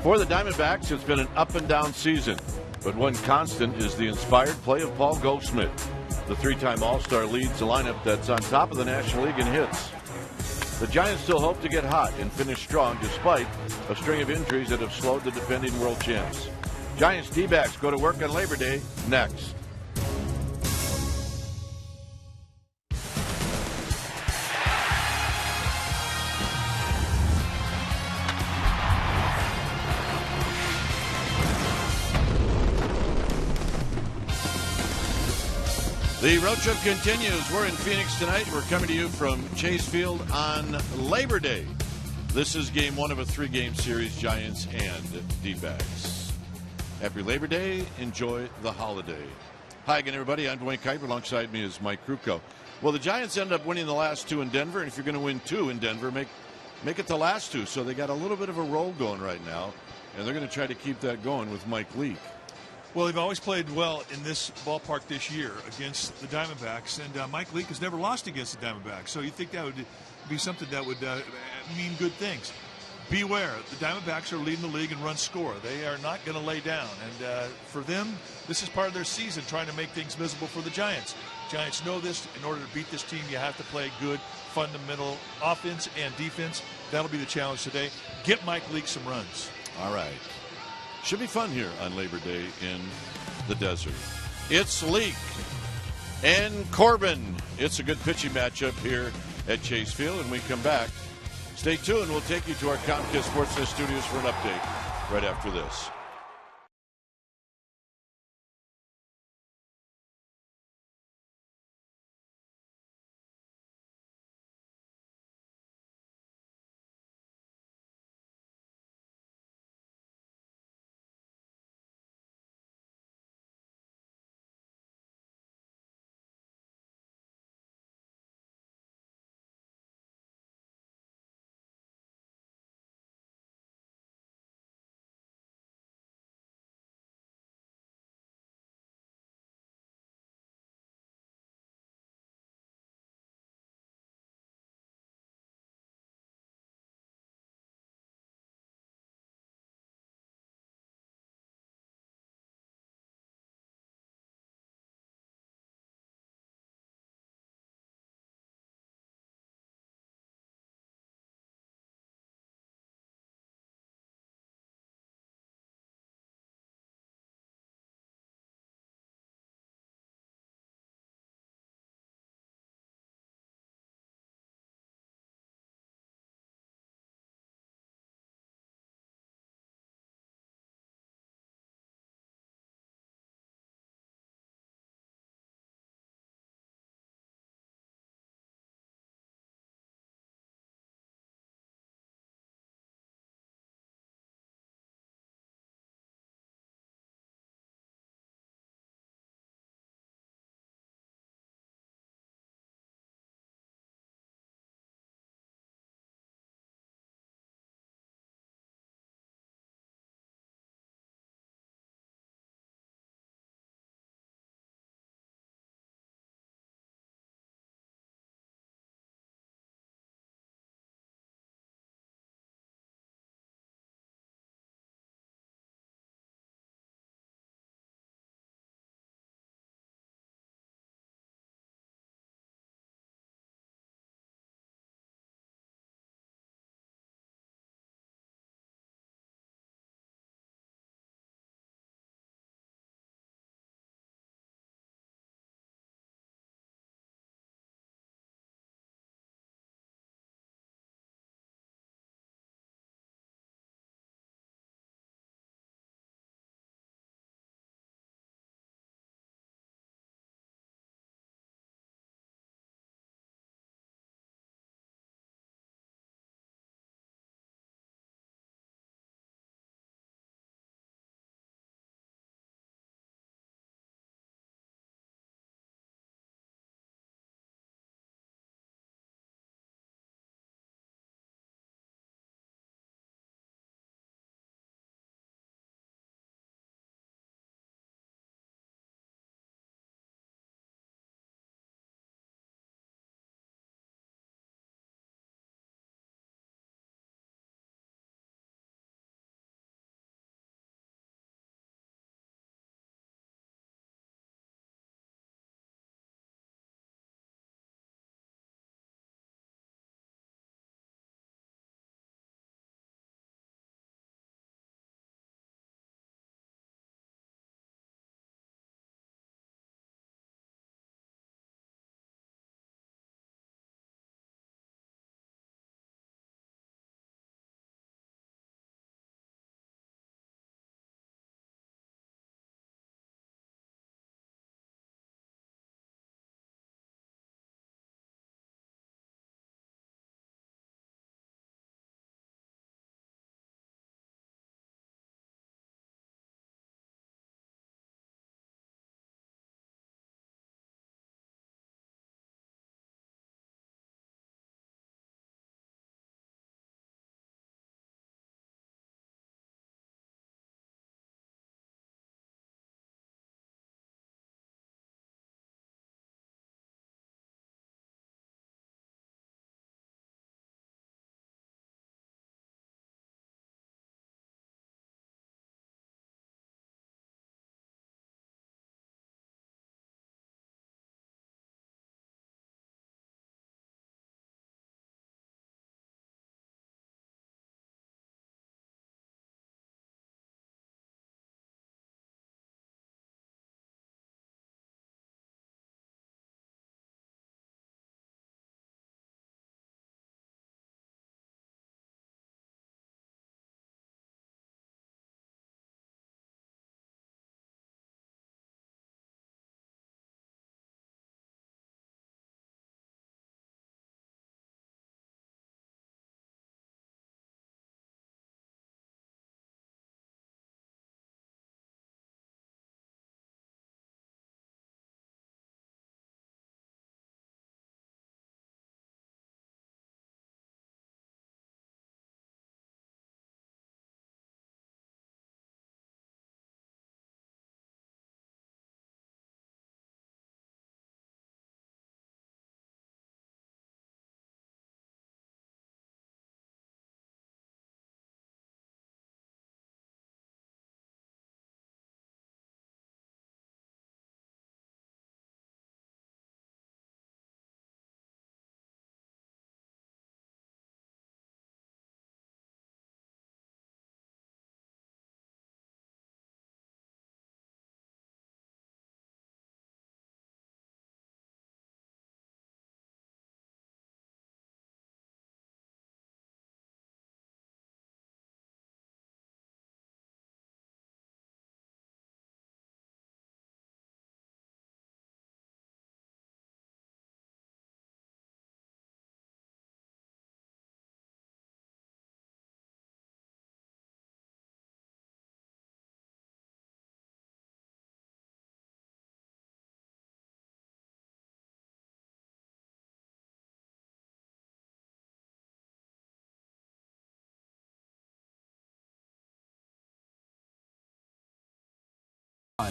For the Diamondbacks, it's been an up-and-down season, but one constant is the inspired play of Paul Goldschmidt. The three-time All-Star leads a lineup that's on top of the National League in hits. The Giants still hope to get hot and finish strong despite a string of injuries that have slowed the defending world champs. Giants D-backs go to work on Labor Day next. The road trip continues. We're in Phoenix tonight. We're coming to you from Chase Field on Labor Day. This is game one of a three-game series, Giants and D-backs. Happy Labor Day. Enjoy the holiday. Hi again, everybody. I'm Dwayne Kuiper. Alongside me is Mike Krukow. Well, the Giants ended up winning the last two in Denver, and if you're going to win two in Denver, make it the last two. So they got a little bit of a roll going right now, and they're going to try to keep that going with Mike Leake. Well, they've always played well in this ballpark this year against the Diamondbacks, and Mike Leake has never lost against the Diamondbacks. So you think that would be something that would mean good things. Beware, the Diamondbacks are leading the league in runs scored. They are not going to lay down, and for them, this is part of their season, trying to make things miserable for the Giants. Giants know this. In order to beat this team, you have to play good, fundamental offense and defense. That'll be the challenge today. Get Mike Leake some runs. All right. Should be fun here on Labor Day in the desert. It's Leake and Corbin. It's a good pitching matchup here at Chase Field. And when we come back, stay tuned. We'll take you to our Comcast Sportsnet studios for an update right after this.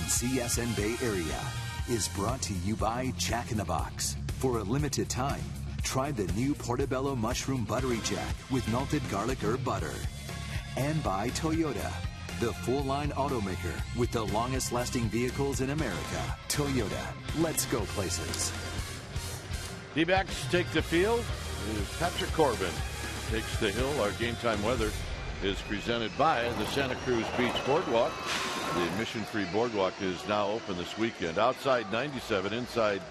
CSN Bay Area is brought to you by Jack in the Box. For a limited time, try the new Portobello Mushroom Buttery Jack with melted garlic herb butter. And by Toyota, the full-line automaker with the longest-lasting vehicles in America. Toyota, let's go places. D-backs take the field. Patrick Corbin takes the hill. Our game time weather is presented by the Santa Cruz Beach Boardwalk. The admission-free boardwalk is now open this weekend. Outside 97, inside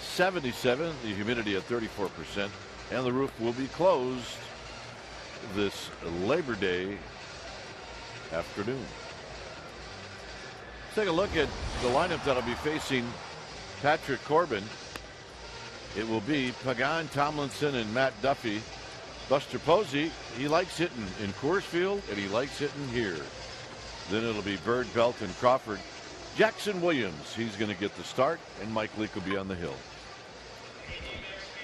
77, the humidity at 34%, and the roof will be closed this Labor Day afternoon. Let's take a look at the lineup that'll be facing Patrick Corbin. It will be Pagan, Tomlinson, and Matt Duffy. Buster Posey, he likes hitting in Coors Field, and he likes hitting here. Then it'll be Bird, Belt, and Crawford. Jackson Williams, he's going to get the start, and Mike Leake will be on the hill.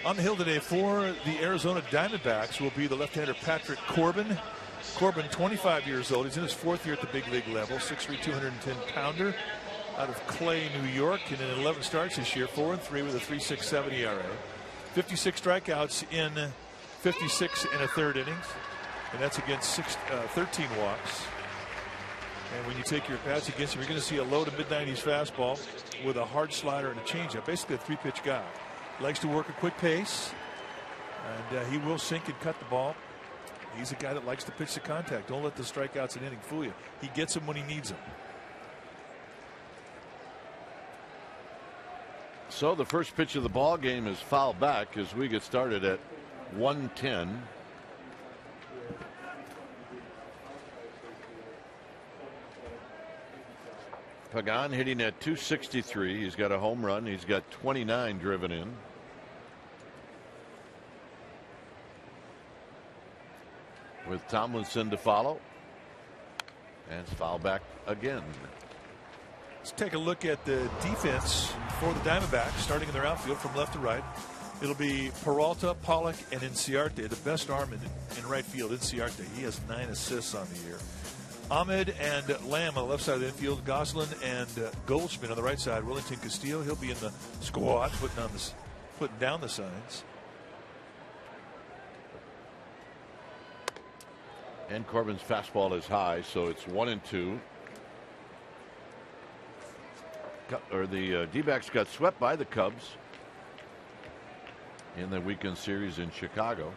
On the hill today for the Arizona Diamondbacks will be the left-hander Patrick Corbin. Corbin, 25 years old. He's in his fourth year at the big league level. 6'3", 210-pounder out of Clay, New York. And in 11 starts this year, 4-3 with a 3.67 ERA. 56 strikeouts in 56 and a third innings. And that's against 13 walks. And when you take your at-bats against him, you're going to see a low to mid-90s fastball with a hard slider and a changeup. Basically a three-pitch guy. Likes to work a quick pace. And he will sink and cut the ball. He's a guy that likes to pitch to contact. Don't let the strikeouts and inning fool you. He gets them when he needs them. So the first pitch of the ball game is fouled back as we get started at 1:10. Pagan hitting at 263. He's got a home run. He's got 29 driven in. With Tomlinson to follow. And it's foul back again. Let's take a look at the defense for the Diamondbacks, starting in their outfield from left to right. It'll be Peralta, Pollock, and Inciarte. The best arm in right field, Inciarte. He has 9 assists on the year. Ahmed and Lamb on the left side of the infield. Goslin and Goldschmidt on the right side. Wellington Castillo, he'll be in the squad, putting down the signs. And Corbin's fastball is high, so it's 1-2. The D-backs got swept by the Cubs in the weekend series in Chicago.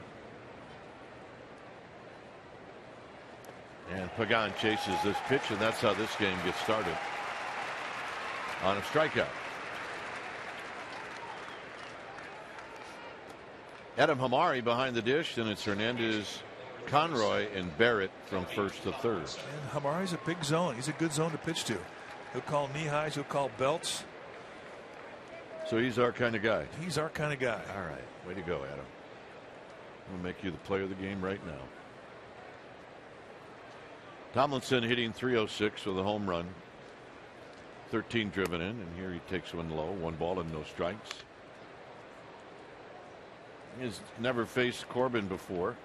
And Pagan chases this pitch, and that's how this game gets started. On a strikeout. Adam Hamari behind the dish, and it's Hernandez, Conroy, and Barrett from first to third. And Hamari's a big zone. He's a good zone to pitch to. He'll call knee highs. He'll call belts. So he's our kind of guy. He's our kind of guy. All right. Way to go, Adam. We'll make you the player of the game right now. Tomlinson hitting 306 with a home run. 13 driven in, and here he takes one low. 1 ball and no strikes. He's never faced Corbin before.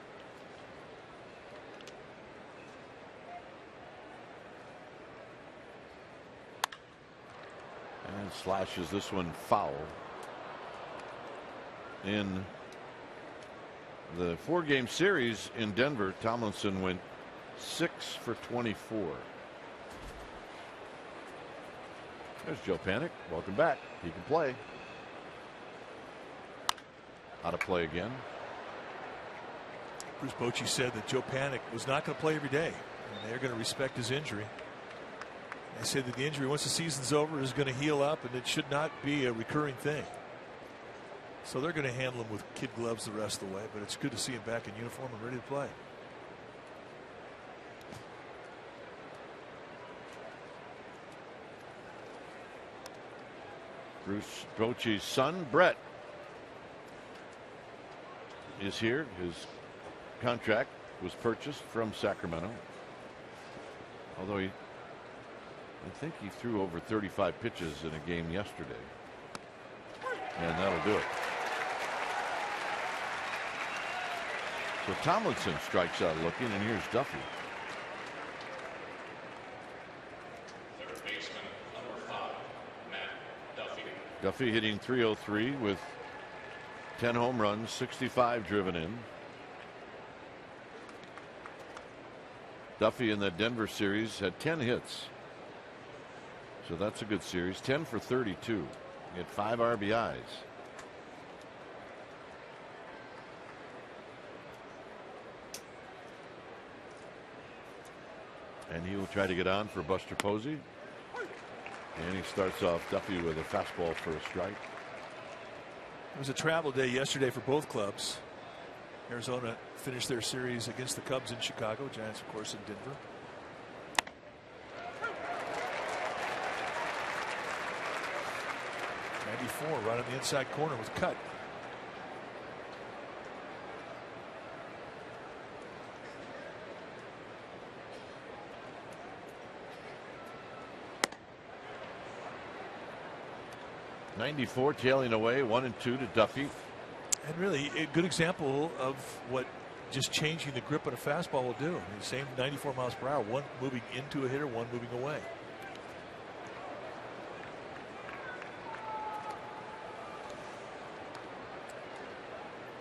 And slashes this one foul. In the 4-game series in Denver, Tomlinson went 6 for 24. There's Joe Panik. Welcome back. He can play. Out of play again. Bruce Bochy said that Joe Panik was not going to play every day, and they're going to respect his injury. They said that the injury, once the season's over, is going to heal up, and it should not be a recurring thing. So they're going to handle him with kid gloves the rest of the way, but it's good to see him back in uniform and ready to play. Bruce Bochy's son, Brett, is here. His contract was purchased from Sacramento. Although I think he threw over 35 pitches in a game yesterday. And that'll do it. So Tomlinson strikes out looking, and here's Duffy. Duffy hitting .303 with 10 home runs, 65 driven in. Duffy in that Denver series had 10 hits. So that's a good series. 10 for 32. He had 5 RBIs. And he will try to get on for Buster Posey. And he starts off Duffy with a fastball for a strike. It was a travel day yesterday for both clubs. Arizona finished their series against the Cubs in Chicago. Giants, of course, in Denver. .94 right on the inside corner was cut. .94 tailing away 1-2 to Duffy. And really a good example of what just changing the grip on a fastball will do. I mean, same 94 miles per hour, one moving into a hitter, one moving away.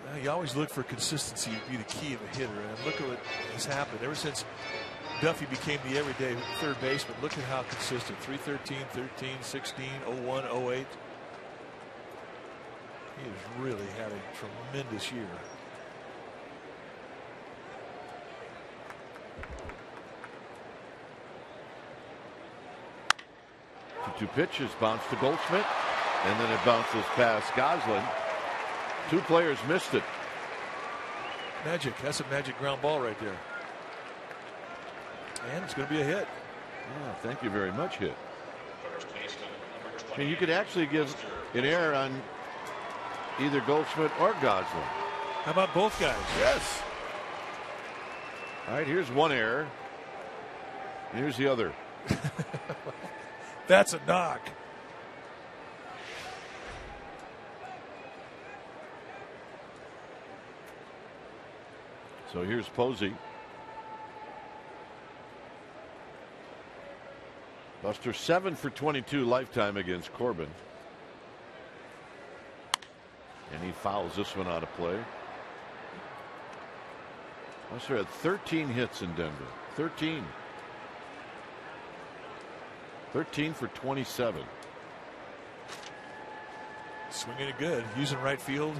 Now, you always look for consistency to be the key of a hitter, and look at what has happened ever since Duffy became the everyday third baseman. Look at how consistent. 313, 13, 16, 01, 08. He has really had a tremendous year. Two pitches, bounce to Goldschmidt, and then it bounces past Goslin. Two players missed it. Magic. That's a magic ground ball right there. And it's going to be a hit. Yeah, thank you very much, hit. I mean, you could actually give an error on either Goldschmidt or Goslin. How about both guys? Yes. All right, here's one error. And here's the other. That's a knock. So here's Posey. Buster 7 for 22 lifetime against Corbin. And he fouls this one out of play. Buster had 13 hits in Denver. 13. 13 for 27. Swinging it good. Using right field.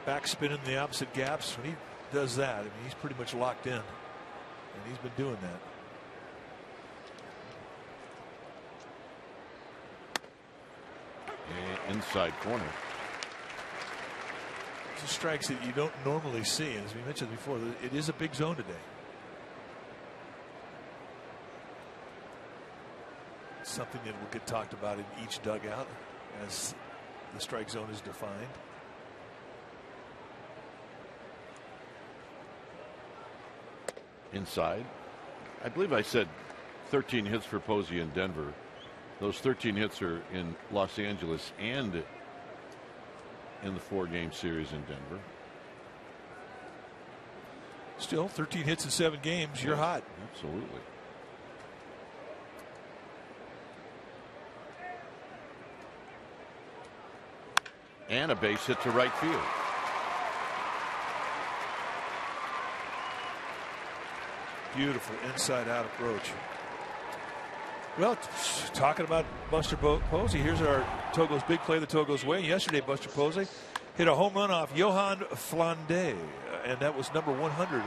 Back spinning the opposite gaps. When he does that, I mean, he's pretty much locked in. And he's been doing that. And inside corner. These are strikes that you don't normally see. As we mentioned before, it is a big zone today. Something that will get talked about in each dugout as the strike zone is defined. Inside. I believe I said 13 hits for Posey in Denver. Those 13 hits are in Los Angeles and in the 4-game series in Denver. Still 13 hits in 7 games. You're hot. Absolutely. And a base hit to right field. Beautiful inside out approach. Well, talking about Buster Posey, here's our Togo's big play the Togo's way. Yesterday, Buster Posey hit a home run off Johan Flande, and that was number 100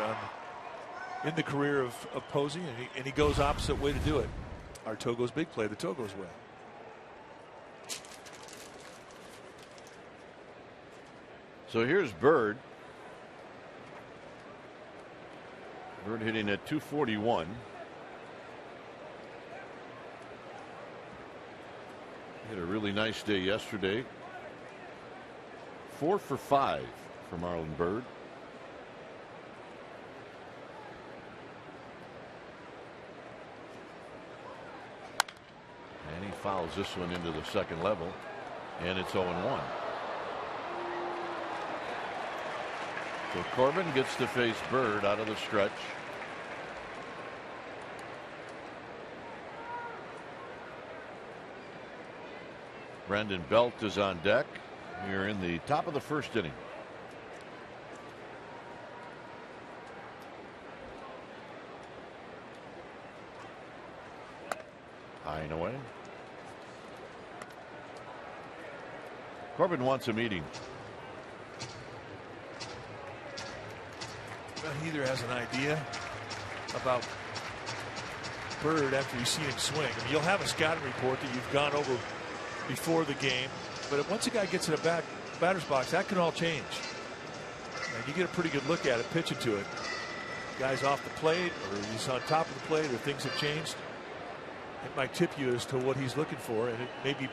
in the career of Posey, and he goes opposite way to do it. Our Togo's big play the Togo's way. So here's Bird. Bird hitting at 241. He had a really nice day yesterday. 4 for 5 for Marlon Bird. And he fouls this one into the second level. And it's 0-1. So Corbin gets to face Bird out of the stretch. Brandon Belt is on deck. You're in the top of the first inning. High and away. Corbin wants a meeting. Well, he either has an idea about Bird after you've seen him swing. I mean, you'll have a scouting report that you've gone over before the game, but once a guy gets in a batter's box, that can all change. And you get a pretty good look at it, pitching to it. Guy's off the plate, or he's on top of the plate, or things have changed. It might tip you as to what he's looking for, and it maybe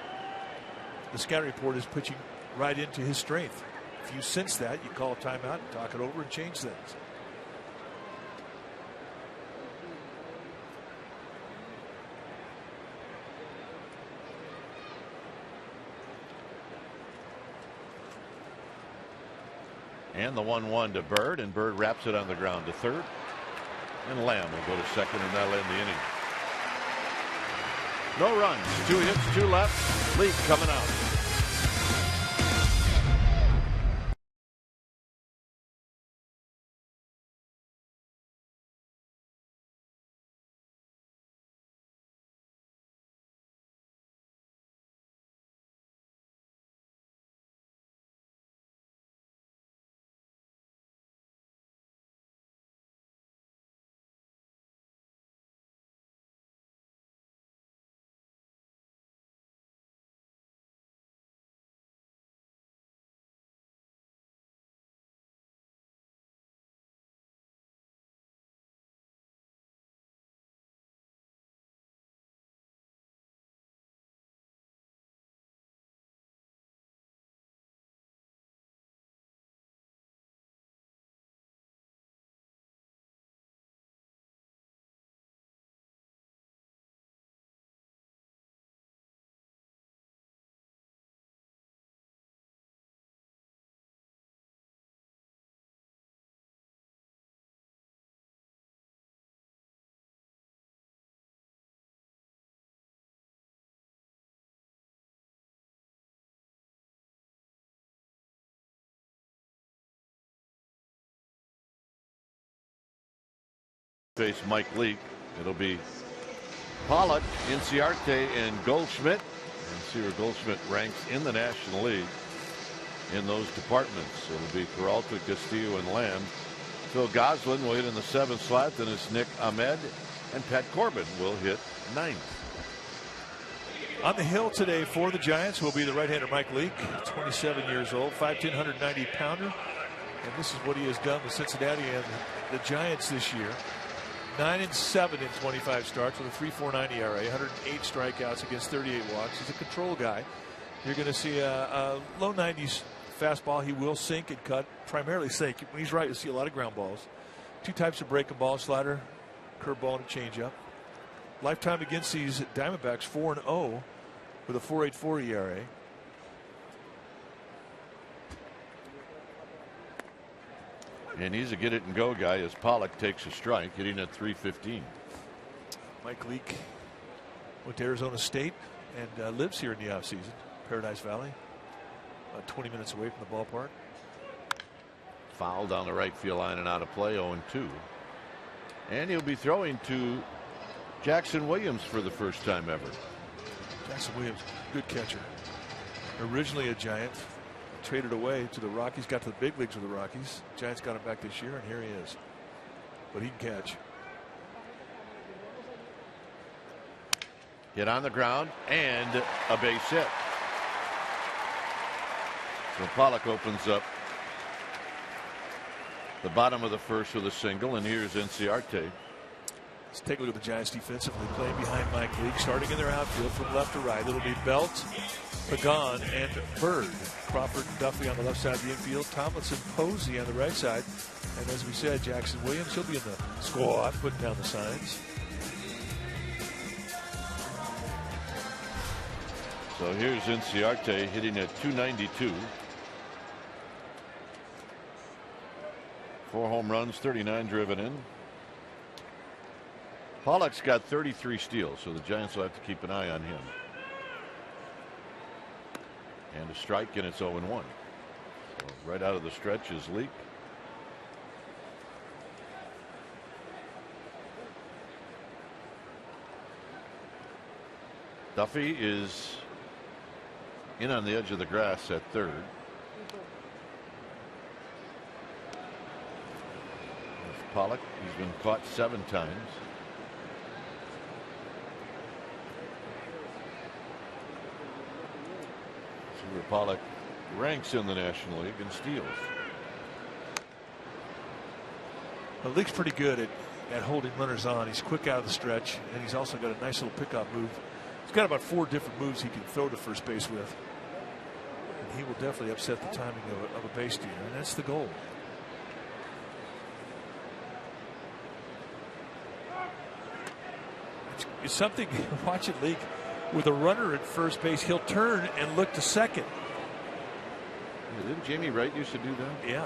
the scouting report is pitching right into his strength. If you sense that, you call a timeout, talk it over, and change things. And the 1-1 to Bird, and Bird wraps it on the ground to third. And Lamb will go to second, and that'll end the inning. No runs, 2 hits, 2 left. Leak coming out. Face Mike Leake. It'll be Pollock, Inciarte, and Goldschmidt. And see where Goldschmidt ranks in the National League in those departments. It'll be Peralta, Castillo, and Lamb. Phil Goslin will hit in the 7th slot. Then it's Nick Ahmed, and Pat Corbin will hit 9th. On the hill today for the Giants will be the right-hander Mike Leake, 27 years old, 5'10", 190-pounder. And this is what he has done with Cincinnati and the Giants this year. 9-7 in 25 starts with a 3.49 ERA, 108 strikeouts against 38 walks. He's a control guy. You're going to see a low 90s fastball. He will sink and cut, primarily sink. When he's right, you'll see a lot of ground balls. 2 types of breaking ball, slider, curveball, and a changeup. Lifetime against these Diamondbacks, 4-0 with a 4.84 ERA. And he's a get it and go guy as Pollock takes a strike, hitting at .315. Mike Leake went to Arizona State and lives here in the offseason, Paradise Valley, about 20 minutes away from the ballpark. Foul down the right field line and out of play, 0-2. And he'll be throwing to Jackson Williams for the first time ever. Jackson Williams, good catcher. Originally a Giant. Traded away to the Rockies, got to the big leagues with the Rockies. Giants got him back this year, and here he is. But he can catch. Hit on the ground and a base hit. So Pollock opens up the bottom of the first with a single, and here's Inciarte. Let's take a look at the Giants defensively, playing behind Mike Leake, starting in their outfield from left to right. It'll be Belt, Pagan, and Bird. Crawford and Duffy on the left side of the infield. Tomlinson, Posey on the right side. And as we said, Jackson Williams, he'll be in the squad, putting down the signs. So here's Inciarte hitting at .292. 4 home runs, 39 driven in. Pollock's got 33 steals, so the Giants will have to keep an eye on him. And a strike, and it's 0-1. So right out of the stretch is Leake. Duffy is in on the edge of the grass at third. There's Pollock. He's been caught 7 times. See where Pollock ranks in the National League in steals. Well, Leake's pretty good at holding runners on. He's quick out of the stretch, and he's also got a nice little pickoff move. He's got about 4 different moves he can throw to first base with. And he will definitely upset the timing of a base stealer, and that's the goal. It's something, watching Leake, with a runner at first base, he'll turn and look to second. Yeah, didn't Jamie Wright used to do that? Yeah.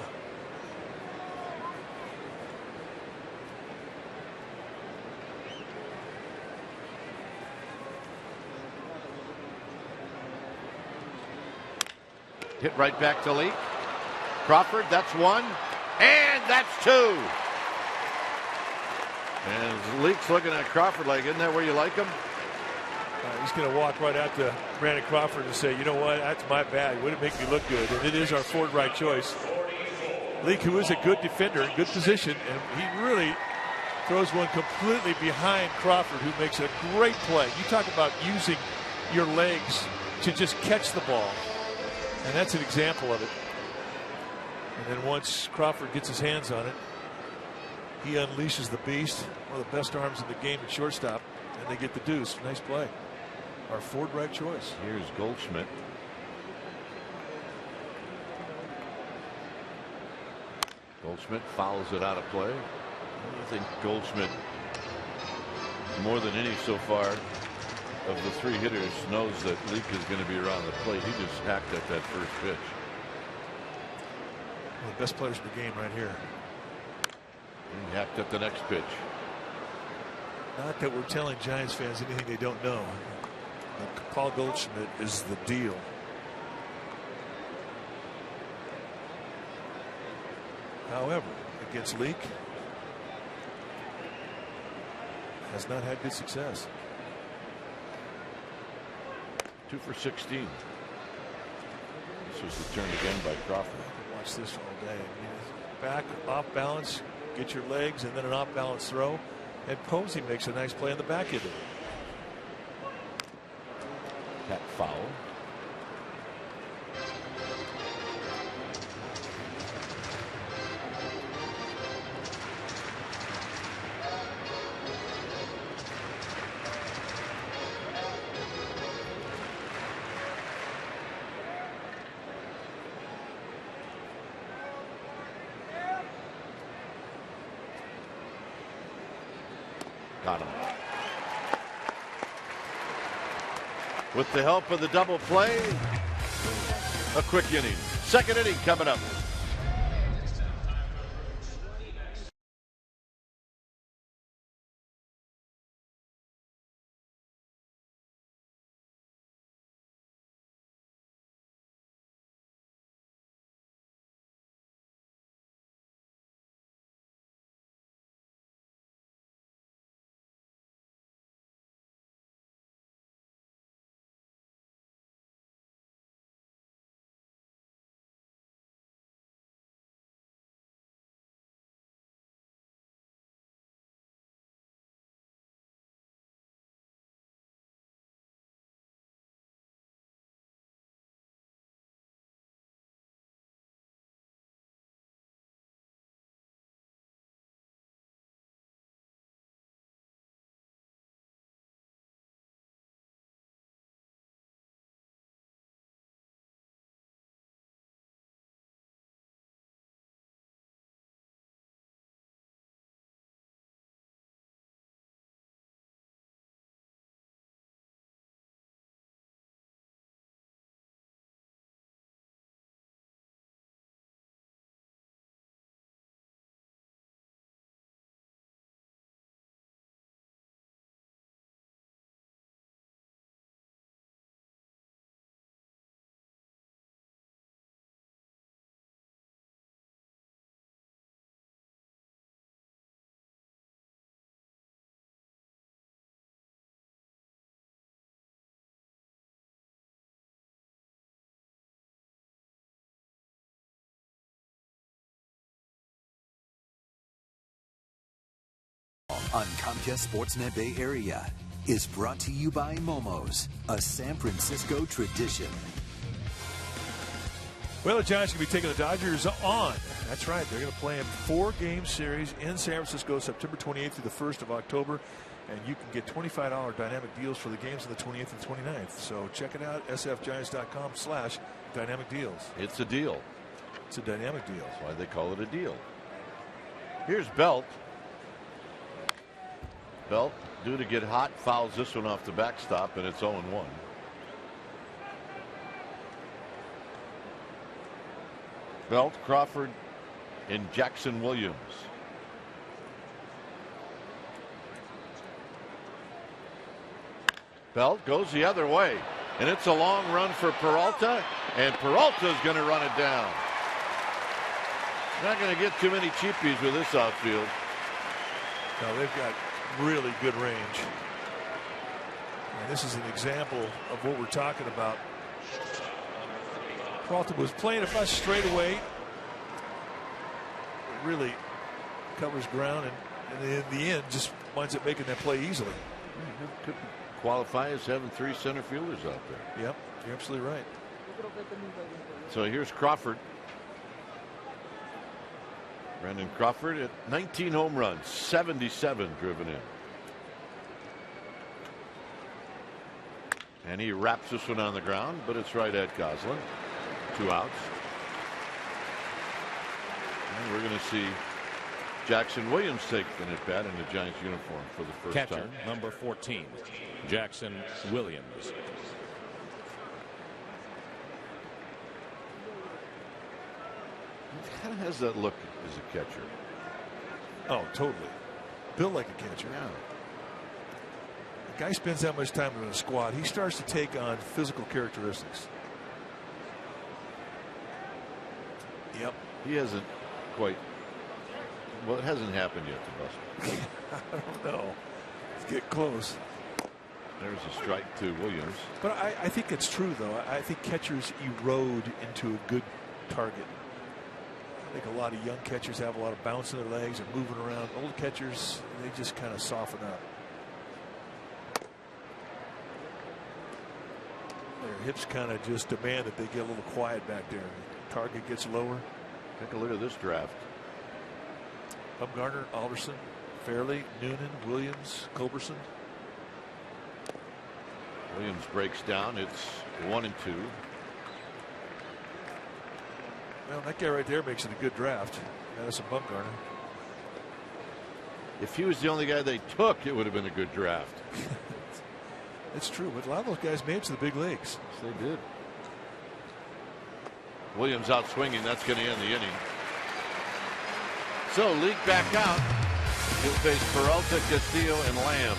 Hit right back to Leake. Crawford, that's 1. And that's 2. And Leake's looking at Crawford like, isn't that where you like him? He's going to walk right out to Brandon Crawford and say, you know what, that's my bad. It wouldn't make me look good. And it is our forward right choice. Leake, who is a good defender in good position, and he really throws one completely behind Crawford, who makes a great play. You talk about using your legs to just catch the ball. And that's an example of it. And then once Crawford gets his hands on it, he unleashes the beast, one of the best arms in the game at shortstop, and they get the deuce. Nice play. Our forward right choice. Here's Goldschmidt. Goldschmidt fouls it out of play. I think Goldschmidt, more than any so far of the 3 hitters, knows that Leake is going to be around the plate. He just hacked at that first pitch. One of the best players in the game right here. He hacked at the next pitch. Not that we're telling Giants fans anything they don't know. But Paul Goldschmidt is the deal. However, against Leake, has not had good success. 2 for 16. This was the turn again by Crawford. I can watch this all day. I mean, back off balance, get your legs, and then an off balance throw. And Posey makes a nice play on the back end of it. That foul. Got him. With the help of the double play, a quick inning. Second inning coming up. on Comcast Sportsnet Bay Area is brought to you by Momo's, a San Francisco tradition. Well, the Giants are going to be taking the Dodgers on. That's right. They're going to play a 4-game series in San Francisco, September 28th through the 1st of October. And you can get $25 dynamic deals for the games on the 28th and 29th. So check it out, sfgiants.com/dynamic deals. It's a deal. It's a dynamic deal. That's why they call it a deal. Here's Belt. Belt, due to get hot, fouls this one off the backstop, and it's 0-1. Belt, Crawford, and Jackson Williams. Belt goes the other way, and it's a long run for Peralta, and Peralta's going to run it down. Not going to get too many cheapies with this outfield. No, they've got really good range. And this is an example of what we're talking about. Peralta was playing a bunch straight away. Really covers ground, and in the end just winds up making that play easily. Could qualify as having 3 center fielders out there. Yep, you're absolutely right. So here's Crawford. Brandon Crawford at 19 home runs, 77 driven in. And he wraps this one on the ground, but it's right at Goslin. 2 outs. And we're going to see Jackson Williams take the at bat in the Giants uniform for the first Catcher, time. number 14, Jackson Williams. He kind of has that look as a catcher. Oh, totally. Built like a catcher. Yeah. The guy spends that much time in a squad, he starts to take on physical characteristics. Yep. He hasn't quite. Well, it hasn't happened yet to Buster. I don't know. Let's get close. There's a strike to Williams. But I think it's true, though. I think catchers erode into a good target. I think a lot of young catchers have a lot of bounce in their legs and moving around. Old catchers, they just kind of soften up. Their hips kind of just demand that they get a little quiet back there. Target gets lower. Take a look at this draft. Bumgarner, Alderson, Fairley, Noonan, Williams, Culberson. Williams breaks down. It's 1-2. Well, that guy right there makes it a good draft. Madison Bumgarner. If he was the only guy they took, it would have been a good draft. It's true, but a lot of those guys made it to the big leagues. Yes, they did. Williams out swinging. That's going to end the inning. So Leak back out. He'll face Peralta, Castillo, and Lamb.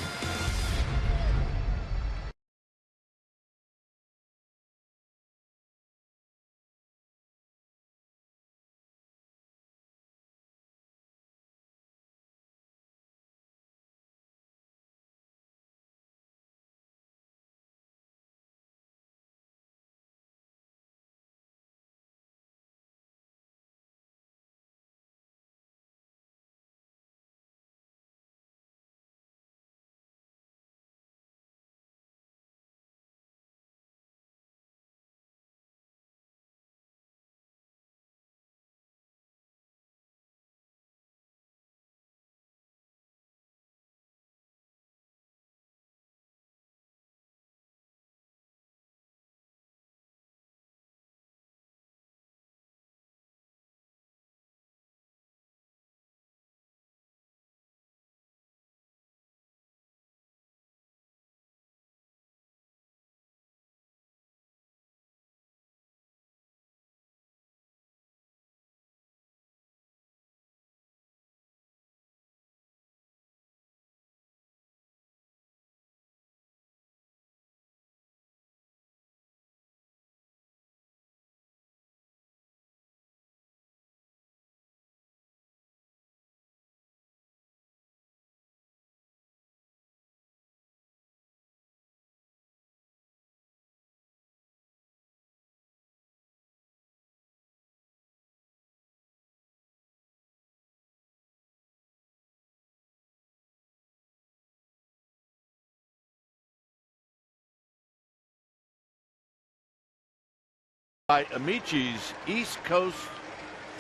By Amici's East Coast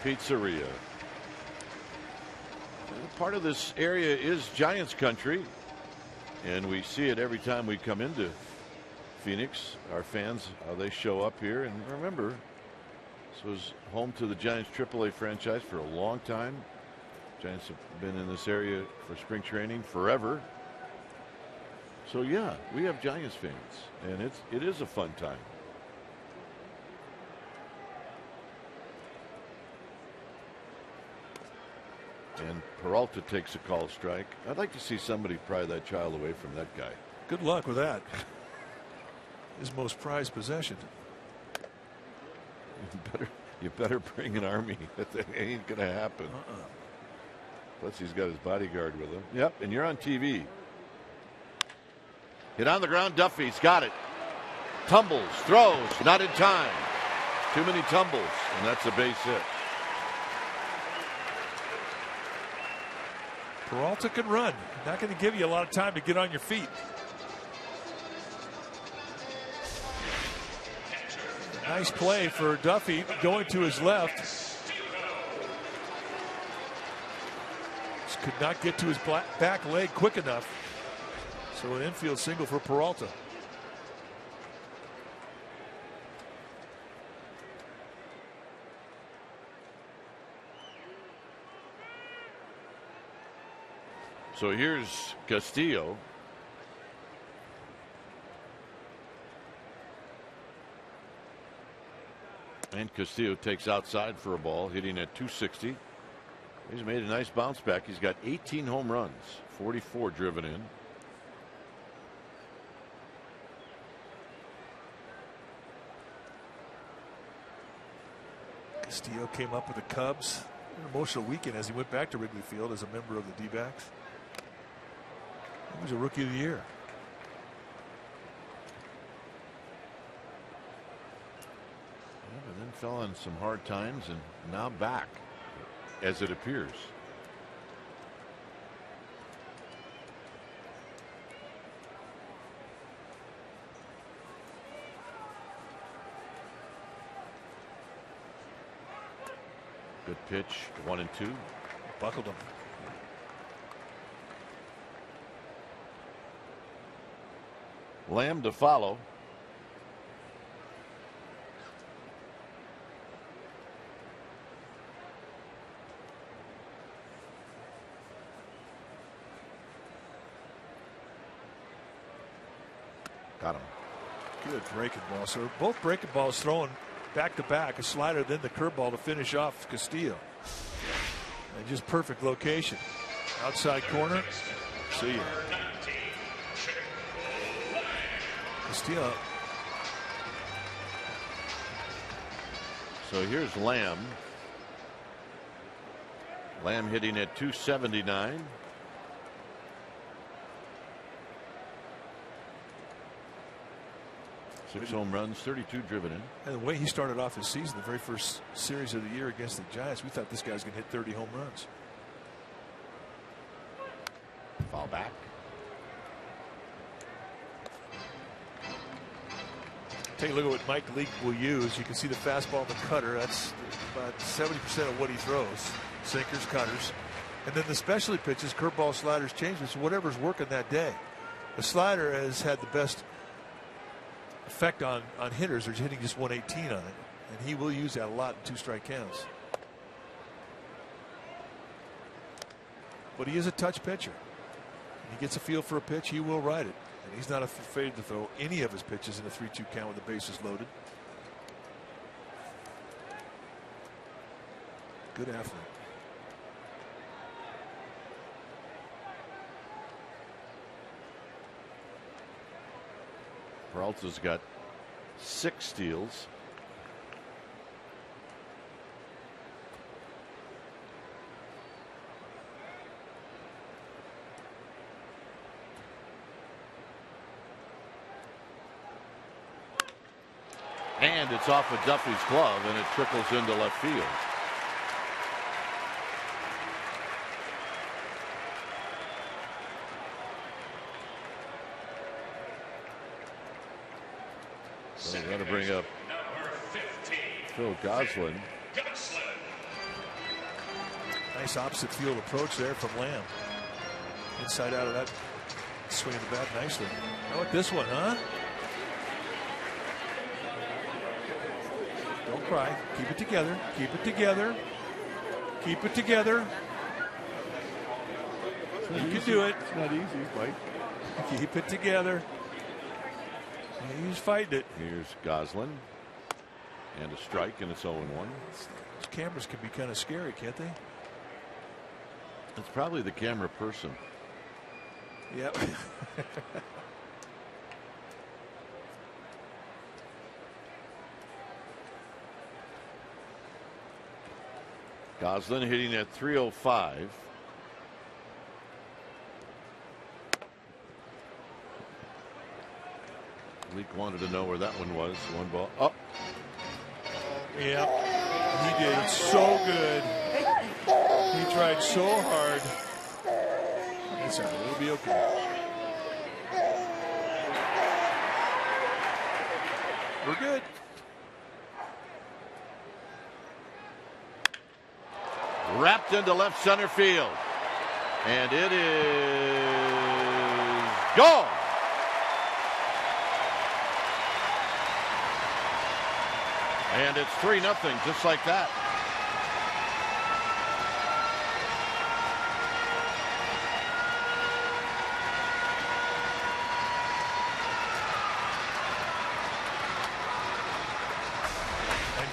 Pizzeria. Part of this area is Giants country, and we see it every time we come into Phoenix. Our fans, they show up here, and remember, this was home to the Giants AAA franchise for a long time. Giants have been in this area for spring training forever. So yeah, we have Giants fans, and it is a fun time. And Peralta takes a call strike. I'd like to see somebody pry that child away from that guy. Good luck with that. His most prized possession. You better bring an army. That ain't gonna happen. Plus he's got his bodyguard with him. Yep, and you're on TV. Hit on the ground. Duffy's got it. Tumbles, throws, not in time. Too many tumbles, and that's a base hit. Peralta can run. Not going to give you a lot of time to get on your feet. Nice play for Duffy going to his left. Just could not get to his back leg quick enough. So an infield single for Peralta. So here's Castillo. And Castillo takes outside for a ball, hitting at 260. He's made a nice bounce back. He's got 18 home runs, 44 driven in. Castillo came up with the Cubs. An emotional weekend as he went back to Wrigley Field as a member of the D-backs. He was a Rookie of the Year. Yeah, but then fell on some hard times and now back, as it appears. Good pitch, 1-2. Buckled him. Lamb to follow. Got him. Good breaking ball. So both breaking balls thrown back to back, a slider, then the curveball to finish off Castillo. And just perfect location. Outside corner. See ya. Castillo. So here's Lamb. Lamb hitting at 279. Six home runs, 32 driven in. And the way he started off his season, the very first series of the year against the Giants, we thought this guy's going to hit 30 home runs. Foul back. Take a look at what Mike Leake will use. You can see the fastball and the cutter. That's about 70% of what he throws. Sinkers, cutters. And then the specialty pitches, curveball, sliders, changes, whatever's working that day. The slider has had the best effect on hitters. They're hitting just 118 on it. And he will use that a lot in 2 strike counts. But he is a touch pitcher. When he gets a feel for a pitch, he will ride it. And he's not afraid to throw any of his pitches in a 3-2 count with the bases loaded. Good athlete. Peralta's got 6 steals. And it's off of Duffy's glove, and it trickles into left field. So they've got to bring up Goslin. Nice opposite field approach there from Lamb. Inside out of that swing of the bat nicely. How about this one, huh? Don't cry. Keep it together. Keep it together. Keep it together. You can do it. It's not easy, Mike. Keep it together. He's fighting it. Here's Goslin. And a strike, and it's 0-1. These cameras can be kind of scary, can't they? It's probably the camera person. Yep. Goslin hitting at 305. Leak wanted to know where that one was. One ball. Oh. Yeah. He did so good. He tried so hard. It's all right. It'll be okay. We're good. Wrapped into left center field. And it is gone. And it's 3-0, just like that.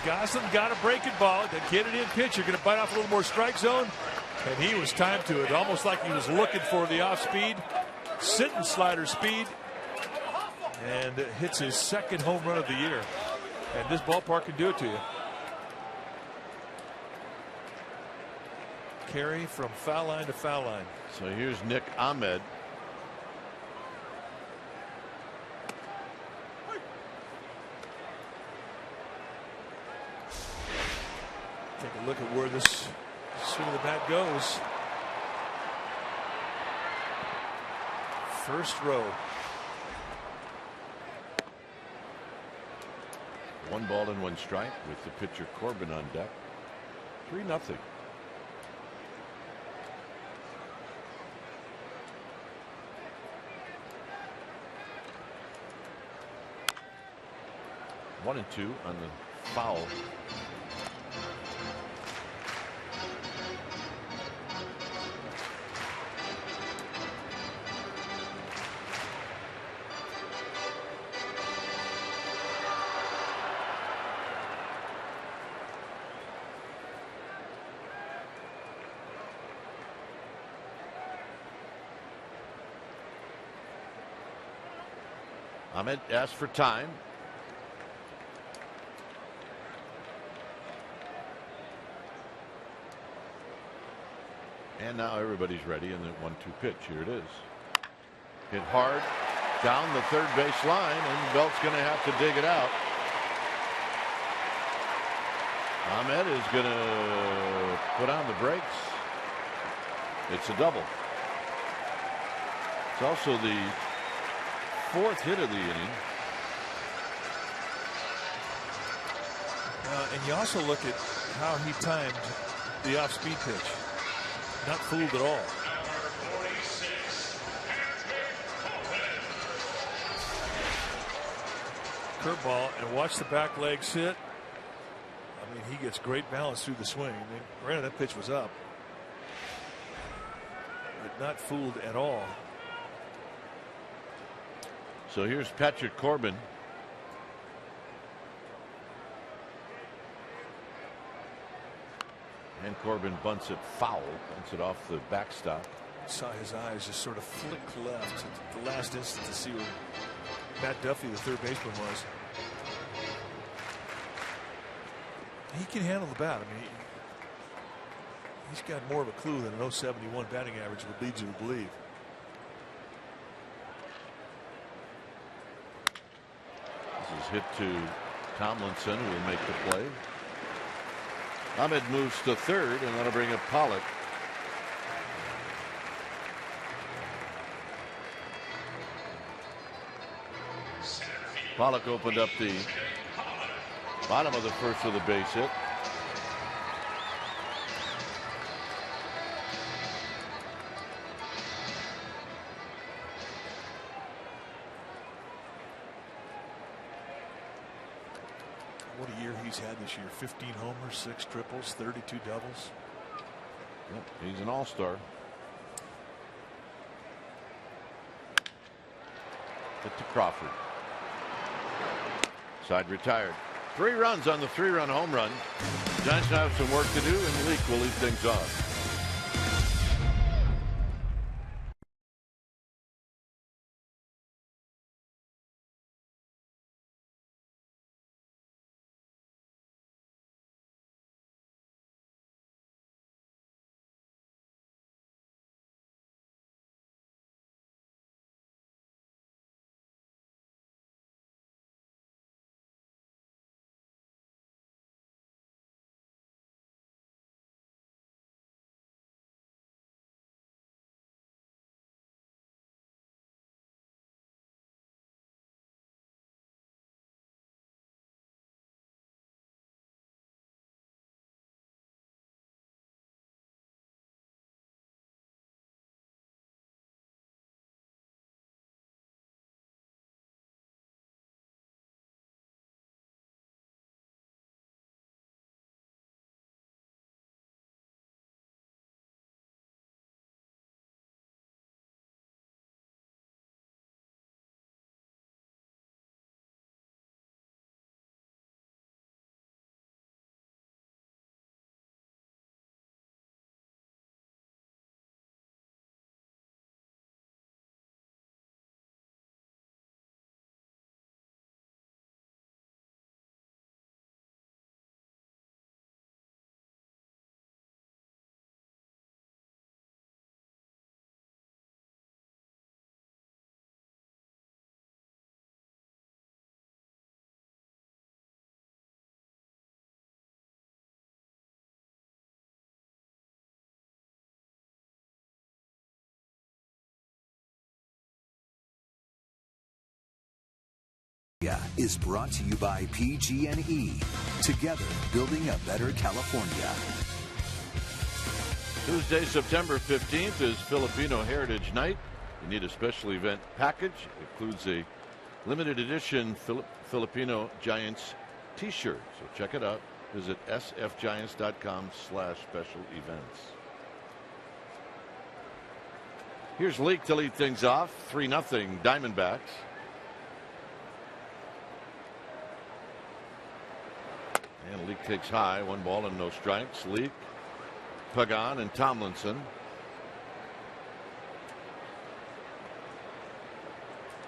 Goslin got a breaking ball. The kid in pitch. You're going to bite off a little more strike zone. And he was timed to it, almost like he was looking for the off speed. Sitting slider speed. And hits his second home run of the year. And this ballpark can do it to you. Carry from foul line to foul line. So here's Nick Ahmed. Take a look at where this swing of the bat goes. First row. 1 ball and 1 strike with the pitcher Corbin on deck. 3-0. One and 2 on the foul. Ahmed asked for time. And now everybody's ready in the 1-2 pitch. Here it is. Hit hard down the third base line, and Belt's going to have to dig it out. Ahmed is going to put on the brakes. It's a double. It's also the 4th hit of the inning. And you also look at how he timed the off-speed pitch. Not fooled at all. Curveball, and watch the back legs hit. I mean, he gets great balance through the swing. I mean, granted, that pitch was up, but not fooled at all. So here's Patrick Corbin. And Corbin bunts it foul, bunts it off the backstop. Saw his eyes just sort of flick left at the last instant to see where Matt Duffy, the third baseman, was. He can handle the bat. I mean, he's got more of a clue than an .071 batting average would lead you to believe. This is hit to Tomlinson, who will make the play. Ahmed moves to third, and that'll bring up Pollock. Pollock opened up the Bottom of the first with a base hit. What a year he's had this year. 15 homers, 6 triples, 32 doubles. Yep, he's an all-star. Hit to Crawford. Side retired. 3 runs on the 3-run home run. Giants have some work to do, and Leake will lead things off. Is brought to you by PG&E. Together, building a better California. Tuesday, September 15th is Filipino Heritage Night. You need a special event package. It includes a limited edition Filipino Giants t-shirt. So check it out. Visit sfgiants.com/special events. Here's Leake to lead things off. 3-0 Diamondbacks. And Leake takes high. 1 ball and no strikes. Leake, Pagan, and Tomlinson.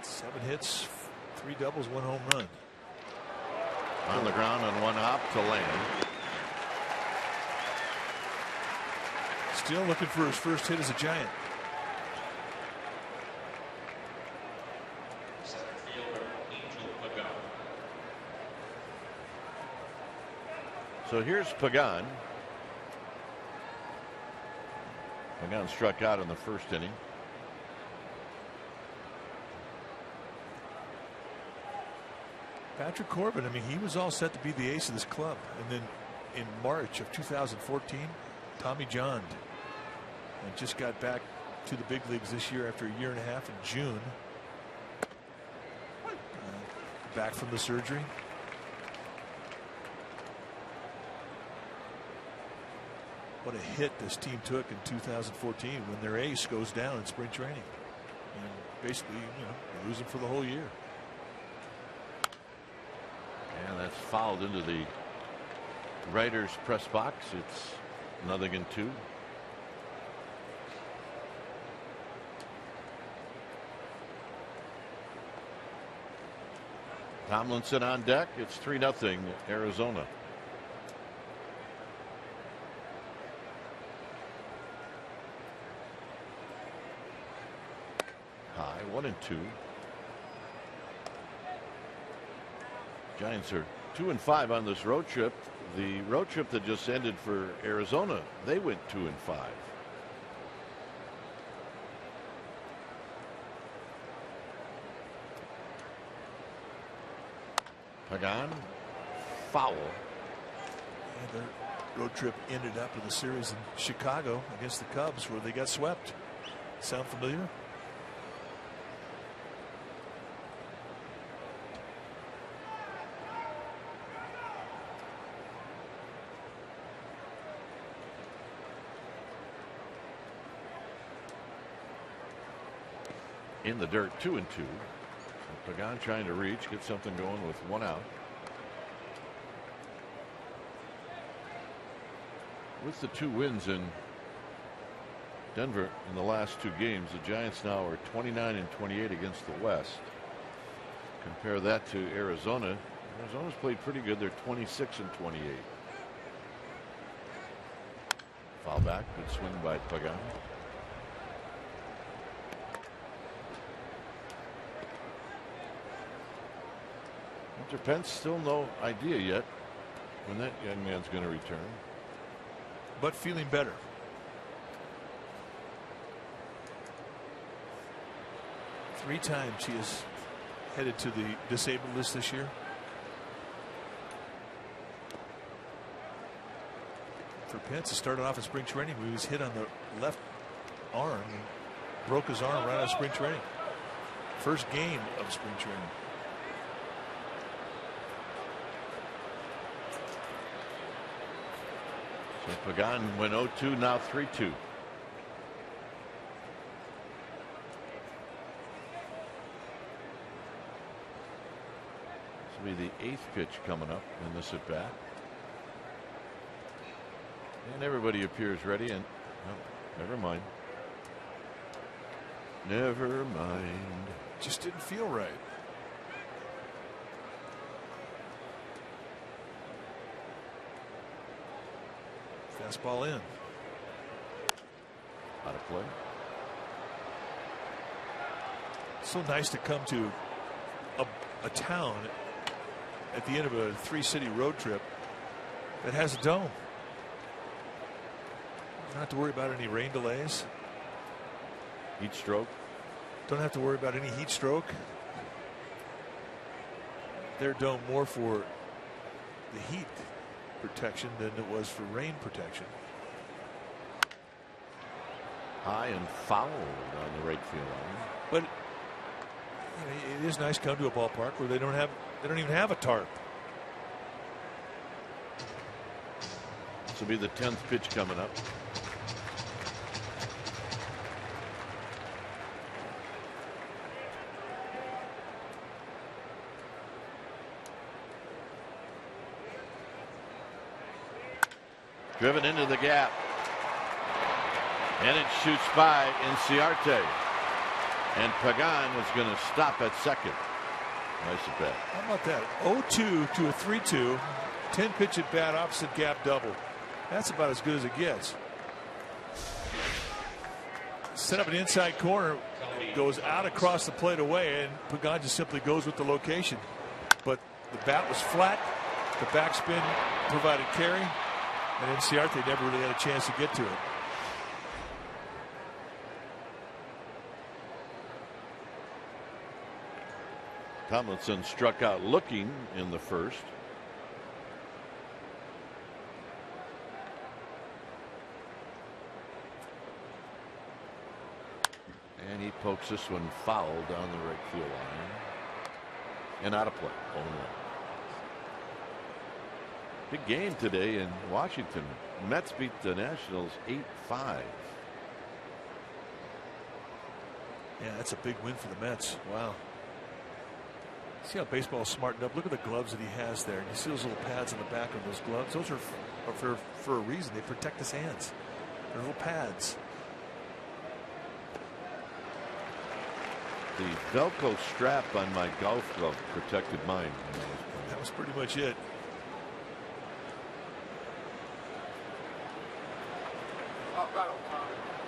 7 hits, 3 doubles, 1 home run. On the ground on 1 hop to land. Still looking for his first hit as a Giant. So here's Pagan. Pagan struck out in the first inning. Patrick Corbin, I mean, he was all set to be the ace of this club. And then in March of 2014, Tommy John. And just got back to the big leagues this year after a year and a half in June. Back from the surgery. What a hit this team took in 2014 when their ace goes down in spring training. And basically, they lose him for the whole year. And that's fouled into the writer's press box. It's 0-2. Tomlinson on deck. It's 3-0 Arizona. High, 1-2. Giants are 2-5 on this road trip. The road trip that just ended for Arizona, they went 2-5. Pagan foul. And their road trip ended up with a series in Chicago against the Cubs where they got swept. Sound familiar? In the dirt, 2-2. Pagan trying to reach, get something going with 1 out. With the 2 wins in Denver in the last 2 games, the Giants now are 29-28 against the West. Compare that to Arizona. Arizona's played pretty good. They're 26-28. Foul back, good swing by Pagan. Mr. Pence, still no idea yet when that young man's going to return. But feeling better. Three times he is headed to the disabled list this year. For Pence, it started off in spring training when he was hit on the left arm and broke his arm right out of spring training. First game of spring training. So Pagan went 0-2, now 3-2. This will be the 8th pitch coming up in this at bat. And everybody appears ready, and never mind. Never mind. Just didn't feel right. Fastball in. Out of play. So nice to come to a town at the end of a 3-city road trip that has a dome. Don't have to worry about any rain delays. Heat stroke. Don't have to worry about any heat stroke. Their dome more for the heat protection than it was for rain protection. High and fouled on the right field line. But you know, it is nice to come to a ballpark where they don't even have a tarp. This will be the 10th pitch coming up. Driven into the gap. And it shoots by Inciarte. And Pagan is going to stop at second. Nice at bat. How about that? 0-2 to a 3-2. 10 pitch at bat, opposite gap double. That's about as good as it gets. Set up an inside corner. Goes out across the plate away. And Pagan just simply goes with the location. But the bat was flat. The backspin provided carry. And Inciarte never really had a chance to get to it. Tomlinson struck out looking in the first. And he pokes this one foul down the right field line. And out of play. 0-1. Big game today in Washington. Mets beat the Nationals 8-5. Yeah, that's a big win for the Mets. Wow. See how baseball is smartened up. Look at the gloves that he has there. And you see those little pads on the back of those gloves. Those are for a reason. They protect his hands. They're little pads. The Velcro strap on my golf glove protected mine. That was pretty much it.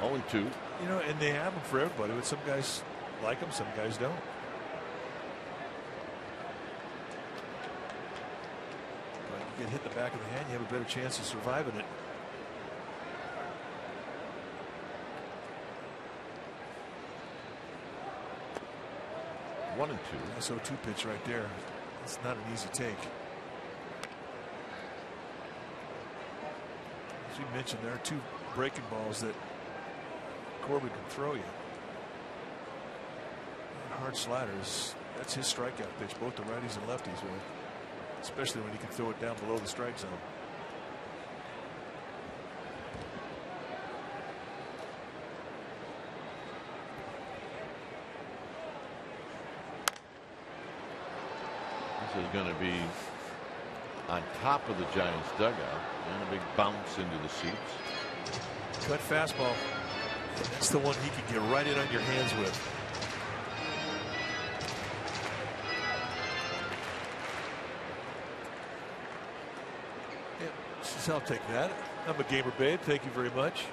Oh, 0-2. You know, and they have them for everybody, but some guys like them, some guys don't. But you get hit in the back of the hand, you have a better chance of surviving it. One and 2. Nice 0-2 pitch right there. It's not an easy take. As we mentioned, there are 2 breaking balls that Corbin can throw you. And hard sliders, that's his strikeout pitch, both the righties and lefties with, especially when he can throw it down below the strike zone. This is going to be on top of the Giants dugout and a big bounce into the seats. Cut fastball. And that's the one he can get right in on your hands with. Yeah, says, I'll take that. I'm a gamer, babe. Thank you very much.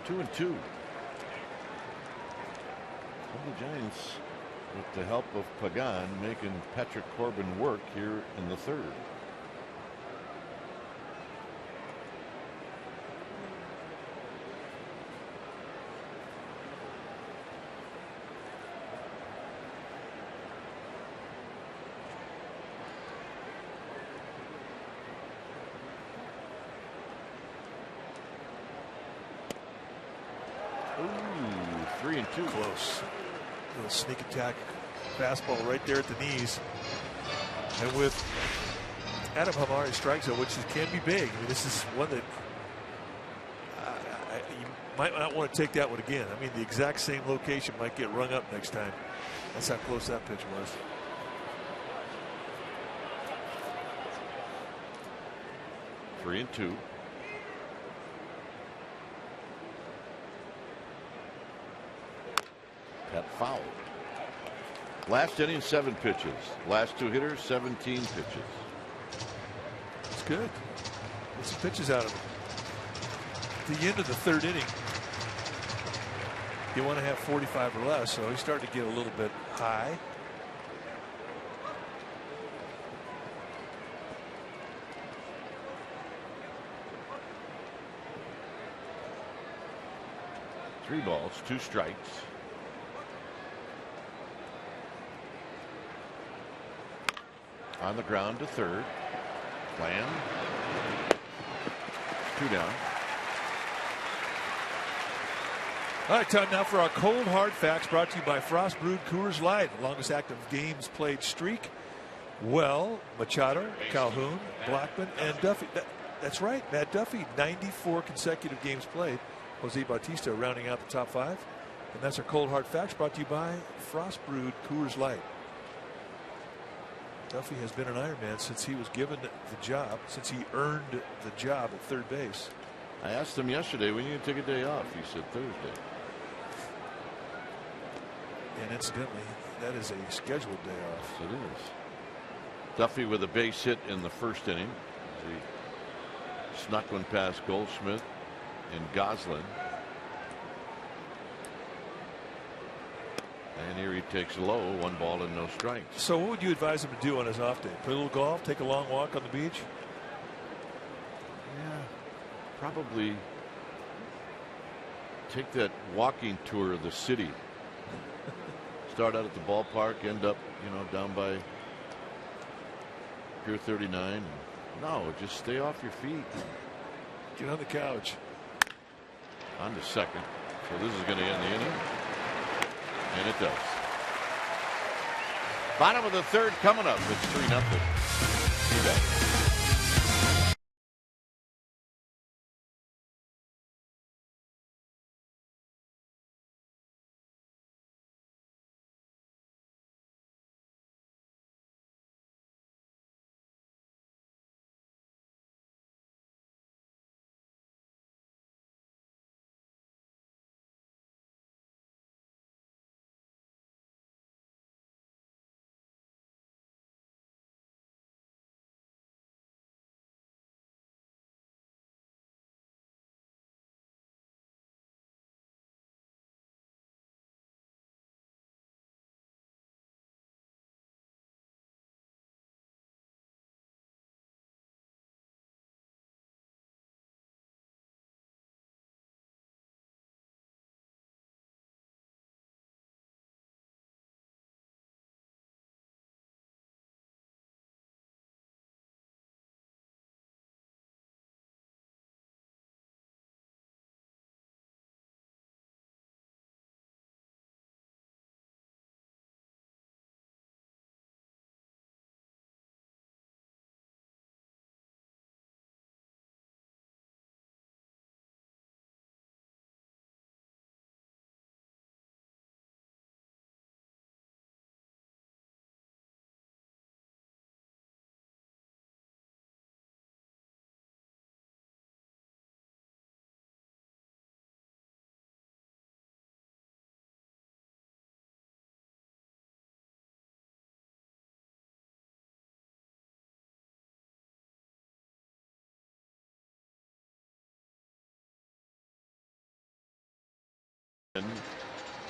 Two and two. The Giants, with the help of Pagan, making Patrick Corbin work here in the 3rd. Ooh, 3 and 2. Close. Little sneak attack fastball right there at the knees. And with Adam Hamari's strike zone, which can be big. I mean, this is one that you might not want to take that one again. I mean, the exact same location might get rung up next time. That's how close that pitch was. Three and two. Pet foul. Last inning, 7 pitches. Last 2 hitters, 17 pitches. It's good. Get some pitches out of him. At the end of the 3rd inning, you want to have 45 or less, so he's starting to get a little bit high. Three balls, 2 strikes. On the ground to 3rd. Plan. 2 down. All right, time now for our cold hard facts, brought to you by Frost Brewed Coors Light. The longest active games played streak. Well, Machado, Calhoun, Blackman, and Duffy. That's right, Matt Duffy, 94 consecutive games played. Jose Bautista rounding out the top 5. And that's our cold hard facts, brought to you by Frost Brewed Coors Light. Duffy has been an Ironman since he was given the job, since he earned the job at 3rd base. I asked him yesterday, when you take a day off? He said Thursday. And incidentally, that is a scheduled day off. Yes, it is. Duffy with a base hit in the 1st inning. He snuck one past Goldschmidt and Goslin. And here he takes low, 1 ball and no strikes. So what would you advise him to do on his off day? Play a little golf, take a long walk on the beach? Yeah, probably take that walking tour of the city. Start out at the ballpark, end up, down by Pier 39. No, just stay off your feet. Get on the couch. On to 2nd. So this is going to end the inning. And it does. Bottom of the 3rd coming up. It's 3-0. Be back.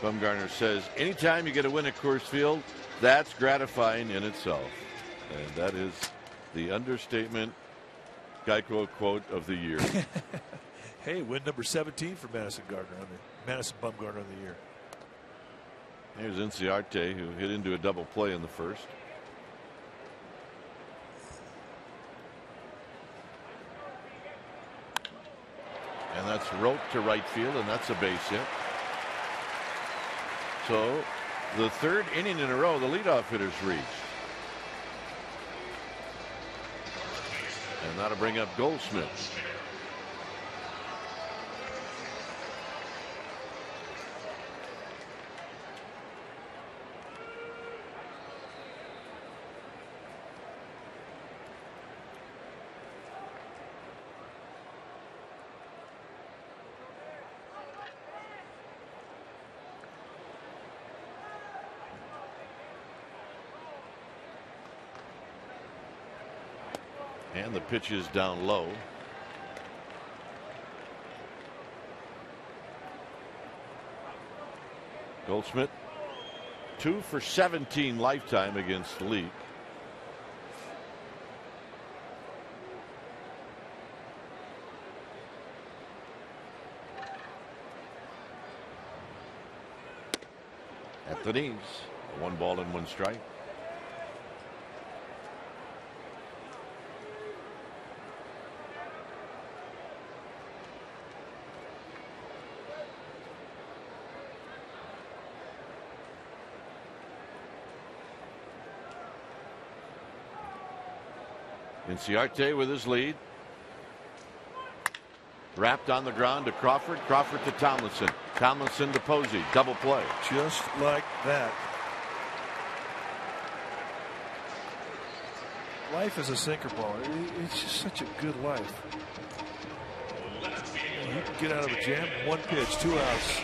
Bumgarner says, anytime you get a win at Coors Field, that's gratifying in itself. And that is the understatement Geico quote of the year. Hey, win number 17 for Madison Bumgarner of the year. Here's Inciarte, who hit into a double play in the first. And that's roped to right field, and that's a base hit. So the third inning in a row, the leadoff hitter's reached. And that'll bring up Goldschmidt. And the pitch is down low. Goldschmidt 2 for 17 lifetime against Leake. At the knees, 1 ball and 1 strike. Inciarte with his lead. Wrapped on the ground to Crawford. Crawford to Tomlinson. Tomlinson to Posey. Double play. Just like that. Life is a sinker ball. It's just such a good life. You can get out of a jam. 1 pitch, 2 outs.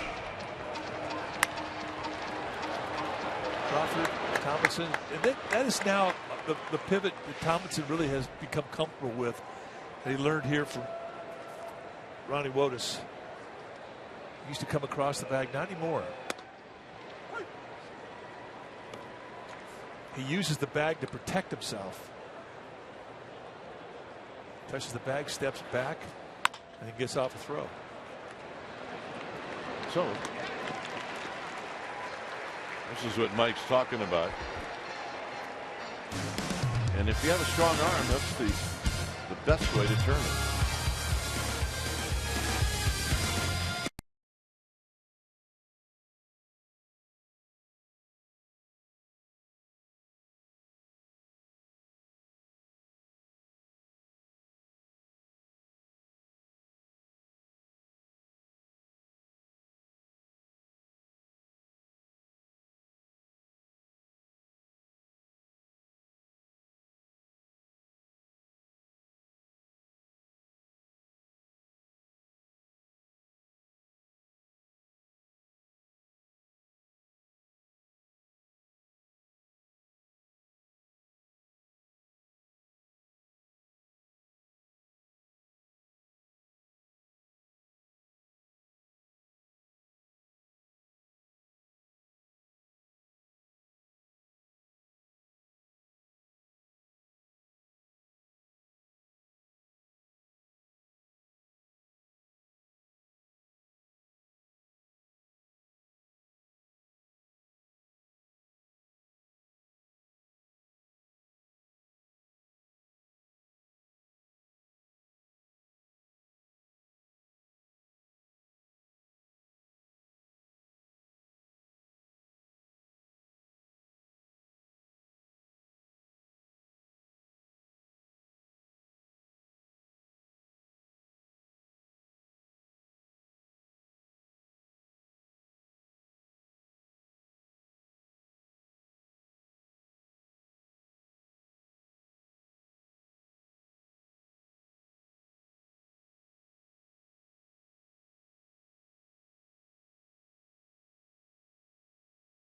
Crawford, Tomlinson. And that is now the pivot that Tomlinson really has become comfortable with, that he learned here from Ronnie Wotus. He used to come across the bag, not anymore. He uses the bag to protect himself. Touches the bag, steps back, and then gets off a throw. So this is what Mike's talking about. And if you have a strong arm, that's the best way to turn it.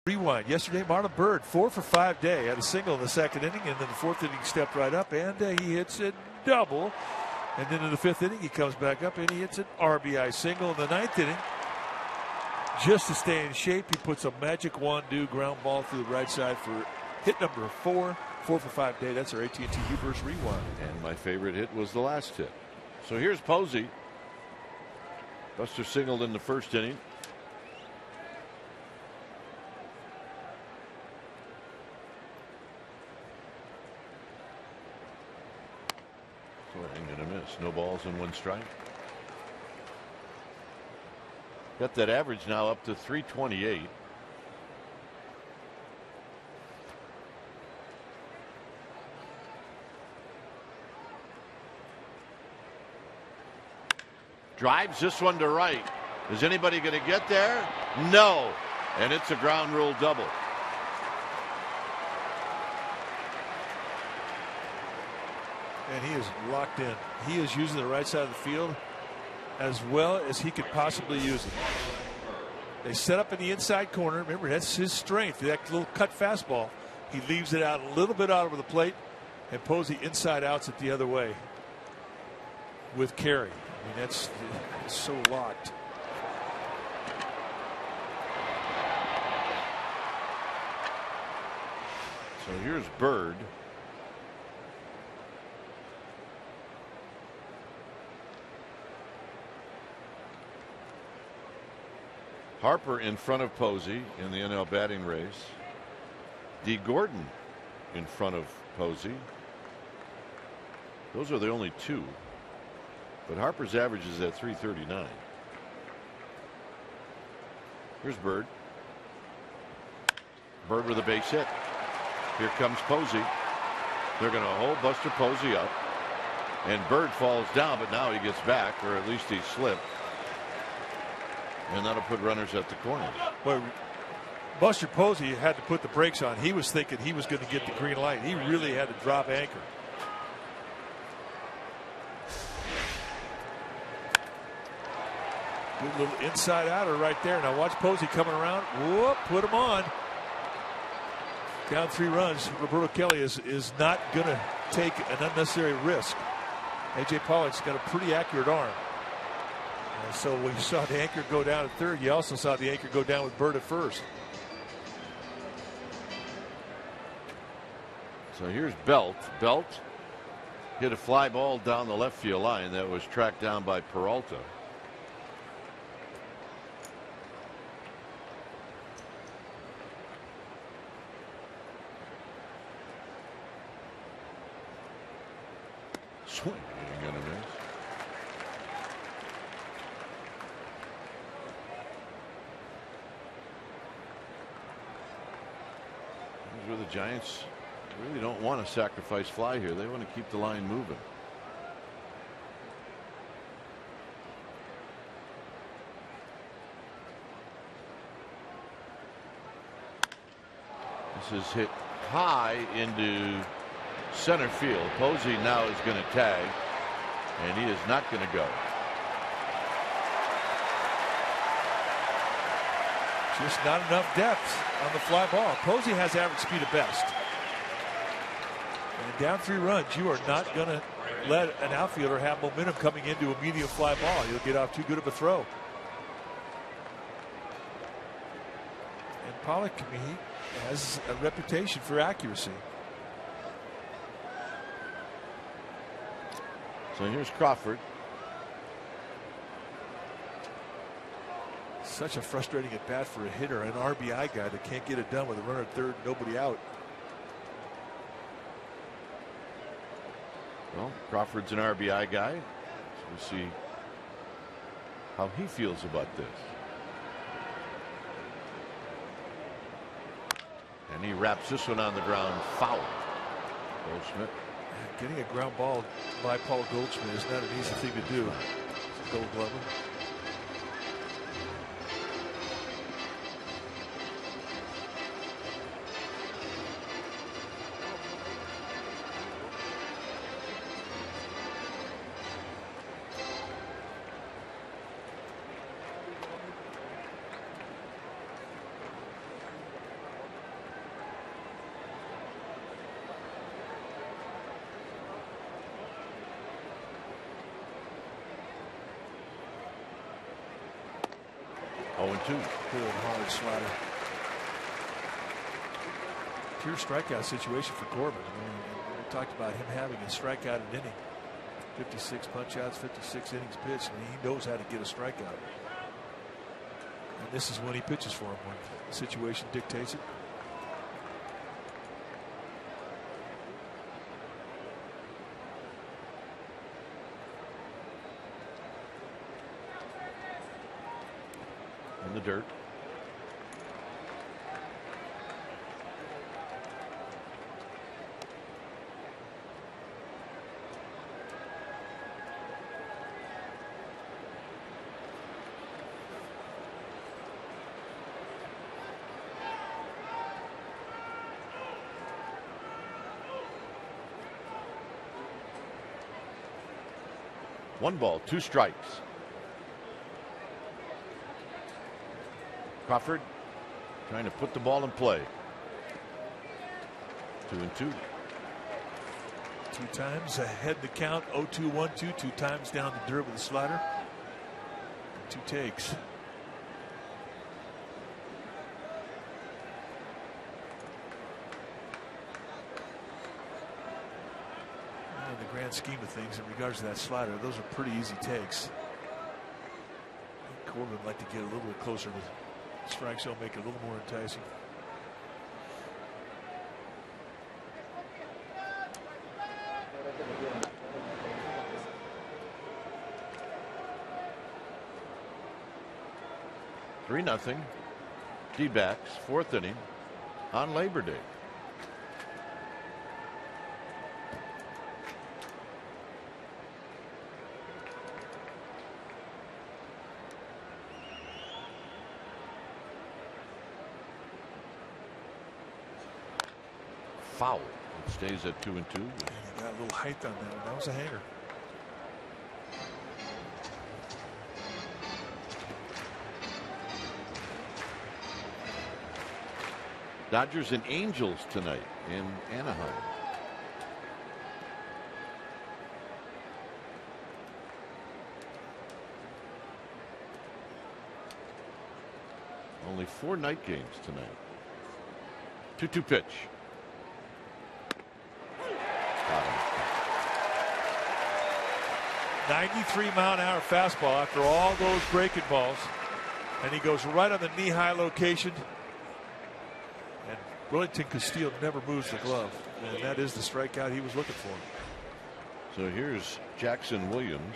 Rewind. Yesterday, Marlon Byrd, 4 for 5 day. Had a single in the 2nd inning, and then the 4th inning stepped right up, and he hits a double. And then in the 5th inning, he comes back up, and he hits an RBI single in the 9th inning. just to stay in shape, he puts a magic wand do ground ball through the right side for hit number 4 for 5 day. That's our AT&T Reverse Rewind. And my favorite hit was the last hit. So here's Posey. Buster singled in the first inning. Swing and a miss. No balls and 1 strike. Got that average now up to 328. Drives this one to right. Is anybody going to get there? No. And it's a ground rule double. And he is locked in. He is using the right side of the field as well as he could possibly use it. They set up in the inside corner. Remember, that's his strength. That little cut fastball. He leaves it out a little bit out over the plate, and Posey inside outs it the other way with Carey. I mean, that's so locked. So here's Bird. Harper in front of Posey in the NL batting race. D. Gordon in front of Posey. Those are the only 2. But Harper's average is at 339. Here's Bird. Bird with a base hit. Here comes Posey. They're going to hold Buster Posey up. And Bird falls down, but now he gets back, or at least he slipped. And that'll put runners at the corners. Well, Buster Posey had to put the brakes on. He was thinking he was going to get the green light. He really had to drop anchor. Good little inside outer right there. Now watch Posey coming around. Whoop, put him on. Down 3 runs. Roberto Kelly is not going to take an unnecessary risk. A.J. Pollock's got a pretty accurate arm. And so when you saw the anchor go down at third, you also saw the anchor go down with Bird at first. So here's Belt. Belt hit a fly ball down the left field line that was tracked down by Peralta. Swing and a miss. Here's where the Giants really don't want to sacrifice fly here. They want to keep the line moving. This is hit high into center field. Posey now is going to tag, and he is not going to go. Just not enough depth on the fly ball. Posey has average speed at best. And down 3 runs, you are not going to let an outfielder have momentum coming into a medium fly ball. He'll get off too good of a throw. And Pollock, I mean, he has a reputation for accuracy. So here's Crawford. Such a frustrating at bat for a hitter, an RBI guy that can't get it done with a runner at third, nobody out. Well, Crawford's an RBI guy. So we'll see how he feels about this. And he wraps this one on the ground foul. Goldschmidt. Getting a ground ball by Paul Goldschmidt is not an easy thing to do. Gold Glover. 0-2. Good hard slider. Pure strikeout situation for Corbin. I mean, we talked about him having a strikeout an inning. 56 punch-outs, 56 innings pitched. I mean, he knows how to get a strikeout. And this is when he pitches for him, when the situation dictates it. In the dirt. One ball, 2 strikes. Crawford trying to put the ball in play. 2-2. 2 times ahead the count. 0-2, 1-2. 2 times down the dirt with the slider. 2 takes. In the grand scheme of things, in regards to that slider, those are pretty easy takes. Corbin would like to get a little bit closer to the strike zone, make it a little more enticing. Three 3-0. D-backs, 4th inning on Labor Day. Foul. It stays at 2-2. Got a little height on that one. That was a hanger. Dodgers and Angels tonight in Anaheim. Only 4 night games tonight. 2-2 pitch. 93-mile-an-hour fastball after all those breaking balls, and he goes right on the knee-high location. And Wellington Castillo never moves the glove, and that is the strikeout he was looking for. So here's Jackson Williams.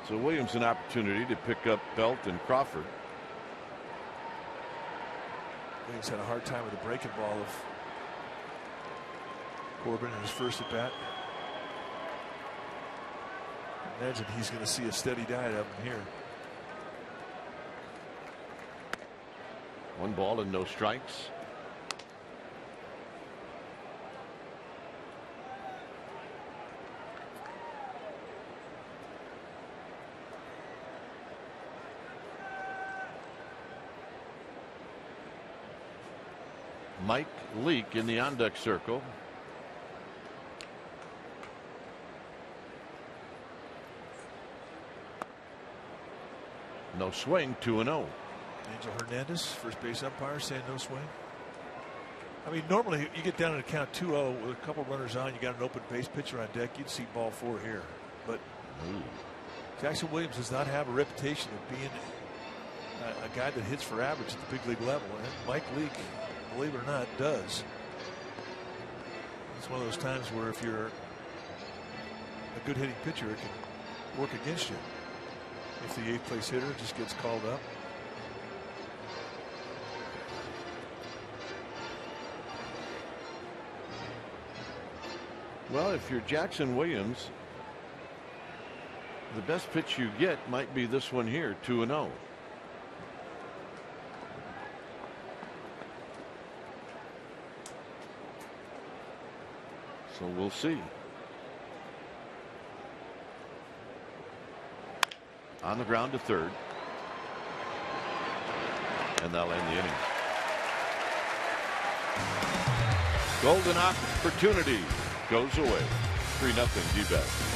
So Williams an opportunity to pick up Belt and Crawford. Williams had a hard time with the breaking ball of Corbin in his first at bat. Imagine he's going to see a steady diet of him here. 1 ball and no strikes. Mike Leake in the on-deck circle. No swing, 2-0. Angel Hernandez, first base umpire, saying no swing. I mean, normally you get down to the count 2-0 with a couple runners on, you got an open base pitcher on deck, you'd see ball 4 here. But Jackson Williams does not have a reputation of being a guy that hits for average at the big league level, and Mike Leake, believe it or not, does. It's one of those times where if you're a good hitting pitcher, it can work against you if the 8th place hitter just gets called up. Well, if you're Jackson Williams, the best pitch you get might be this one here, 2-0. So we'll see. On the ground to third. And that'll end the inning. Golden opportunity goes away. 3-0 D-backs.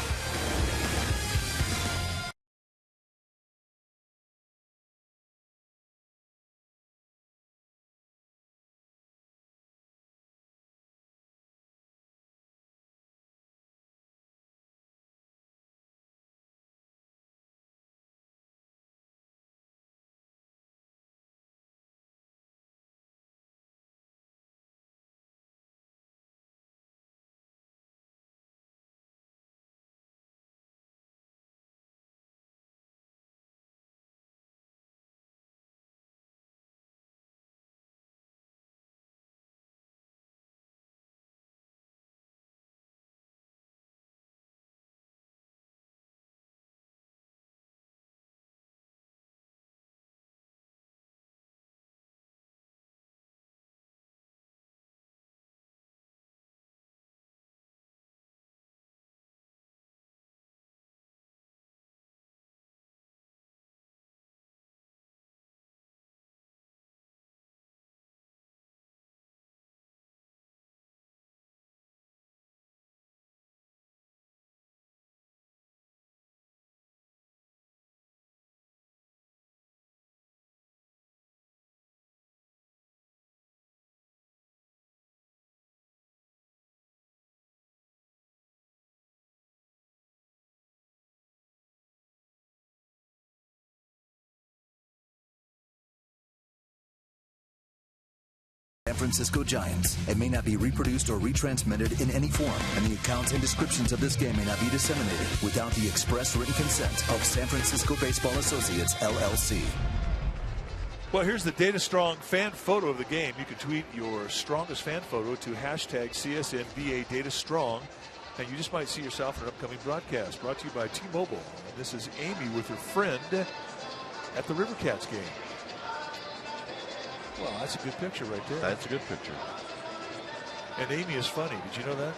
San Francisco Giants and may not be reproduced or retransmitted in any form, and the accounts and descriptions of this game may not be disseminated without the express written consent of San Francisco Baseball Associates, LLC. Well, here's the Data Strong fan photo of the game. You can tweet your strongest fan photo to hashtag CSNBA Data Strong, and you just might see yourself in an upcoming broadcast. Brought to you by T-Mobile. And this is Amy with her friend at the River Cats game. Well, that's a good picture right there. That's a good picture. And Amy is funny. Did you know that?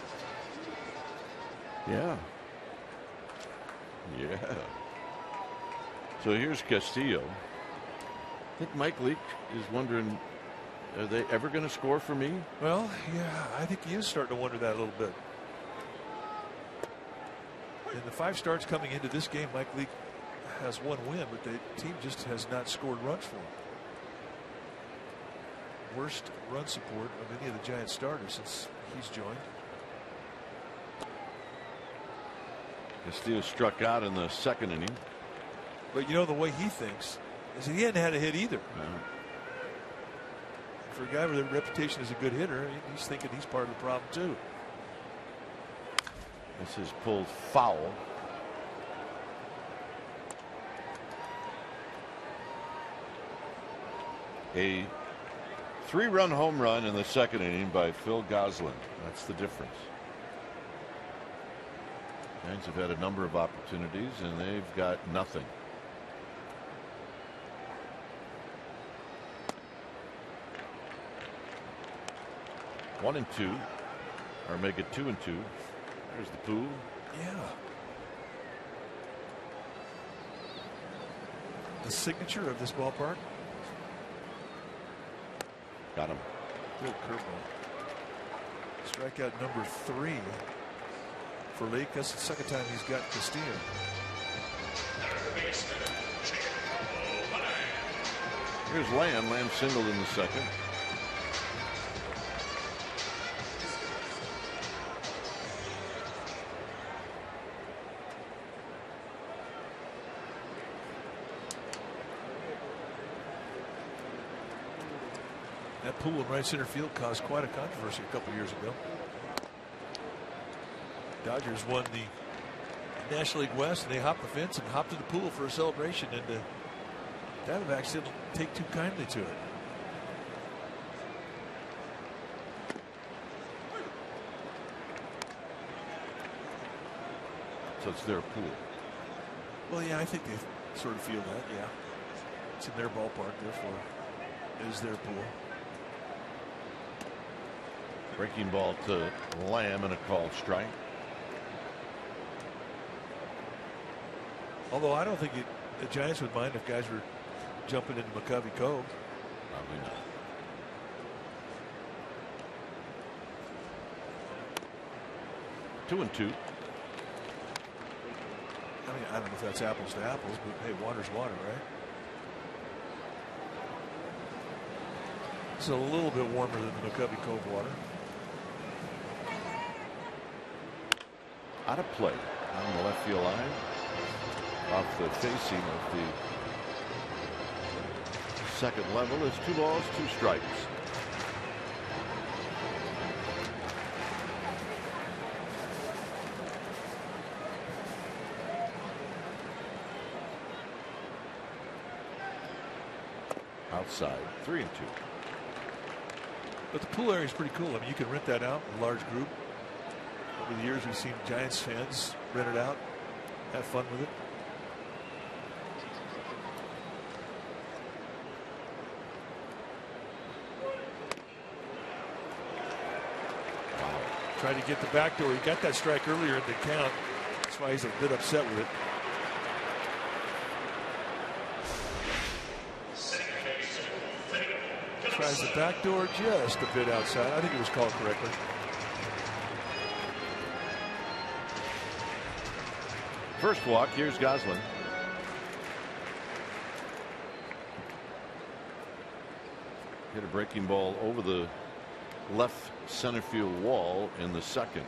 Yeah. Yeah. So here's Castillo. I think Mike Leake is wondering, are they ever going to score for me? Well, yeah, I think he is starting to wonder that a little bit. In the 5 starts coming into this game, Mike Leake has 1 win, but the team just has not scored runs for him. Worst run support of any of the Giants starters since he's joined. Castillo struck out in the 2nd inning. But you know, the way he thinks is he hadn't had a hit either. No. For a guy with a reputation as a good hitter, he's thinking he's part of the problem too. This is pulled foul. A 3-run home run in the 2nd inning by Phil Gosselin. That's the difference. Giants have had a number of opportunities and they've got nothing. One and 2, or make it 2 and 2. There's the pool. Yeah. The signature of this ballpark. Got him. Good curveball. Strikeout number 3 for Leake. That's the 2nd time he's got Castillo. Here's Lamb. Lamb singled in the 2nd. That pool in right center field caused quite a controversy a couple years ago. Dodgers won the National League West, and they hopped the fence and hopped to the pool for a celebration, and the Diamondbacks didn't take too kindly to it. So it's their pool. Well, yeah, I think they sort of feel that, yeah. It's in their ballpark, therefore it is their pool. Breaking ball to Lamb and a called strike. Although I don't think the Giants would mind if guys were jumping into McCovey Cove. Probably not. 2-2. I mean, I don't know if that's apples to apples, but hey, water's water, right? It's a little bit warmer than the McCovey Cove water. Out of play on the left field line, off the facing of the second level. It's 2 balls, 2 strikes. Outside, 3-2. But the pool area is pretty cool. I mean, you can rent that out in a large group. Over the years, we've seen Giants fans rent it out, have fun with it. Tried to get the back door. He got that strike earlier in the count. That's why he's a bit upset with it. Tries the back door just a bit outside. I think it was called correctly. First walk. Here's Goslin. Hit a breaking ball over the left center field wall in the second.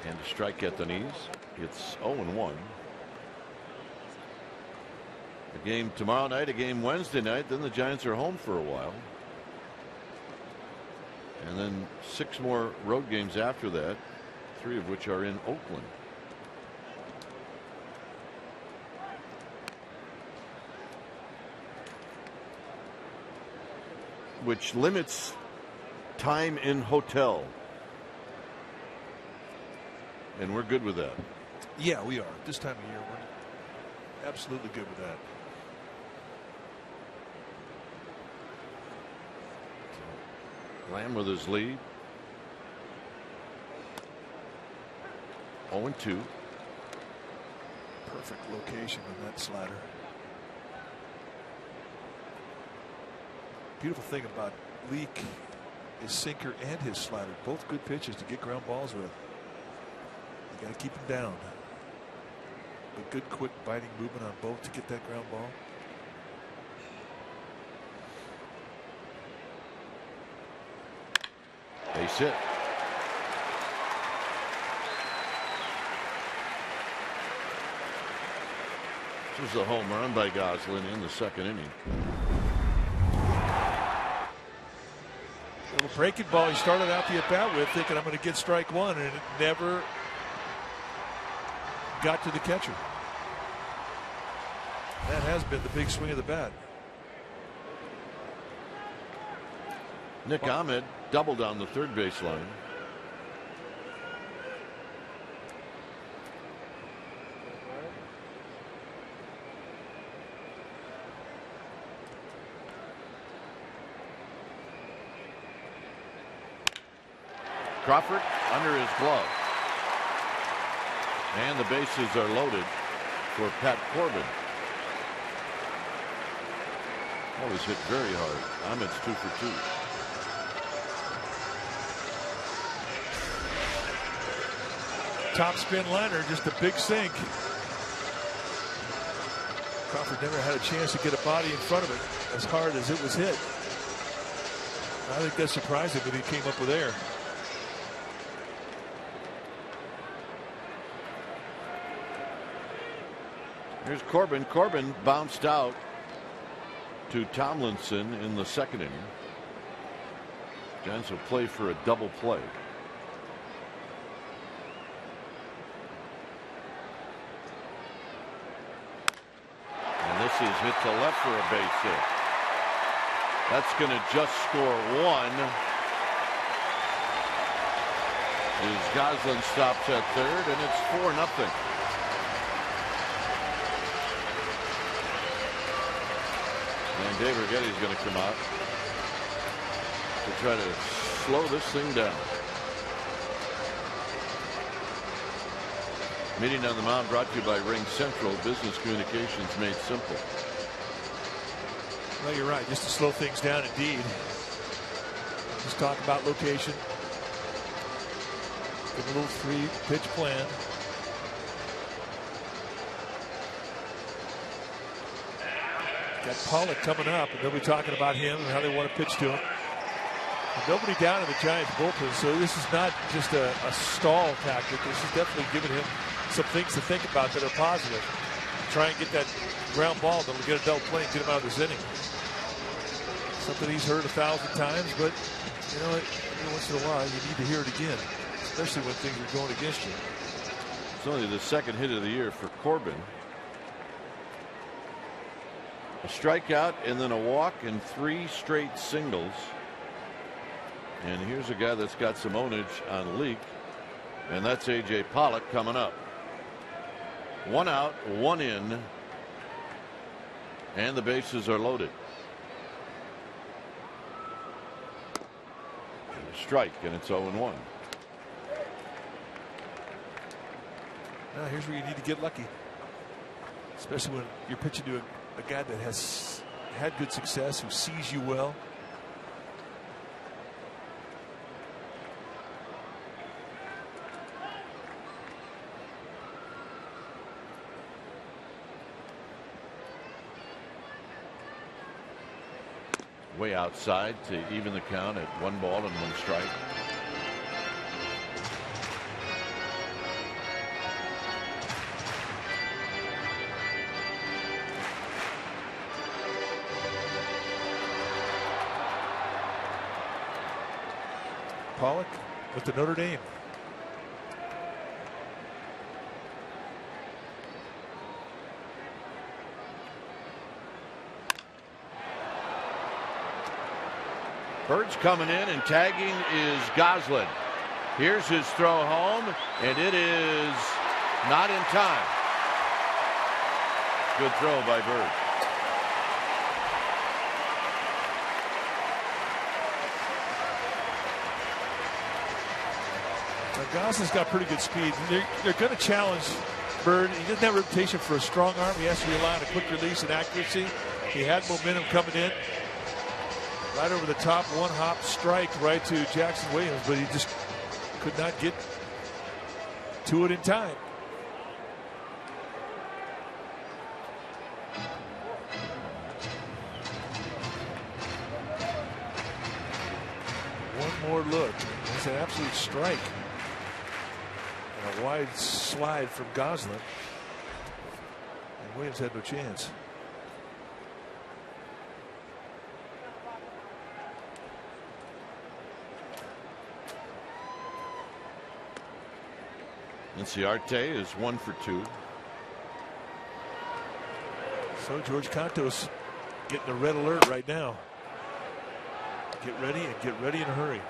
And a strike at the knees. It's 0-1. A game tomorrow night, a game Wednesday night. Then the Giants are home for a while. And then 6 more road games after that, 3 of which are in Oakland. Which limits time in hotel. And we're good with that. Yeah, we are. This time of year, we're absolutely good with that. Lamb with his lead. 0-2. Perfect location on that slider. Beautiful thing about Leake, his sinker and his slider, both good pitches to get ground balls with. You got to keep him down. A good, quick, biting movement on both to get that ground ball. Base hit. This was a home run by Goslin in the second inning. Little breaking ball he started out the at bat with, thinking I'm going to get strike one, and it never got to the catcher. That has been the big swing of the bat. Nick Ahmed doubled on the third base line. Crawford under his glove. And the bases are loaded for Pat Corbin. That was hit very hard. Ahmed's 2 for 2. Top spin liner, just a big sink. Crawford never had a chance to get a body in front of it as hard as it was hit. I think that surprised him that he came up with air. Here's Corbin. Corbin bounced out to Tomlinson in the second inning. Giants will play for a double play. And this is hit to left for a base hit. That's going to just score one. As Goslin stops at third, and it's 4-0. And Dave Righetti's going to come out to try to slow this thing down. Meeting on the mound brought to you by Ring Central. Business communications made simple. No, you're right. Just to slow things down, indeed. Just talk about location. Give a little 3-pitch plan. Got Pollock coming up, and they'll be talking about him and how they want to pitch to him. And nobody down in the Giants bullpen, so this is not just a stall tactic. This is definitely giving him some things to think about that are positive. Try and get that ground ball that'll get a double play and get him out of this inning. Something he's heard 1,000 times, but you know, every once in a while you need to hear it again, especially when things are going against you. It's only the second hit of the year for Corbin. A strikeout and then a walk and 3 straight singles. And here's a guy that's got some ownage on Leake, and that's A.J. Pollock coming up. 1 out, 1 in, and the bases are loaded. Strike, and it's 0-1. Now here's where you need to get lucky, especially when you're pitching to a guy that has had good success, who sees you well. Way outside to even the count at 1 ball and 1 strike. Pollock with the Notre Dame. Bird's coming in, and tagging is Goslin. Here's his throw home, and it is not in time. Good throw by Bird. Now Goslin's got pretty good speed. They're going to challenge Bird. He doesn't have a reputation for a strong arm. He has to rely on a quick release and accuracy. He had momentum coming in. Right over the top, 1-hop strike right to Jackson Williams, but he just could not get to it in time. One more look. It's an absolute strike. And a wide slide from Goslin. And Williams had no chance. Inciarte is 1 for 2. So George Cantos getting a red alert right now. Get ready, and get ready in a hurry.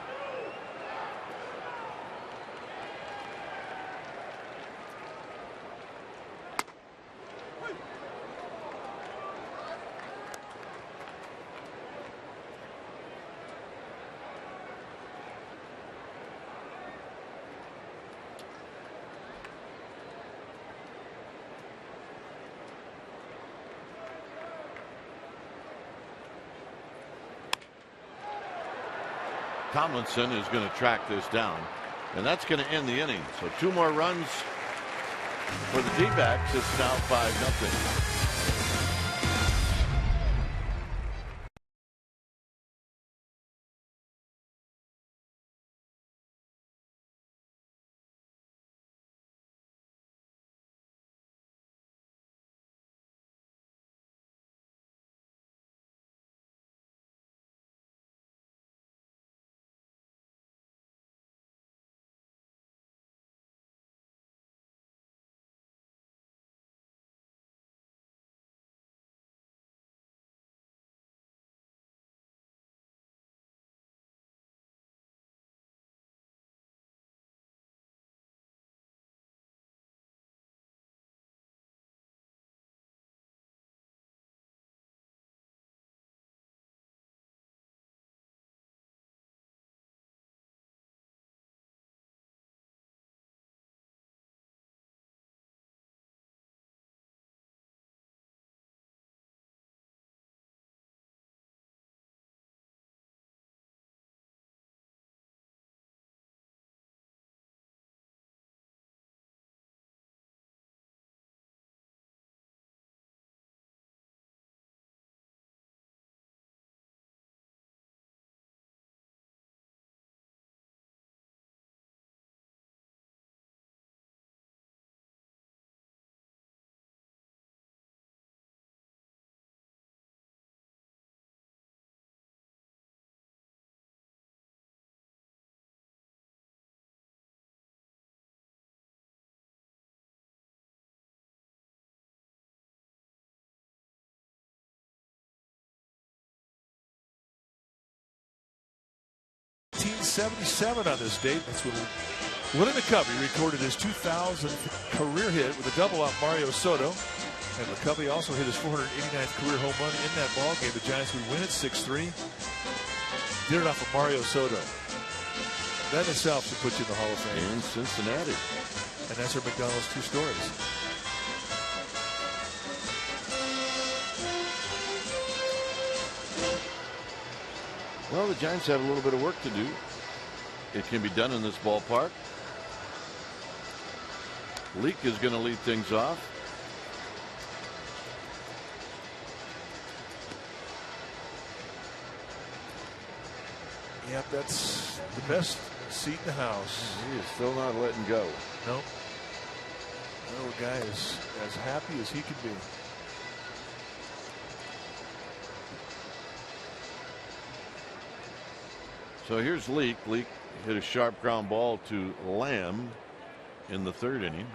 Tomlinson is going to track this down, and that's going to end the inning. So 2 more runs for the D-backs. It's now 5-0. 1977 on this date. That's when Willie McCovey recorded his 2000th career hit with a double off Mario Soto. And McCovey also hit his 489th career home run in that ball game. The Giants would win it 6-3. Did it off of Mario Soto. That itself should put you in the Hall of Fame. In Cincinnati. And that's our McDonald's two stories. Well, the Giants have a little bit of work to do. It can be done in this ballpark. Leake is going to lead things off. Yep, that's the best seat in the house. He is still not letting go. Nope. The little guy is as happy as he can be. So here's Leake. Leake hit a sharp ground ball to Lamb in the third inning.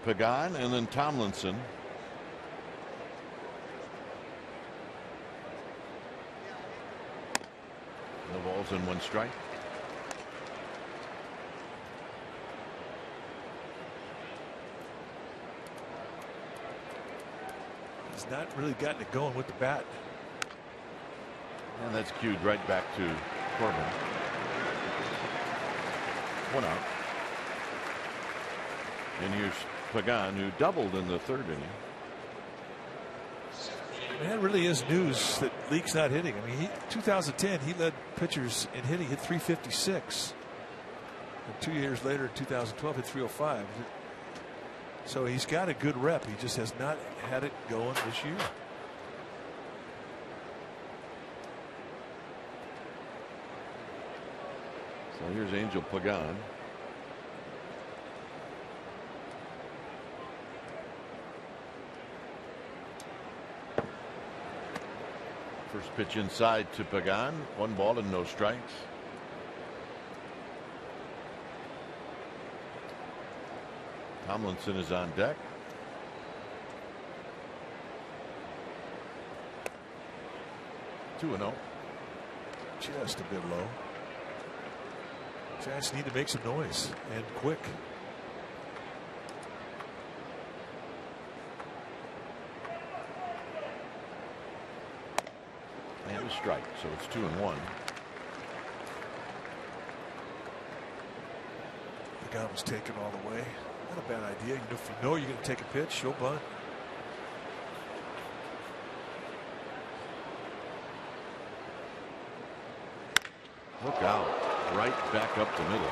Pagan and then Tomlinson. No balls and one strike. He's not really gotten it going with the bat. And that's cued right back to Corbin. One out. And here's Pagan, who doubled in the third inning. And that really is news that Leake's not hitting. I mean, 2010, he led pitchers in hitting, hit 356. And 2 years later, in 2012, hit 305. So he's got a good rep. He just has not had it going this year. So here's Angel Pagan. First pitch inside to Pagan. 1 ball and no strikes. Tomlinson is on deck. 2-0. Just a bit low. Giants need to make some noise and quick. And a strike, so it's 2-1. The guy was taken all the way. Not a bad idea. If you know you're going to take a pitch, you'll bunt. Look out. Right back up the middle.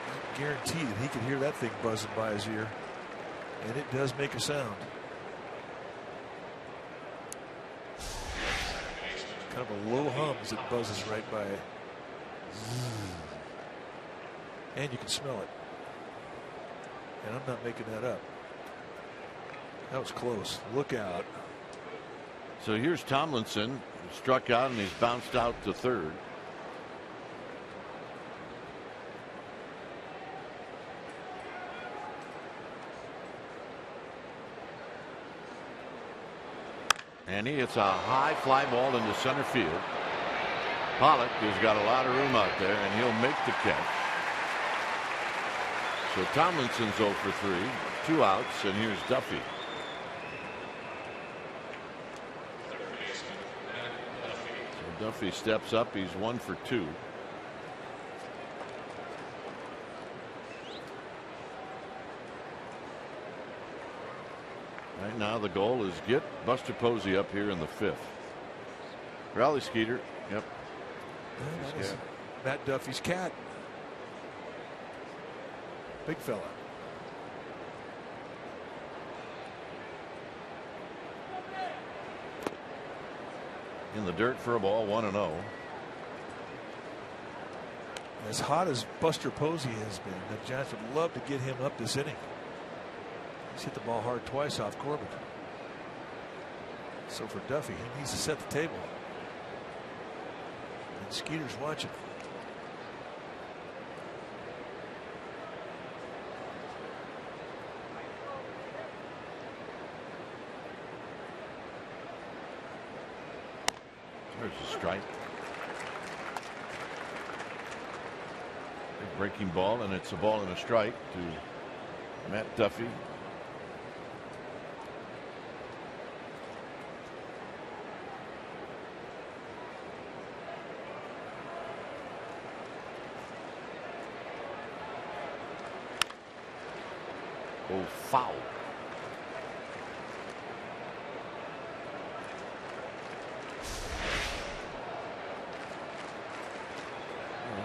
I guarantee that he can hear that thing buzzing by his ear. And it does make a sound. Kind of a low hum as it buzzes right by it. And you can smell it. And I'm not making that up. That was close. Look out. So here's Tomlinson, who struck out and he's bounced out to third. And he hits a high fly ball into center field. Pollock has got a lot of room out there, and he'll make the catch. So Tomlinson's 0 for 3, 2 outs, and here's Duffy. So Duffy steps up. He's 1 for 2. Right now the goal is get Buster Posey up here in the 5th. Rally Skeeter. Yep. Yeah, Matt Duffy's cat. Big fella. In the dirt for a ball, 1-0. As hot as Buster Posey has been, the Giants would love to get him up this inning. He's hit the ball hard twice off Corbin. So for Duffy, he needs to set the table. And Skeeter's watching. There's a strike. Big breaking ball, and it's a ball and a strike to Matt Duffy. Oh, foul.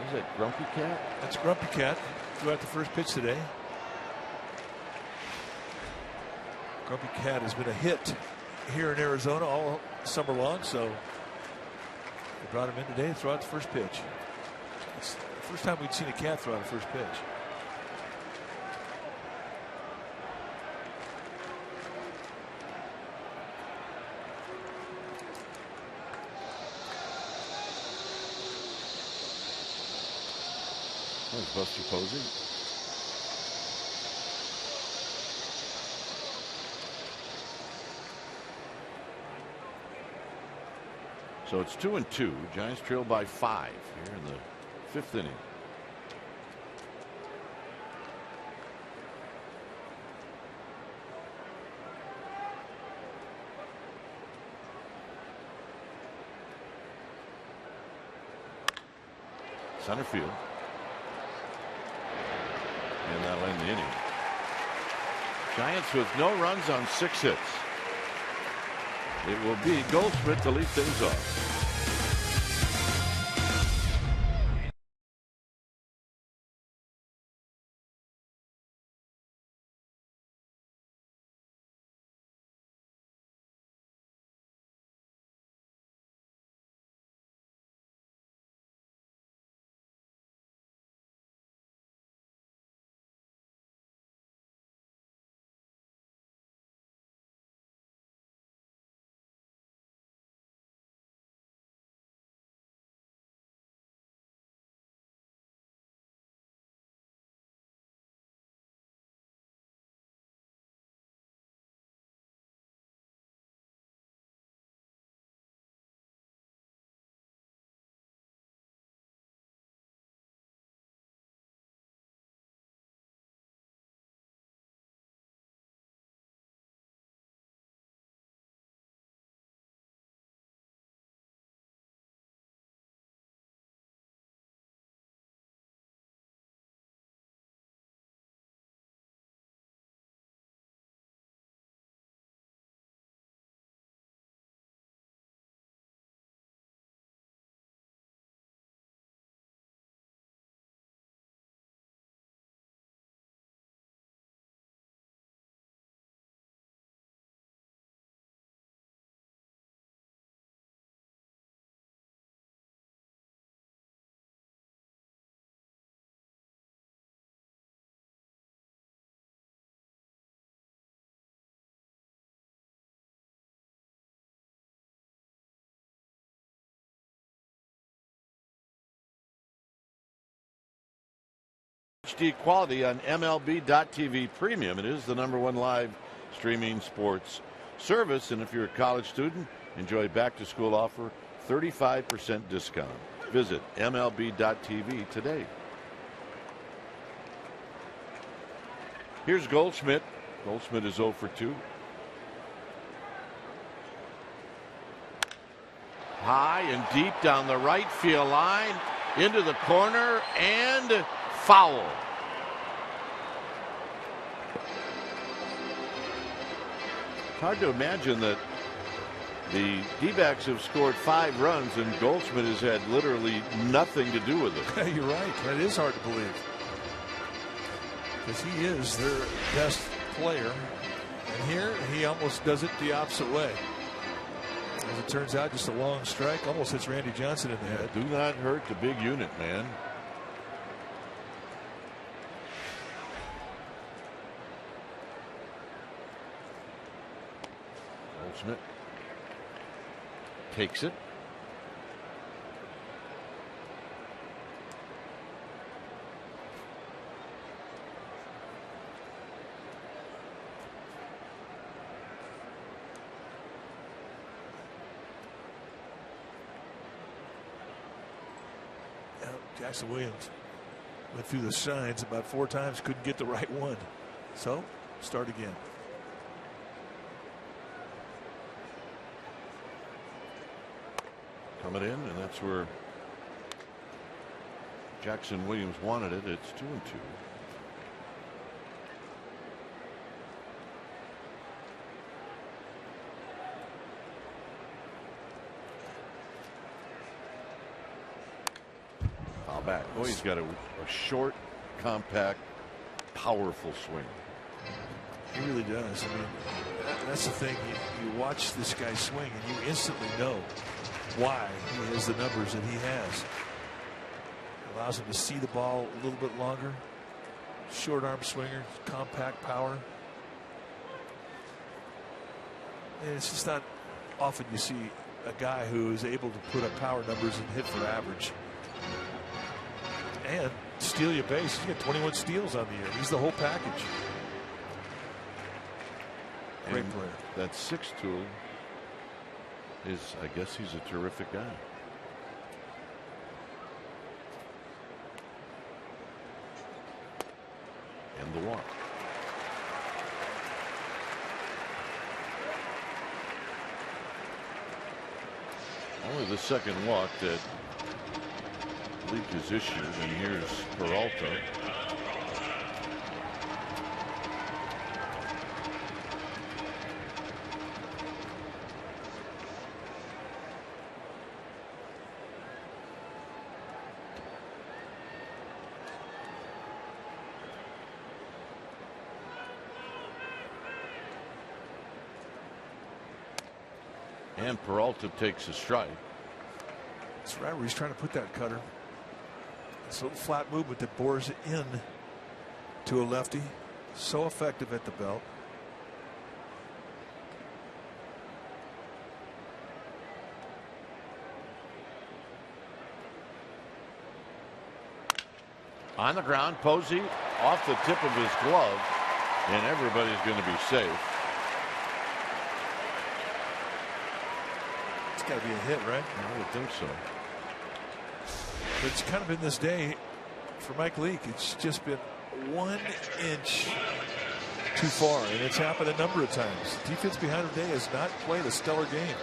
Is that Grumpy Cat? That's Grumpy Cat. Threw out the first pitch today. Grumpy Cat has been a hit here in Arizona all summer long, so they brought him in today to throw out the first pitch. It's the first time we'd seen a cat throw out the first pitch. Buster Posey. So it's 2-2. Giants trail by 5 here in the 5th inning. Center field. And that'll end the inning. Giants with no runs on 6 hits. It will be Goldschmidt to lead things off. HD quality on MLB.TV Premium. It is the #1 live streaming sports service. And if you're a college student, enjoy back-to-school offer, 35% discount. Visit MLB.TV today. Here's Goldschmidt. Goldschmidt is 0 for 2. High and deep down the right field line, into the corner, and foul. It's hard to imagine that the D-backs have scored 5 runs and Goldschmidt has had literally nothing to do with it. You're right. That is hard to believe. Because he is their best player. And here he almost does it the opposite way. As it turns out, just a long strike almost hits Randy Johnson in the head. Do not hurt the big unit, man. Goldschmidt takes it. Jackson Williams went through the signs about 4 times, couldn't get the right one. So start again. Coming in, and that's where Jackson Williams wanted it. It's 2-2. Foul back. Oh, he's got a short, compact, powerful swing. He really does. I mean, that's the thing. You watch this guy swing, and you instantly know why he has the numbers that he has. Allows him to see the ball a little bit longer. Short arm swinger, compact power. And it's just not often you see a guy who is able to put up power numbers and hit for average. And steal your base. He's got 21 steals on the year. He's the whole package. Great player. That 6 tool is, I guess he's a terrific guy. And the walk. Only the second walk that Leake has issued, and here's Peralta. And Peralta takes a strike. That's right where he's trying to put that cutter. It's a little flat movement that bores in to a lefty. So effective at the belt. On the ground, Posey off the tip of his glove, and everybody's going to be safe. It's got to be a hit, right? I would think so. But it's kind of been this day for Mike Leake. It's just been 1 inch too far, and it's happened a number of times. Defense behind the day has not played a stellar game.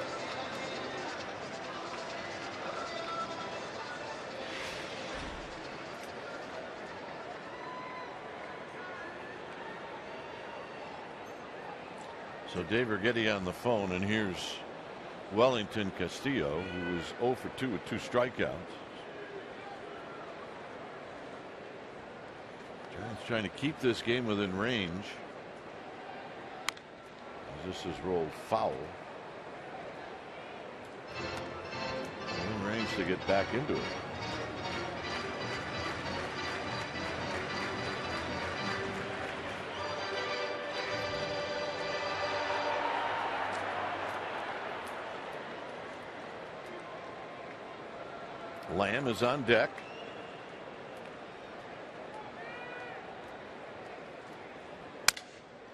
So Dave Urquidi on the phone, and here's Wellington Castillo, who was 0 for 2 with 2 strikeouts. Giants trying to keep this game within range. This is rolled foul. In range to get back into it. Lamb is on deck.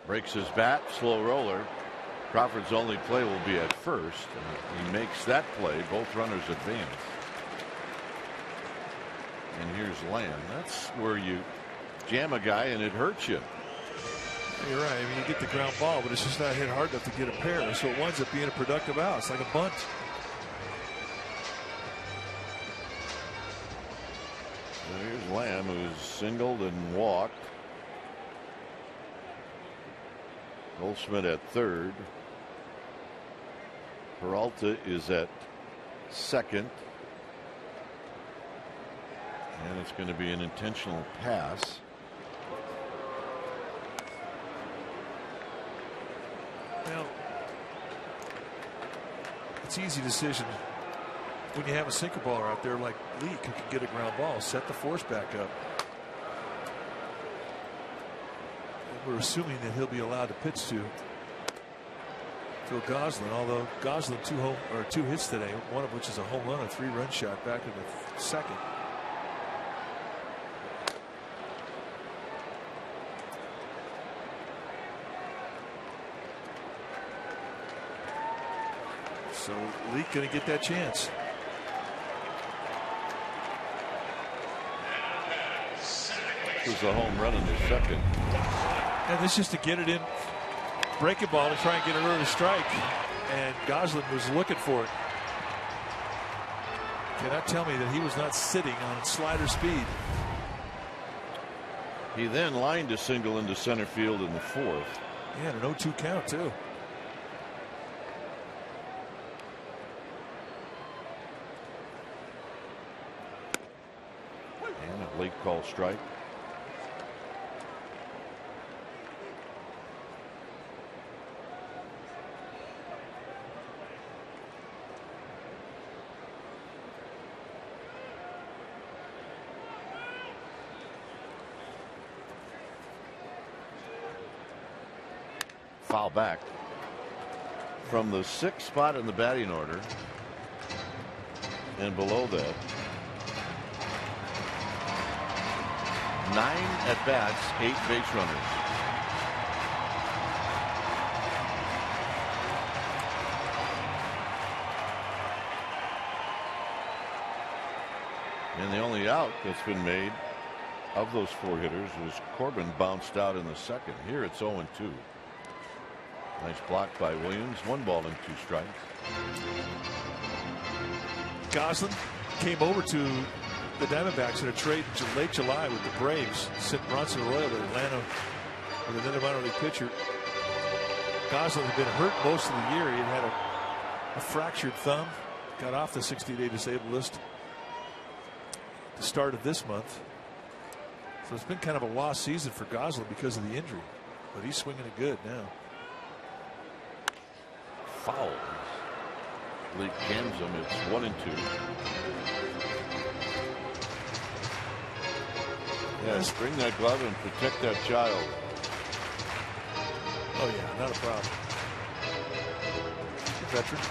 Breaks his bat, slow roller. Crawford's only play will be at first. And he makes that play. Both runners advance. And here's Lamb. That's where you jam a guy and it hurts you. You're right. I mean, you get the ground ball, but it's just not hit hard enough to get a pair. So it winds up being a productive out. It's like a bunt. Here's Lamb, who's singled and walked. Goldschmidt at third. Peralta is at second. And it's going to be an intentional pass. Well, it's an easy decision when you have a sinker baller out there like Leake who can get a ground ball. Set the force back up. And we're assuming that he'll be allowed to pitch to Phil Goslin, although Goslin 2 hits today, one of which is a home run, a 3-run shot back in the second. So Leake going to get that chance. was a home run in the second. And this is to get it in, break a ball to try and get an early strike. And Gosselin was looking for it. Cannot tell me that he was not sitting on slider speed. He then lined a single into center field in the fourth. He had an 0-2 count too. And a late call strike. Foul back from the 6th spot in the batting order, and below that 9 at bats, 8 base runners. And the only out that's been made of those 4 hitters was Corbin, bounced out in the second. Here it's 0-2. Nice block by Williams. 1 ball and 2 strikes. Gosselin came over to the Diamondbacks in a trade in late July with the Braves. Sent Bronson Arroyo to Atlanta with another minor league pitcher. Gosselin had been hurt most of the year. He had a fractured thumb. Got off the 60-day disabled list at the start of this month. So it's been kind of a lost season for Gosselin because of the injury. But he's swinging it good now. Foul. Leak jams him. It's 1-2. Yes, bring that glove and protect that child. Oh yeah, not a problem. Veteran.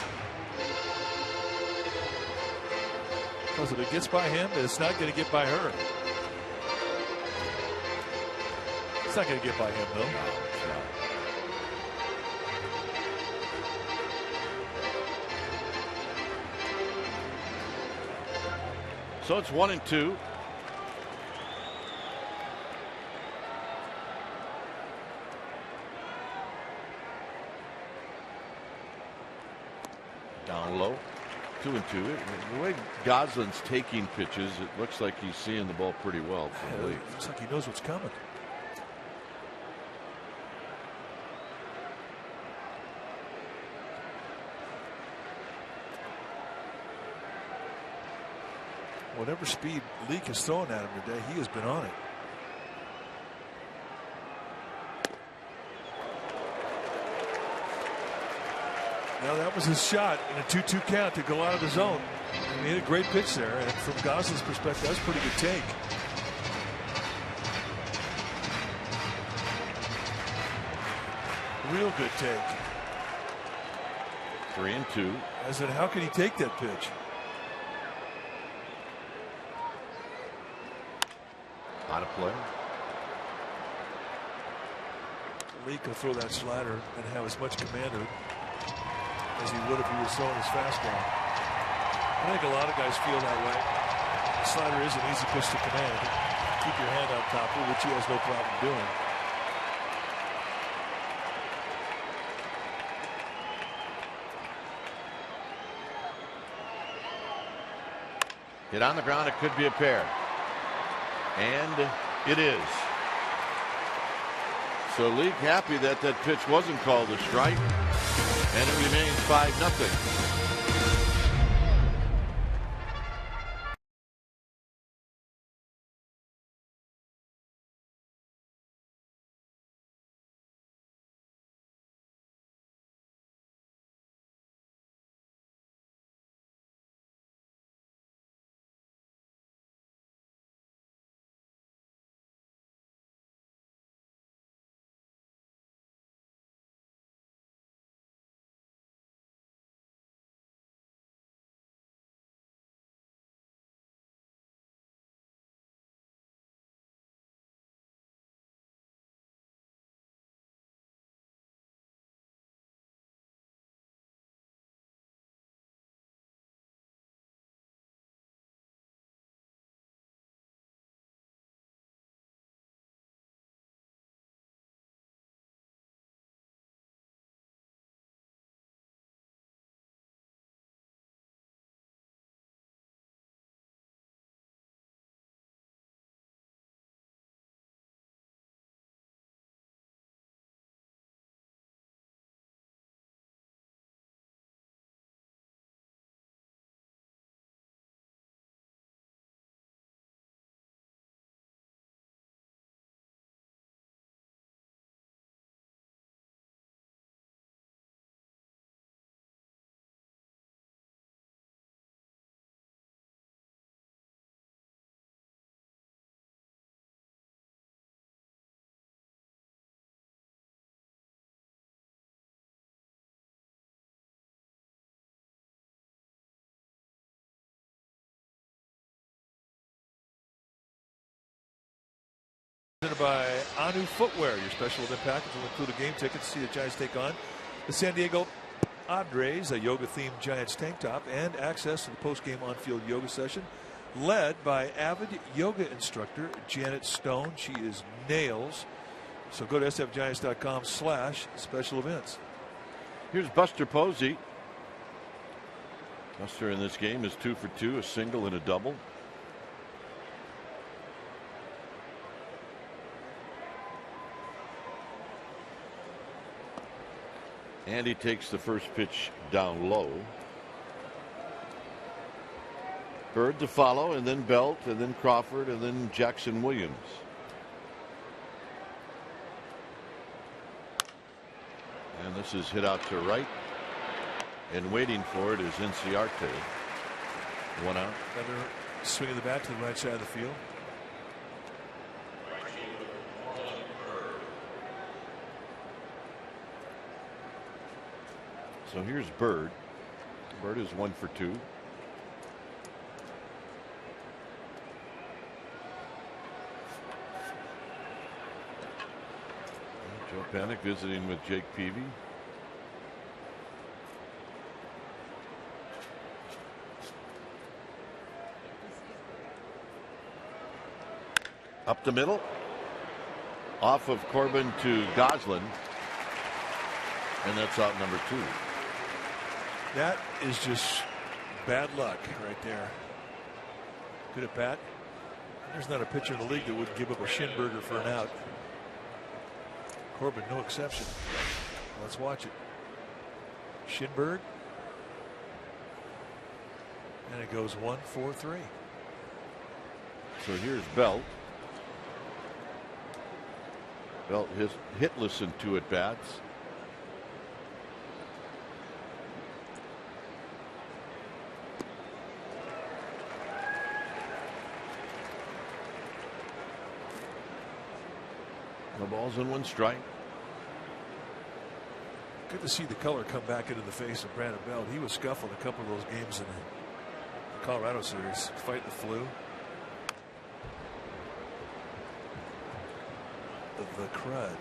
Because if it gets by him, it's not going to get by her. It's not going to get by him though. So it's 1-2. Down low. 2-2. The way Goslin's taking pitches, it looks like he's seeing the ball pretty well. Yeah, looks like he knows what's coming. Whatever speed Leak has thrown at him today, he has been on it. Now that was his shot in a 2-2 count to go out of the zone. He hit a great pitch there, and from Goslin's perspective, that was a pretty good take. Real good take. 3-2. I said, how can he take that pitch? Out of play. Leak will throw that slider and have as much command of it as he would if he was throwing his fastball. I think a lot of guys feel that way. The slider is an easy pitch to command. Keep your hand on top of it, which he has no problem doing. Hit on the ground, it could be a pair. And it is. So Leak happy that that pitch wasn't called a strike, and it remains 5-0. Presented by Anu Footwear. Your special event package will include a game ticket to see the Giants take on the San Diego Padres, a yoga-themed Giants tank top, and access to the post-game on-field yoga session led by avid yoga instructor Janet Stone. She is nails. So go to sfgiants.com/special events. Here's Buster Posey. Buster in this game is 2 for 2, a single and a double. And he takes the first pitch down low. Bird to follow, and then Belt, and then Crawford, and then Jackson Williams. And this is hit out to right. And waiting for it is Inciarte. 1 out. Another swing of the bat to the right side of the field. So here's Bird. Bird is 1 for 2. Joe Panik visiting with Jake Peavy. Up the middle. Off of Corbin to Goslin. And that's out number 2. That is just bad luck right there. Good at bat. There's not a pitcher in the league that would give up a shin burger for an out. Corbin, no exception. Let's watch it. Shinberg. And it goes 1-4-3. So here's Belt. Belt is hitless in 2 at bats. No balls and 1 strike. Good to see the color come back into the face of Brandon Belt. He was scuffling a couple of those games in the Colorado series, fighting the flu. The crud.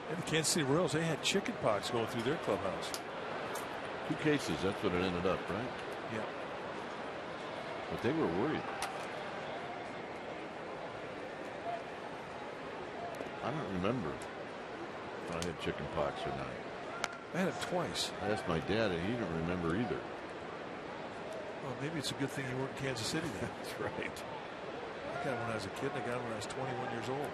And the Kansas City Royals, they had chicken pox going through their clubhouse. 2 cases, that's what it ended up, right? Yeah. But they were worried. I don't remember if I had chicken pox or not. I had it twice. I asked my dad, and he didn't remember either. Well, maybe it's a good thing you weren't in Kansas City then. That's right. I got it when I was a kid, and I got it when I was 21 years old.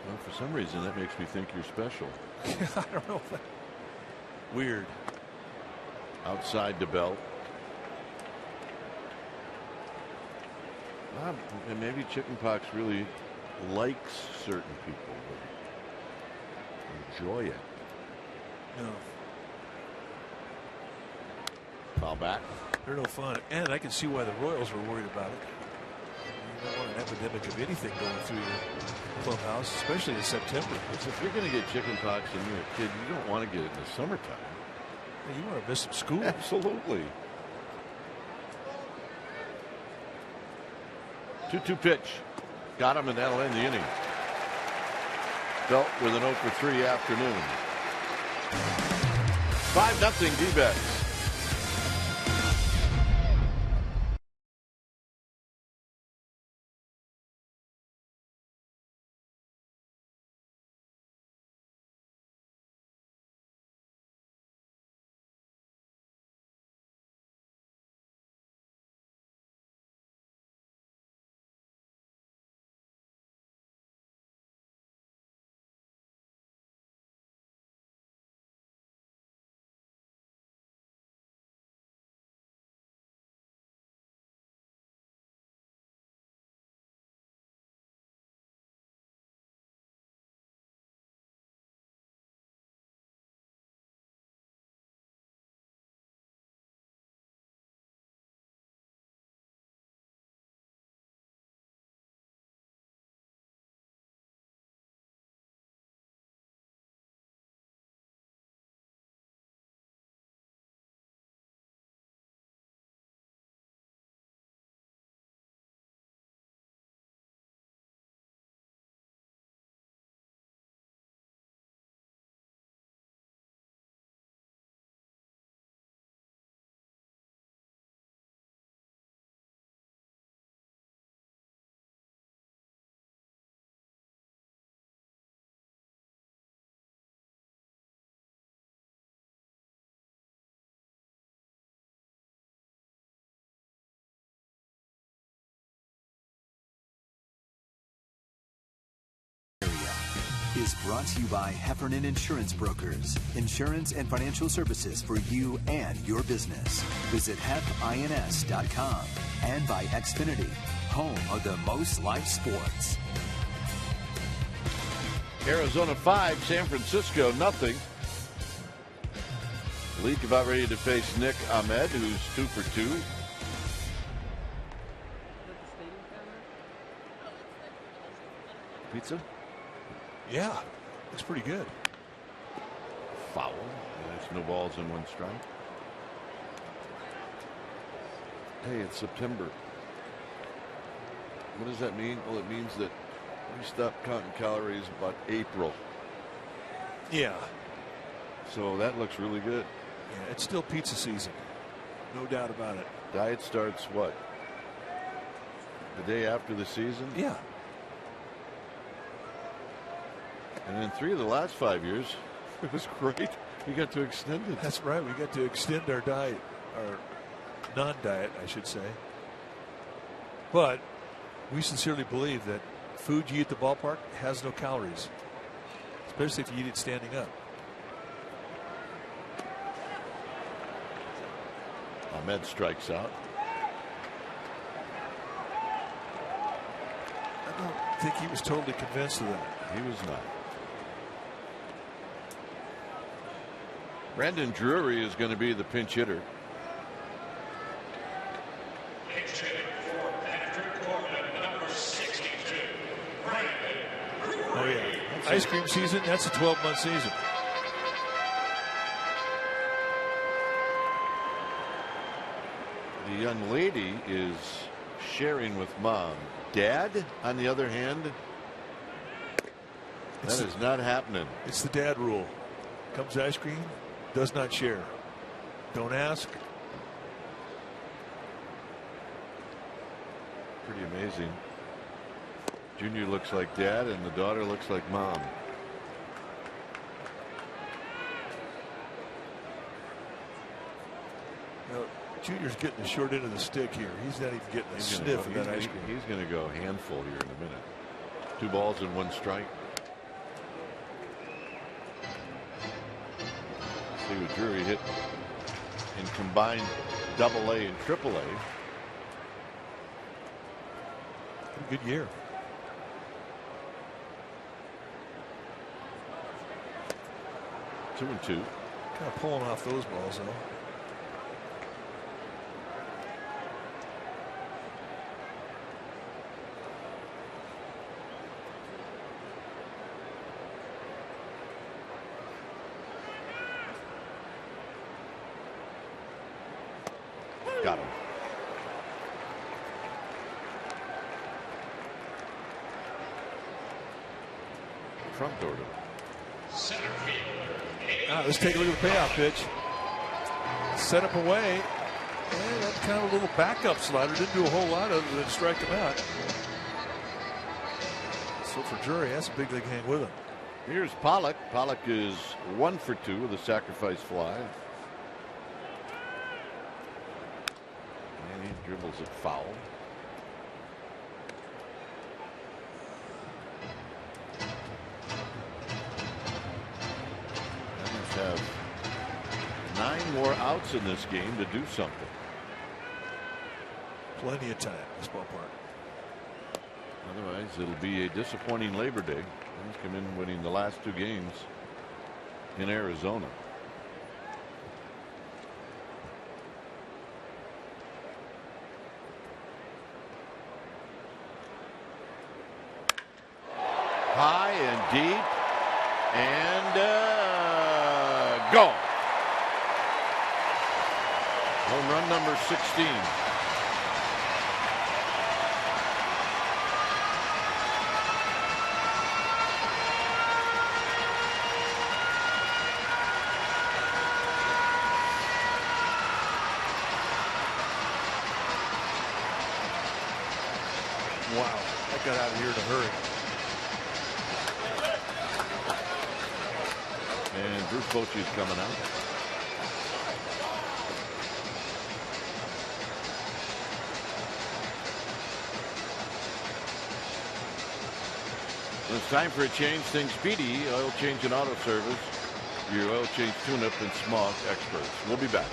Well, for some reason, that makes me think you're special. I don't know. Weird. Outside to Belt. And maybe chickenpox really likes certain people, but enjoy it. No. Foul back. They're no fun. And I can see why the Royals were worried about it. You don't want an epidemic of anything going through your clubhouse, especially in September. Because if you're going to get chickenpox and you're a kid, you don't want to get it in the summertime. You want to miss some school. Absolutely. 2-2 pitch. Got him, and that'll end the inning. Belt with an 0 for 3 afternoon. 5-0 D-backs. is brought to you by Heffernan Insurance Brokers. Insurance and financial services for you and your business. Visit hefins.com. And by Xfinity, home of the most life sports. Arizona 5, San Francisco nothing. Leak about ready to face Nick Ahmed, who's 2 for 2. Pizza? Yeah, looks pretty good. Foul. There's no balls and 1 strike. Hey, it's September. What does that mean? Well, it means that we stopped counting calories about April. Yeah. So that looks really good. Yeah, it's still pizza season. No doubt about it. Diet starts what? The day after the season? Yeah. And in 3 of the last 5 years, it was great. We got to extend it. That's right. We got to extend our diet, our non-diet, I should say. But we sincerely believe that food you eat at the ballpark has no calories, especially if you eat it standing up. Ahmed strikes out. I don't think he was totally convinced of that. He was not. Brandon Drury is going to be the pinch hitter. Oh, yeah. Ice cream season, that's a 12-month season. The young lady is sharing with mom. Dad, on the other hand, that is not happening. It's the dad rule. Comes ice cream, does not share. Don't ask. Pretty amazing. Junior looks like dad and the daughter looks like mom. You know, Junior's getting the short end of the stick here. He's not even getting a sniff of that ice cream. He's going to go handful here in a minute. 2 balls and 1 strike. See what Drury hit in combined AA and AAA. Good year. Two and two. Kind of pulling off those balls, though. Got him. Front door to Center field. Let's take a look at the payoff pitch. Set up away. And that kind of a little backup slider. Didn't do a whole lot other than strike him out. So for Drury, that's a big league hang with him. Here's Pollock. Pollock is 1 for 2 with a sacrifice fly. And he dribbles it foul. Have 9 more outs in this game to do something. Plenty of time in this ballpark. Otherwise, it'll be a disappointing Labor Day. He's come in winning the last 2 games in Arizona. High and deep and go. Home run number 16. Wow, that got out of here in a hurry. And Bruce Bochy's coming out. It's time for a change. Think Speedy Oil Change and Auto Service. Your oil change tune-up and smog experts. We'll be back.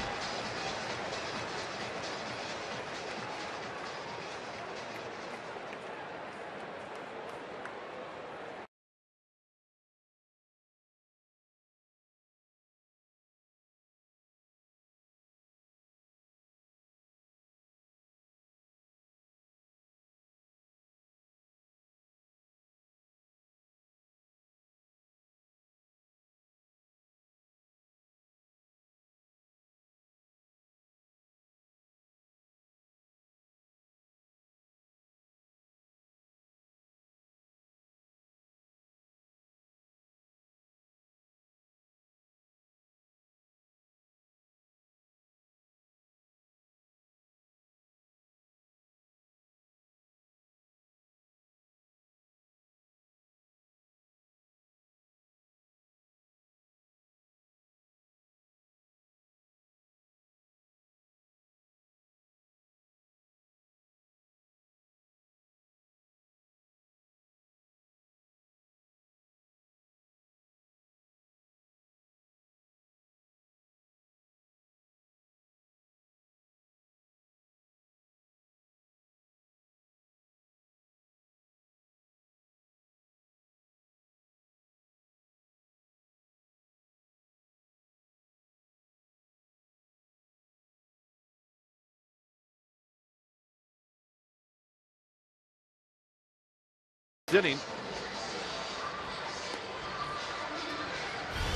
Inning.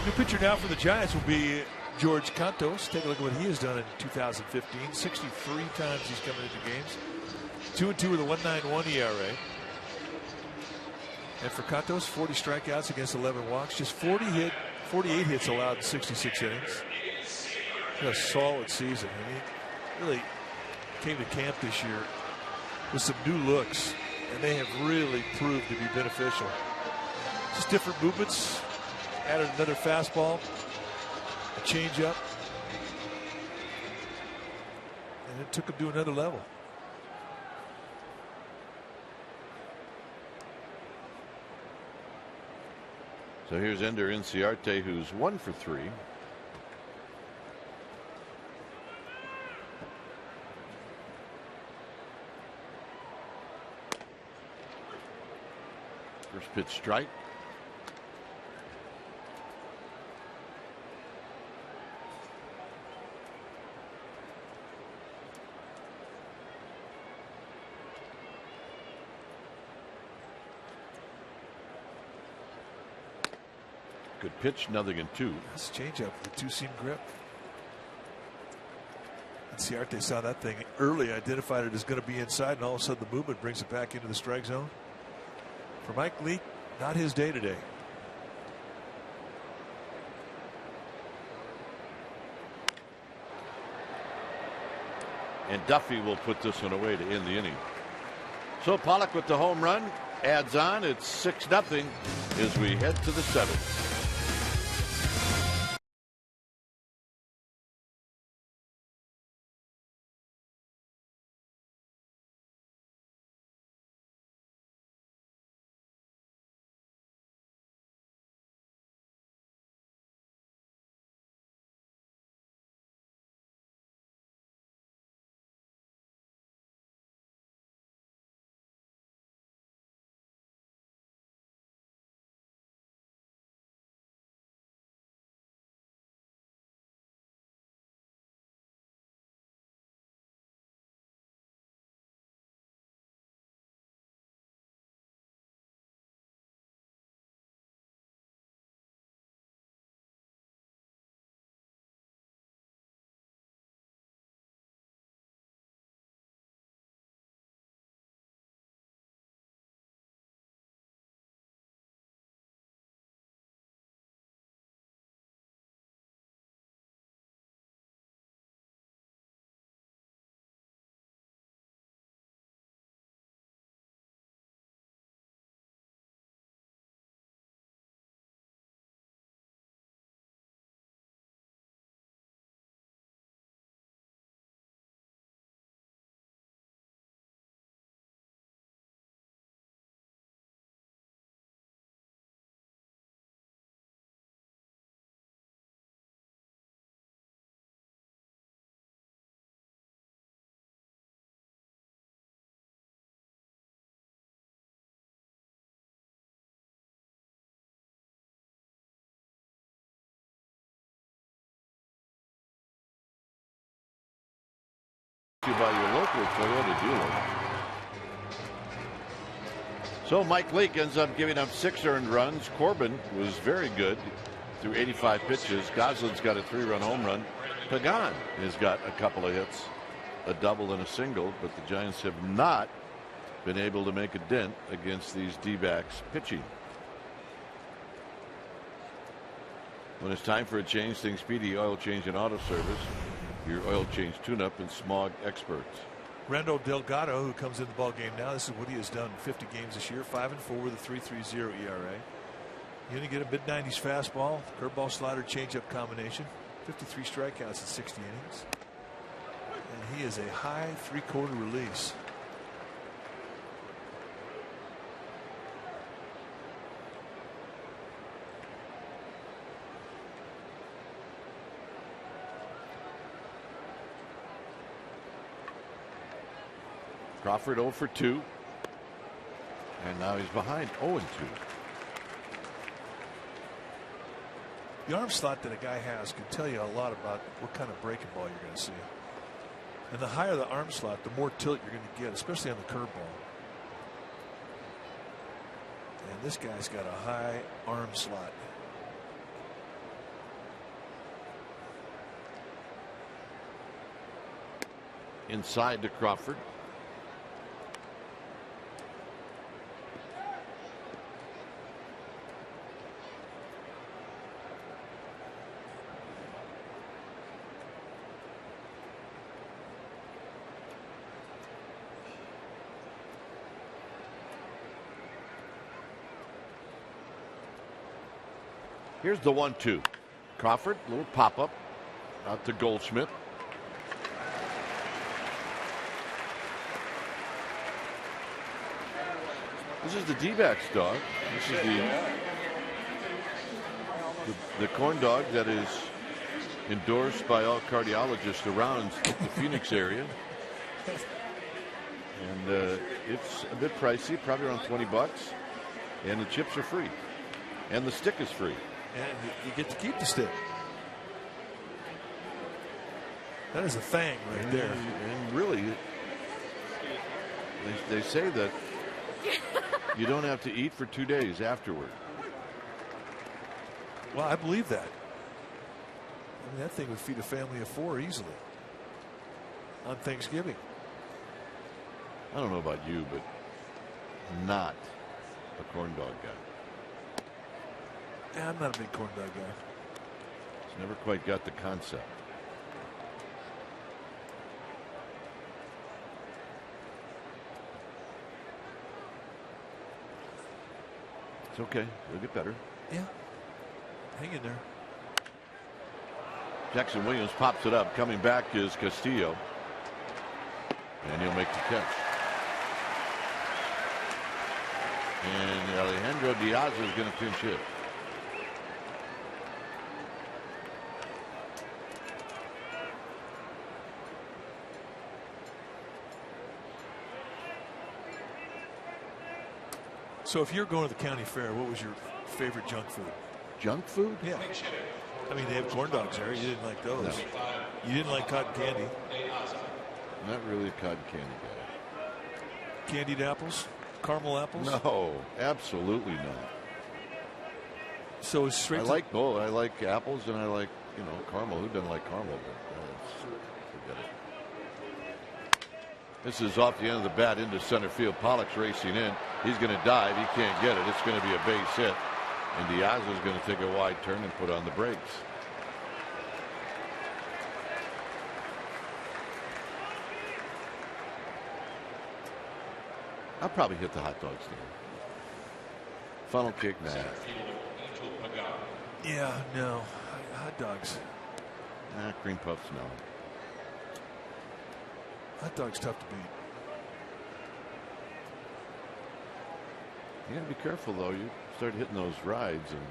New pitcher now for the Giants will be George Cantos. Take a look at what he has done in 2015. 63 times he's coming into games. 2-2 with a 1.91 ERA. And for Cantos, 40 strikeouts against 11 walks. Just 48 hits allowed in 66 innings. A solid season. He really came to camp this year with some new looks, and they have really proved to be beneficial. Just different movements. Added another fastball, a changeup, and it took him to another level. So here's Ender Inciarte, who's 1 for 3. First pitch strike. Good pitch, 0-2. That's a changeup, the two-seam grip. And Ciarte saw that thing early, identified it as going to be inside, and all of a sudden the movement brings it back into the strike zone. For Mike Leake, not his day today. And Duffy will put this one away to end the inning. So Pollock with the home run adds on. It's 6-0 as we head to the 7th. to you by your local Toyota dealer. So Mike Leake ends up giving up 6 earned runs. Corbin was very good through 85 pitches. Gosselin's got a 3-run home run. Pagan has got a couple of hits, a double and a single, but the Giants have not been able to make a dent against these D-backs pitching. When it's time for a change, think Speedy Oil Change and Auto Service, your oil change tune-up and smog experts. Randall Delgado, who comes in the ball game now, this is what he has done 50 games this year, 5-4 with a 3.30 ERA. You're going to get a mid-90s fastball, curveball, slider, changeup combination. 53 strikeouts in 60 innings. And he is a high 3/4 release. Crawford 0 for 2. And now he's behind 0-2. The arm slot that a guy has can tell you a lot about what kind of breaking ball you're going to see. And the higher the arm slot, the more tilt you're going to get, especially on the curveball. And this guy's got a high arm slot. Inside to Crawford. Here's the 1-2. Crawford, little pop-up out to Goldschmidt. This is the D-backs dog. This is the corn dog that is endorsed by all cardiologists around the Phoenix area. And it's a bit pricey, probably around $20. And the chips are free. And the stick is free. And you get to keep the stick. That is a thing right there. And really, they say that you don't have to eat for 2 days afterward. Well, I believe that. I mean, that thing would feed a family of 4 easily on Thanksgiving. I don't know about you, but not a corn dog guy. Yeah, I'm not a big corn dog guy. It's never quite got the concept. It's okay. It'll get better. Yeah. Hang in there. Jackson Williams pops it up. Coming back is Castillo. And he'll make the catch. And Alejandro Diaz is going to pinch hit. So if you're going to the county fair, what was your favorite junk food? Junk food? Yeah. I mean, they have corn dogs there. You didn't like those. No. You didn't like cotton candy. Not really a cotton candy guy. Candied apples? Caramel apples? No, absolutely not. So it's straight. I like both. I like apples and I like, caramel. Who doesn't like caramel? Forget it. This is off the end of the bat into center field. Pollock's racing in. He's going to dive. He can't get it. It's going to be a base hit. And Diaz is going to take a wide turn and put on the brakes. I'll probably hit the hot dog stand. Funnel cake, nah. Yeah, no. Hot dogs. Nah, cream puffs, no. Hot dog's tough to beat. You got to be careful, though. You start hitting those rides, and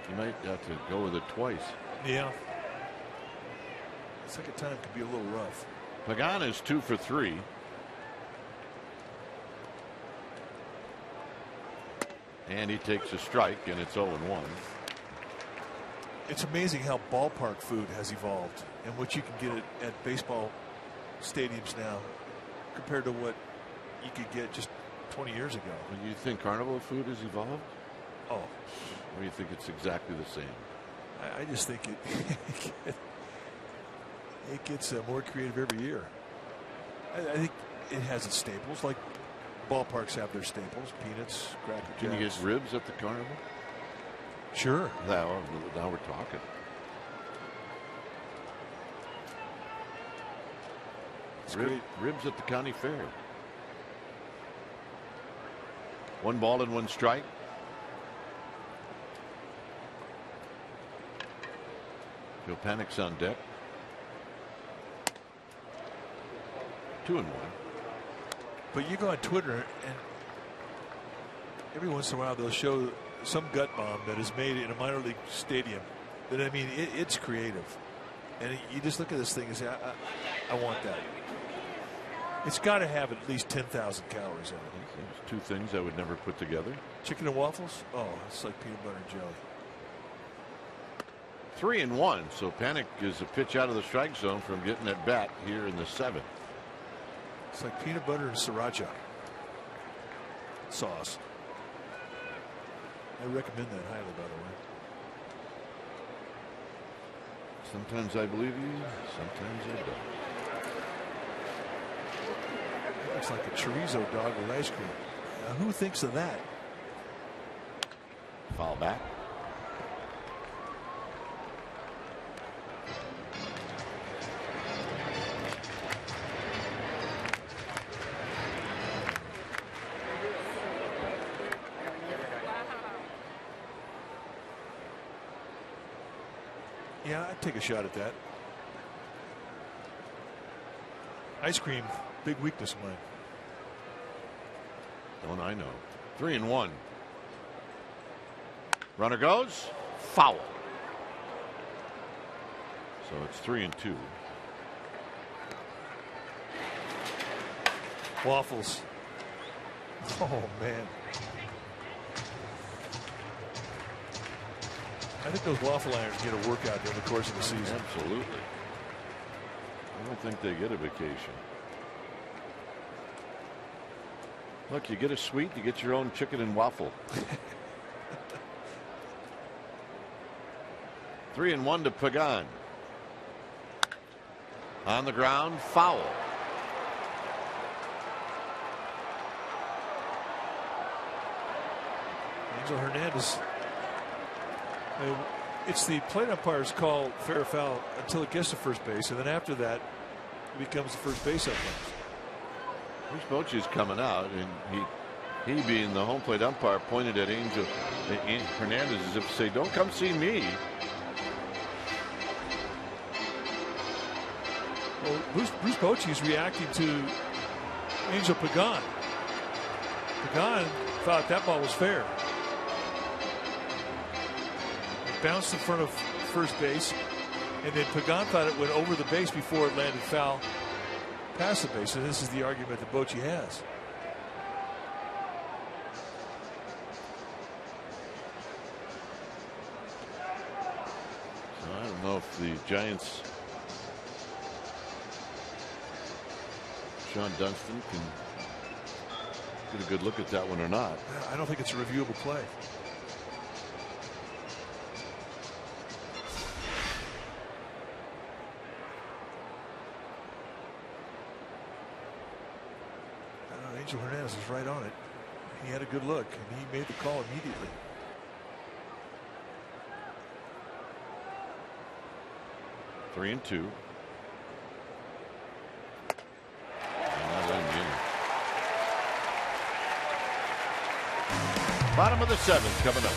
you might have to go with it twice. Yeah. Second time could be a little rough. Pagan is 2 for 3. And he takes a strike, and it's 0-1. It's amazing how ballpark food has evolved and what you can get at baseball stadiums now compared to what you could get just 20 years ago. Do you think carnival food has evolved? Oh. Or do you think it's exactly the same? I just think it gets more creative every year. I think it has its staples, like ballparks have their staples: peanuts, Cracker Jacks. Can you get ribs at the carnival? Sure. Now we're talking. Ribs at the county fair. 1 ball and 1 strike. Joe Panic's on deck. 2-1. But you go on Twitter, and every once in a while they'll show some gut bomb that is made in a minor league stadium. But I mean, it's creative, and you just look at this thing and say, "I want that." It's got to have at least 10,000 calories in it. There's 2 things I would never put together. Chicken and waffles? Oh, it's like peanut butter and jelly. 3-1. So Panic is a pitch out of the strike zone from getting at bat here in the 7th. It's like peanut butter and sriracha sauce. I recommend that highly, by the way. Sometimes I believe you, sometimes I don't. Looks like a chorizo dog with ice cream. Now, who thinks of that? Foul back. Yeah, I'd take a shot at that. Ice cream, big weakness of mine. Don't I know? 3-1. Runner goes. Foul. So it's 3-2. Waffles. Oh, man. I think those waffle irons get a workout during the course of the season. Absolutely. I don't think they get a vacation. Look, you get a suite, you get your own chicken and waffle. 3-1 to Pagan. On the ground, foul. Angel Hernandez. It's the plate umpire's call fair or foul until it gets to first base, and then after that, it becomes the first base umpire. Bruce Bochy's coming out, and he being the home plate umpire pointed at Angel Hernandez as if to say, "Don't come see me." Well, Bruce Bochy is reacting to Angel Pagan. Pagan thought that ball was fair. It bounced in front of first base, and then Pagan thought it went over the base before it landed foul past the base. And this is the argument that Bochy has. So I don't know if the Giants, Sean Dunston, can get a good look at that one or not. I don't think it's a reviewable play. Angel Hernandez was right on it. He had a good look, and he made the call immediately. Three and two. Bottom of the 7th coming up.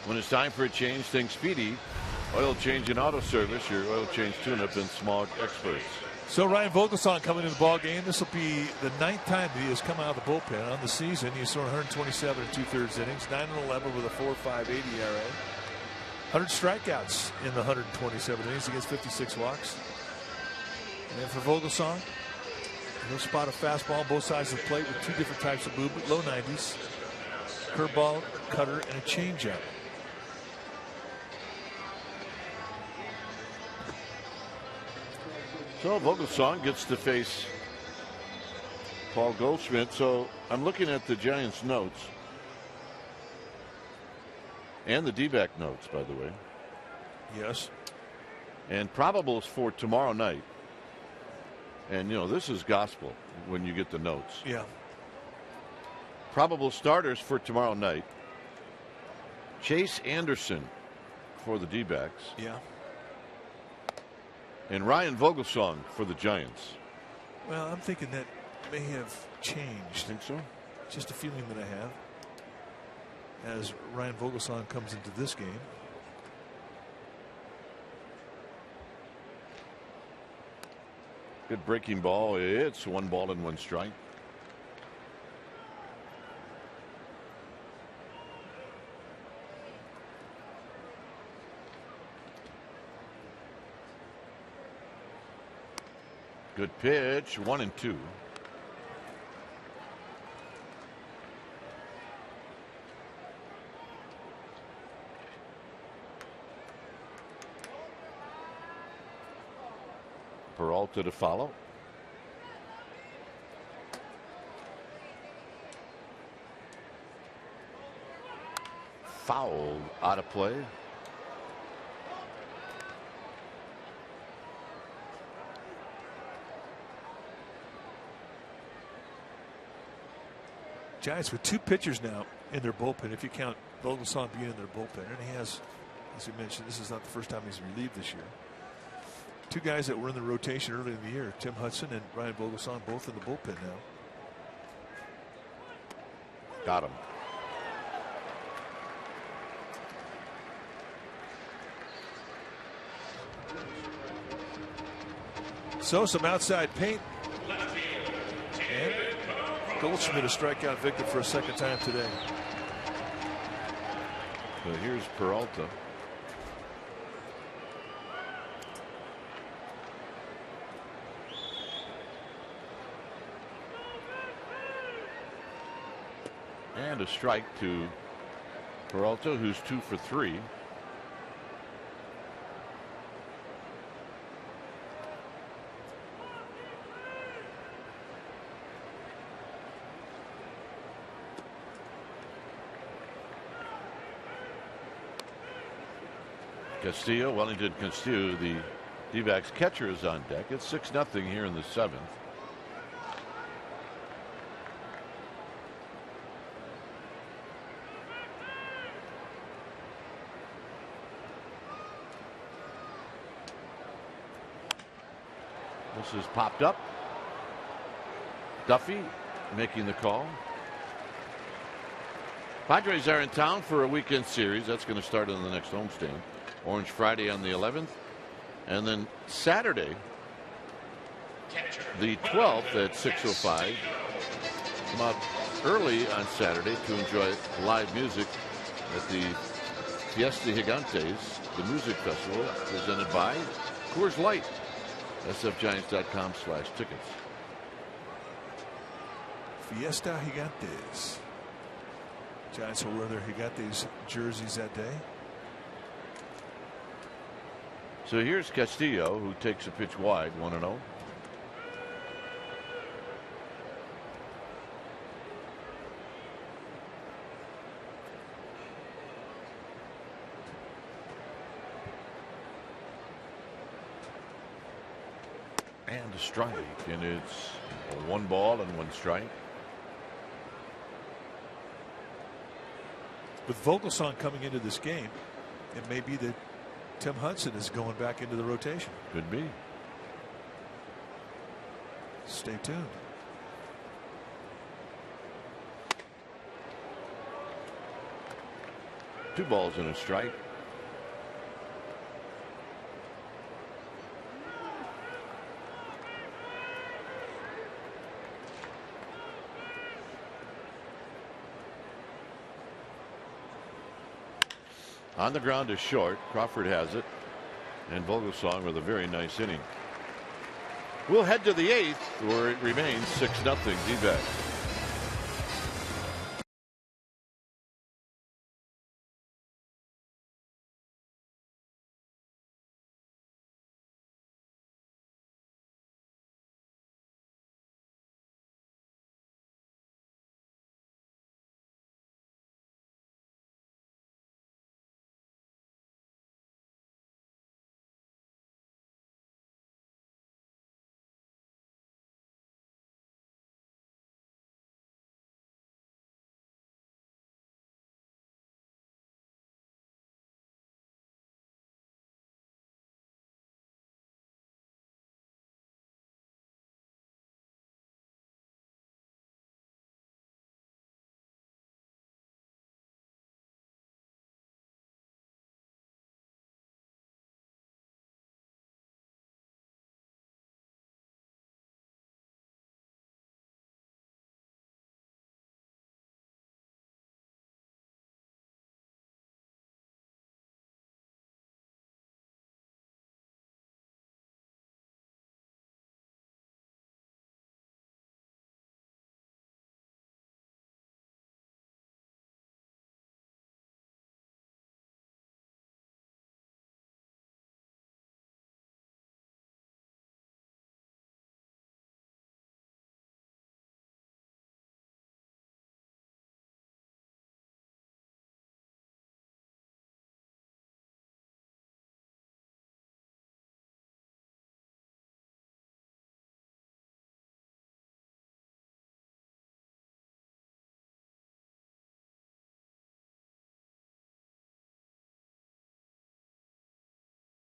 When it's time for a change, think Speedy. Oil change and auto service, your oil change tune-up and smog experts. So Ryan Vogelsong coming into the ball game. This will be the 9th time that he has come out of the bullpen on the season. He's thrown 127 and 2/3 innings, 9-11 with a 4.58 ERA. 100 strikeouts in the 127 innings against 56 walks. And for Vogelsong, he'll spot a fastball on both sides of the plate with 2 different types of movement, low 90s, curveball, cutter, and a changeup. So Vogelsong gets to face Paul Goldschmidt. So I'm looking at the Giants notes and the D-back notes, by the way. Yes. And probables for tomorrow night. And, you know, this is gospel when you get the notes. Yeah. Probable starters for tomorrow night. Chase Anderson for the D-backs. Yeah. And Ryan Vogelsong for the Giants. Well, I'm thinking that may have changed. Think so? Just a feeling that I have as Ryan Vogelsong comes into this game. Good breaking ball. It's 1 ball and 1 strike. Good pitch, 1-2. Peralta to follow. Foul, out of play. Giants with 2 pitchers now in their bullpen, if you count Vogelsong being in their bullpen. And he has, as you mentioned, this is not the first time he's relieved this year. 2 guys that were in the rotation early in the year, Tim Hudson and Ryan Vogelsong, both in the bullpen now. Got him. So some outside paint. And Goldschmidt a strikeout victim for a 2nd time today. So here's Peralta. And a strike to Peralta, who's 2 for 3. Castillo, Wellington Castillo, the D-backs catcher, is on deck. It's 6-0 here in the 7th. This is popped up. Duffy making the call. Padres are in town for a weekend series. That's going to start on the next homestand. Orange Friday on the 11th. And then Saturday, the 12th at 6:05. Come out early on Saturday to enjoy live music at the Fiesta Gigantes, the music festival, presented by Coors Light. sfgiants.com/tickets. Fiesta Gigantes. Giants will wear their Gigantes jerseys that day. So here's Castillo, who takes a pitch wide, 1-0. And a strike, and it's a 1 ball and 1 strike. With Vogelsong coming into this game, it may be that Tim Hudson is going back into the rotation. Could be. Stay tuned. 2 balls and a strike. On the ground is short. Crawford has it. And Vogelsong with a very nice inning. We'll head to the 8th, where it remains 6-0 D-backs.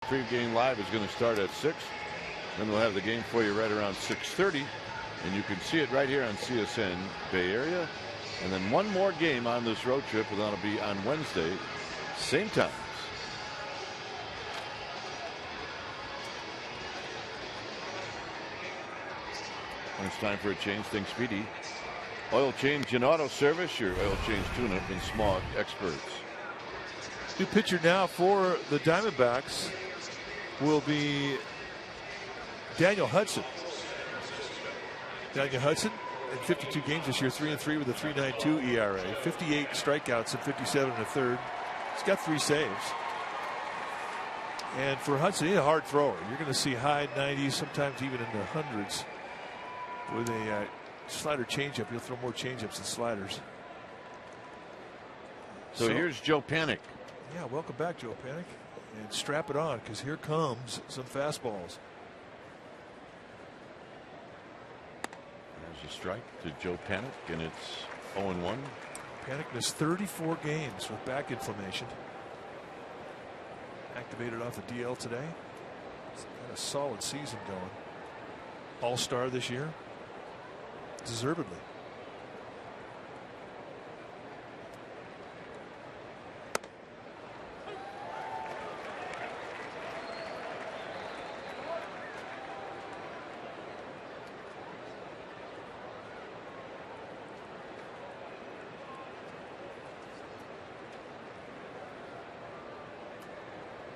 Pre-game live is going to start at 6. Then we'll have the game for you right around 6:30. And you can see it right here on CSN Bay Area. And then one more game on this road trip, and that'll be on Wednesday, same times. When it's time for a change, think speedy. Oil change and auto service, your oil change tune-up and smog experts. New pitcher now for the Diamondbacks will be Daniel Hudson. Daniel Hudson in 52 games this year, 3-3 with a 3.92 ERA, 58 strikeouts and 57 1/3. He's got 3 saves. And for Hudson, he's a hard thrower. You're going to see high 90s, sometimes even in the hundreds. With a slider changeup, he'll throw more changeups than sliders. So here's Joe Panik. Yeah, welcome back, Joe Panik. And strap it on, because here comes some fastballs. There's a strike to Joe Panik, and it's 0-1. Panik missed 34 games with back inflammation. Activated off the DL today. He's got a solid season going. All-star this year. Deservedly.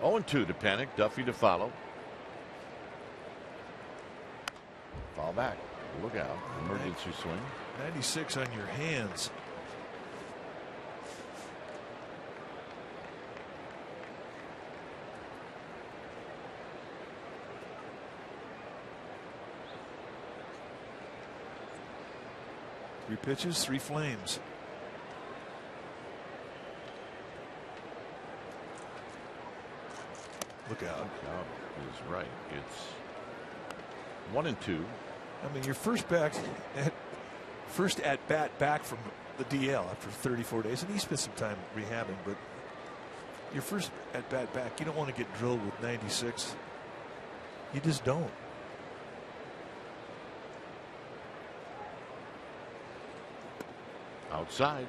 Oh, 2 to Panik. Duffy to follow. Foul back. Look out. Emergency swing. 96 on your hands. Three pitches, 3 flames. Look out. Look out is right. It's 1-2. I mean, your first at bat back from the DL after 34 days, and he spent some time rehabbing, but your first at bat back, you don't want to get drilled with 96. You just don't. Outside.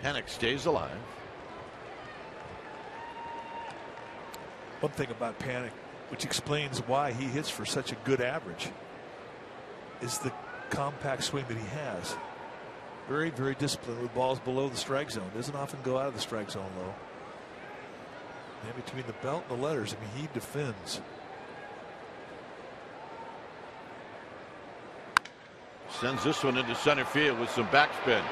Panik stays alive. One thing about Panik, which explains why he hits for such a good average, is the compact swing that he has. Very, very disciplined with balls below the strike zone. Doesn't often go out of the strike zone low. And between the belt and the letters, I mean, he defends. Sends this one into center field with some backspin.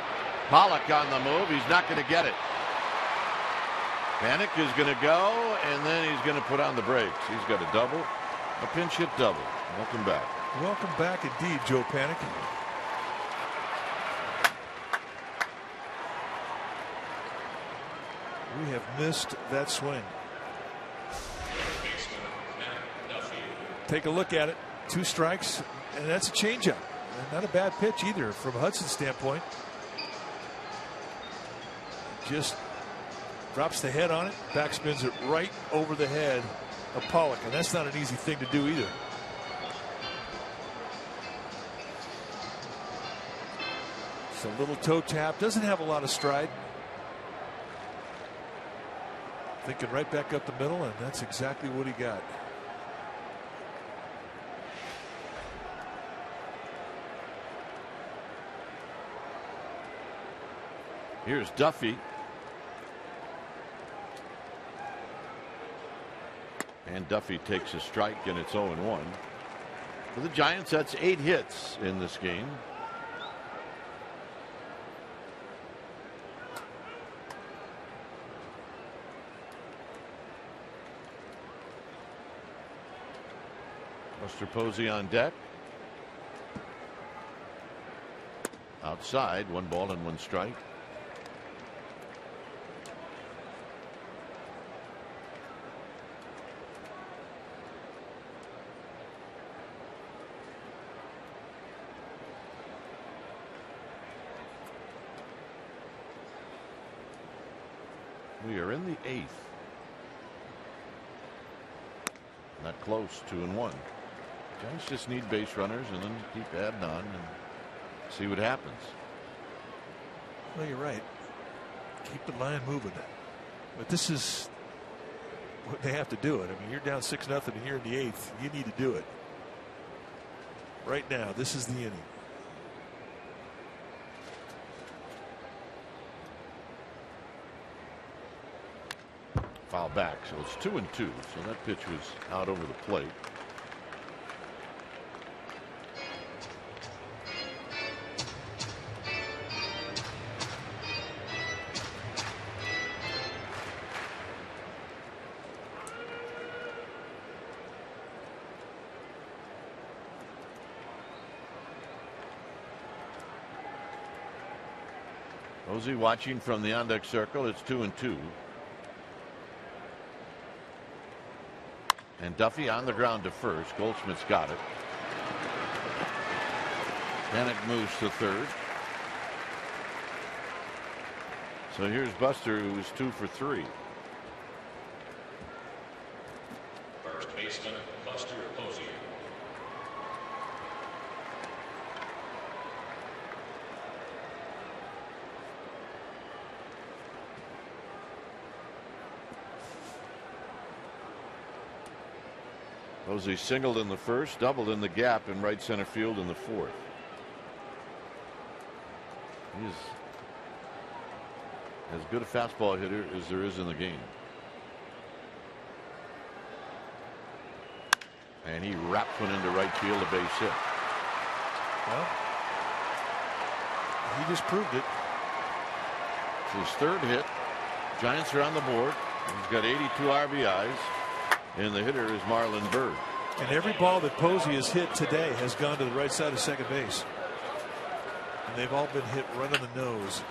Pollock on the move. He's not going to get it. Panik is going to go, and then he's going to put on the brakes. He's got a double, a pinch hit double. Welcome back. Welcome back indeed, Joe Panik. We have missed that swing. Take a look at it. 2 strikes, and that's a changeup. And not a bad pitch either from Hudson's standpoint. Just drops the head on it, backspins it right over the head of Pollock, and that's not an easy thing to do either. It's a little toe tap, doesn't have a lot of stride. Thinking right back up the middle, and that's exactly what he got. Here's Duffy. And Duffy takes a strike, and it's 0-1. For the Giants, that's 8 hits in this game. Buster Posey on deck. Outside, 1 ball and 1 strike. We are in the 8th. Not close, 2-1. Giants just need base runners and then keep adding on and see what happens. Well, you're right. Keep the line moving. But this is what they have to do it. I mean, you're down 6-0 and you're in the 8th. You need to do it. Right now, this is the inning. Foul back, so it's 2-2. So that pitch was out over the plate. Posey watching from the on-deck circle. It's 2-2. And Duffy on the ground to first. Goldschmidt's got it. Panik moves to third. So here's Buster, who's 2 for 3. First baseman, Buster Posey. Posey singled in the first, doubled in the gap in right center field in the 4th. He's as good a fastball hitter as there is in the game. And he wrapped one into right field, a base hit. Well, he just proved it. It's his 3rd hit. Giants are on the board. He's got 82 RBIs. And the hitter is Marlon Byrd. And every ball that Posey has hit today has gone to the right side of second base. And they've all been hit right on the nose.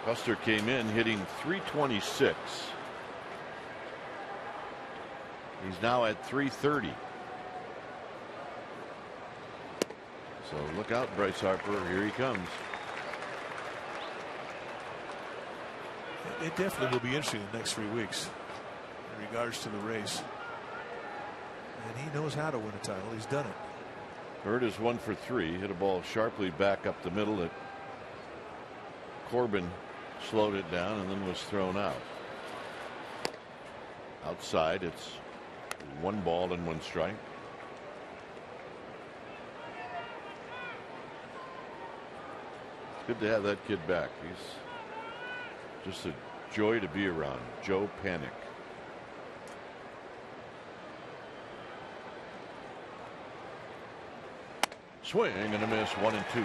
Buster came in hitting .326. He's now at .330. So look out, Bryce Harper. Here he comes. It definitely will be interesting the next 3 weeks in regards to the race. And he knows how to win a title. He's done it. Bird is 1 for 3. Hit a ball sharply back up the middle that Corbin slowed it down and then was thrown out. Outside, it's 1 ball and 1 strike. It's good to have that kid back. He's just a joy to be around. Joe Panic. Swing and a miss, 1 and 2.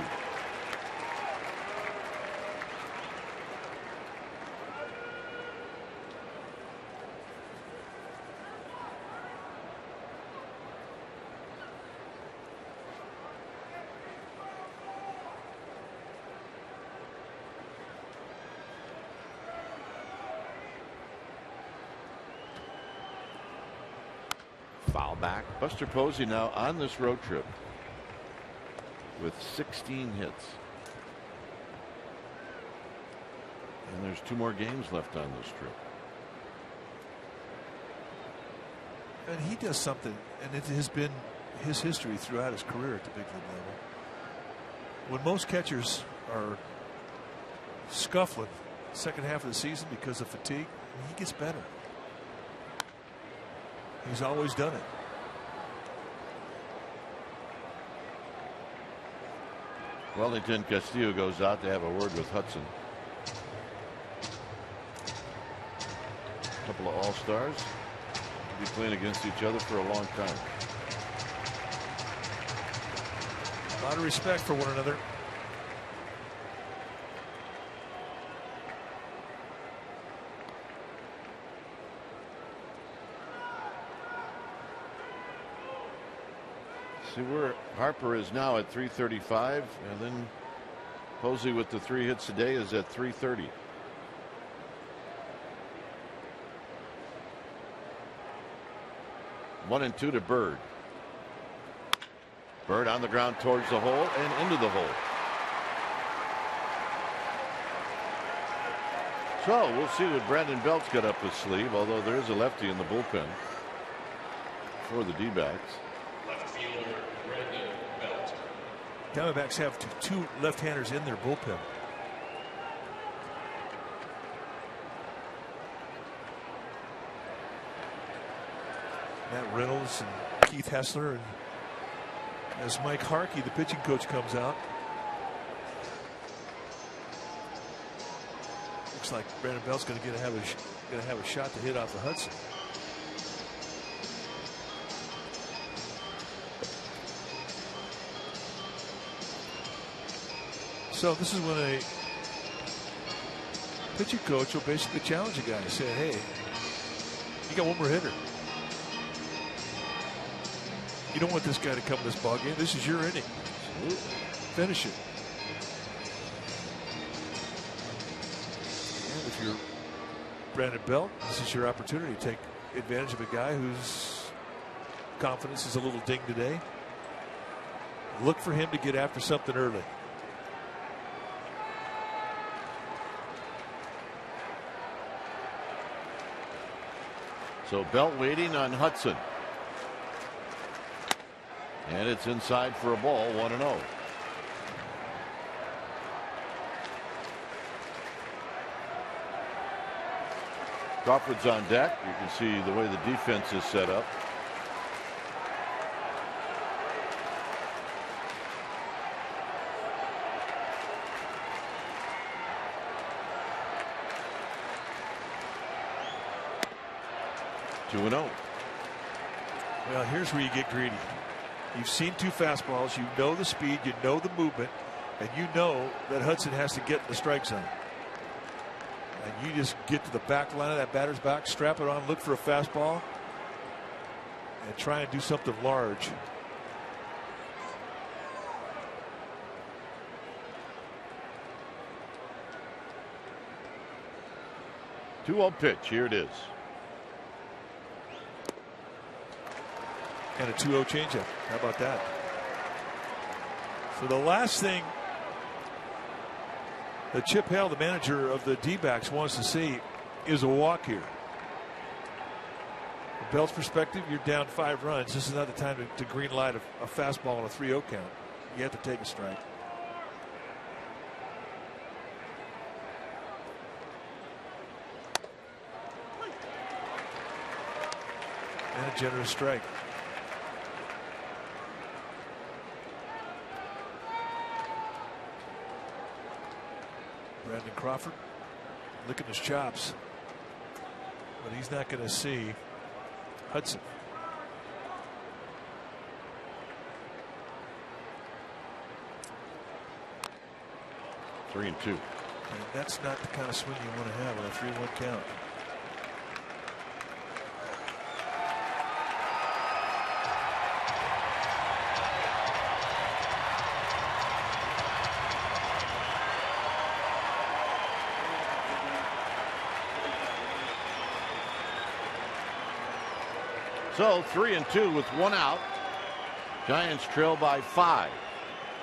Foul back. Buster Posey now on this road trip with 16 hits. And there's 2 more games left on this trip. And he does something, and it has been his history throughout his career at the big league level. When most catchers are scuffling second half of the season because of fatigue, he gets better. He's always done it. Wellington Castillo goes out to have a word with Hudson. A couple of all-stars. Be playing against each other for a long time. A lot of respect for one another. See where Harper is now at 335, and then Posey with the 3 hits a day is at 330. One and 2 to Bird. Bird on the ground towards the hole and into the hole. So we'll see what Brandon Belt's got up his sleeve, although there is a lefty in the bullpen for the D-backs. Diamondbacks have 2 left-handers in their bullpen. Matt Reynolds and Keith Hessler, and as Mike Harkey, the pitching coach, comes out, looks like Brandon Belt's going to have a shot to hit off of Hudson. So this is when a pitching coach will basically challenge a guy and say, hey, you got 1 more hitter. You don't want this guy to come to this ball game. This is your inning. Finish it. And if you're Brandon Belt, this is your opportunity to take advantage of a guy whose confidence is a little dinged today. Look for him to get after something early. So Belt waiting on Hudson. And it's inside for a ball, 1-0. Crawford's on deck. You can see the way the defense is set up. Two and 0. Well, here's where you get greedy. You've seen 2 fastballs. You know the speed. You know the movement. And you know that Hudson has to get in the strike zone. And you just get to the back line of that batter's back, strap it on, look for a fastball, and try and do something large. Two-0 pitch. Here it is. And a 2-0 changeup. How about that? So the last thing Chip Hale, the manager of the D-backs, wants to see is a walk here. From Belt's perspective, you're down 5 runs. This is not the time to green light a fastball on a 3-0 count. You have to take a strike. And a generous strike. Brandon Crawford licking his chops, but he's not going to see Hudson. Three and two. And that's not the kind of swing you want to have on a 3-1 count. So 3 and 2 with 1 out. Giants trail by 5.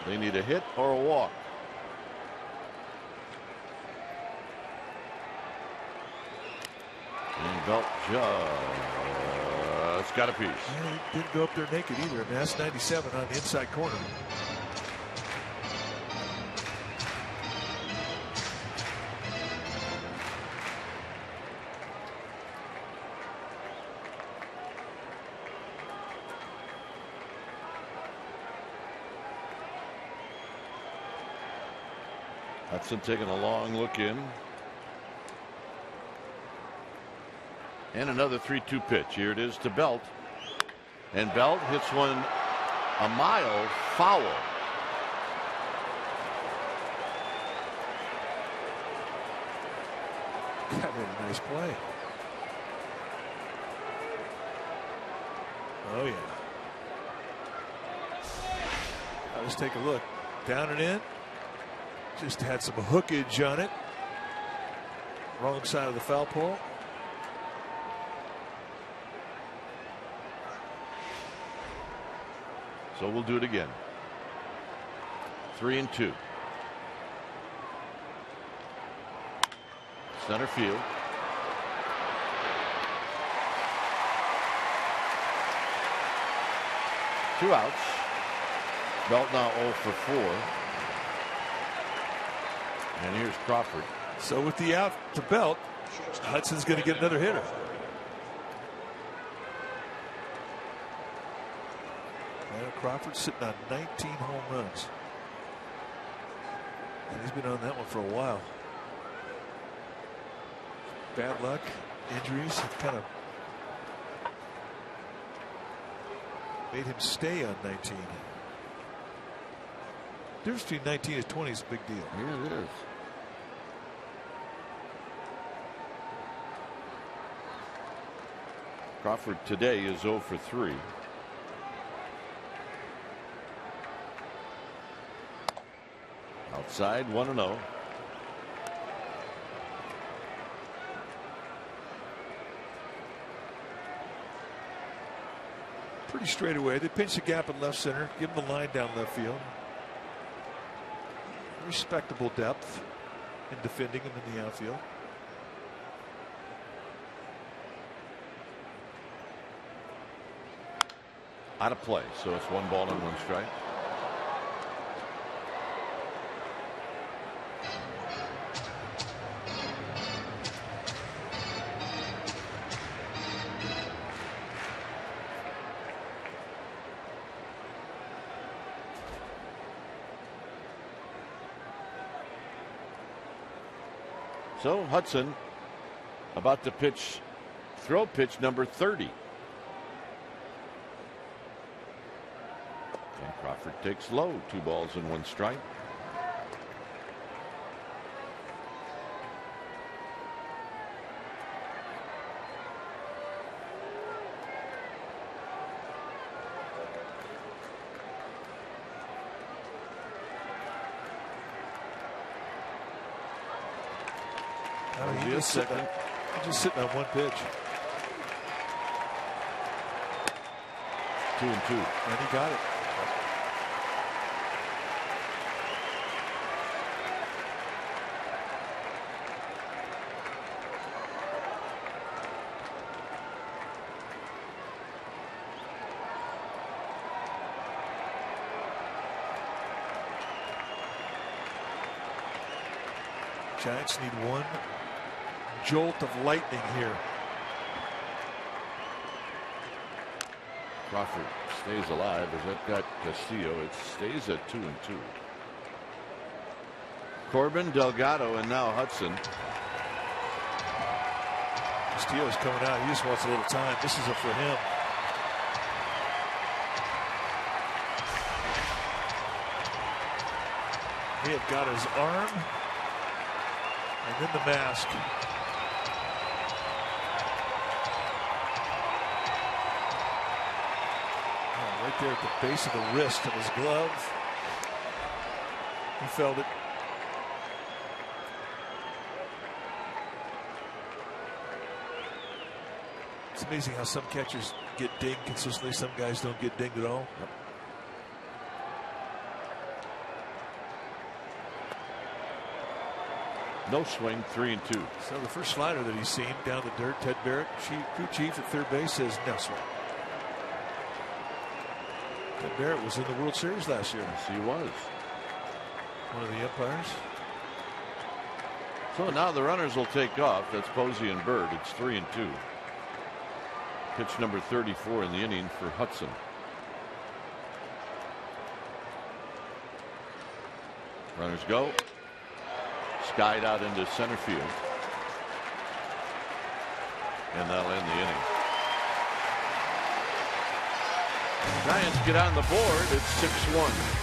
They need a hit or a walk. And Belt just got a piece. Yeah, he didn't go up there naked either. I mean, that's 97 on the inside corner. Hudson taking a long look in. And another 3-2 pitch. Here it is to Belt. And Belt hits one a mile foul. That made a nice play. Oh, yeah. Now let's take a look. Down and in. Just had some hookage on it. Wrong side of the foul pole. So we'll do it again. 3 and 2. Center field. Two outs. Belt now 0 for 4. And here's Crawford. So with the out to Belt, Hudson's going to get another hitter. And Crawford's sitting on 19 home runs. And he's been on that one for a while. Bad luck, injuries have kind of made him stay on 19. The difference between 19 and 20 is a big deal. Yeah, it is. Crawford today is 0 for 3. Outside 1-0. Pretty straight away. They pinch the gap in left center, give him a line down left field. Respectable depth in defending him in the outfield. Out of play, so it's 1 ball and 1 strike. So Hudson about to pitch throw pitch number 30. And Crawford takes low. 2 balls and 1 strike. He's just sitting on 1 pitch. 2 and 2. And he got it. Giants need one jolt of lightning here. Crawford stays alive as that got Castillo. It stays at 2-2. Corbin, Delgado, and now Hudson. Castillo's coming out. He just wants a little time. This is it for him. He had got his arm and then the mask. Oh, right there at the base of the wrist of his glove. He felt it. It's amazing how some catchers get dinged consistently. Some guys don't get dinged at all. Yep. No swing, 3-2. So the first slider that he's seen down the dirt, Ted Barrett, crew chief at third base, says no swing. Ted Barrett was in the World Series last year. Yes, he was. One of the umpires. So now the runners will take off. That's Posey and Bird. It's 3-2. Pitch number 34 in the inning for Hudson. Runners go. Skied out into center field. And that'll end the inning. Giants get on the board. It's 6-1.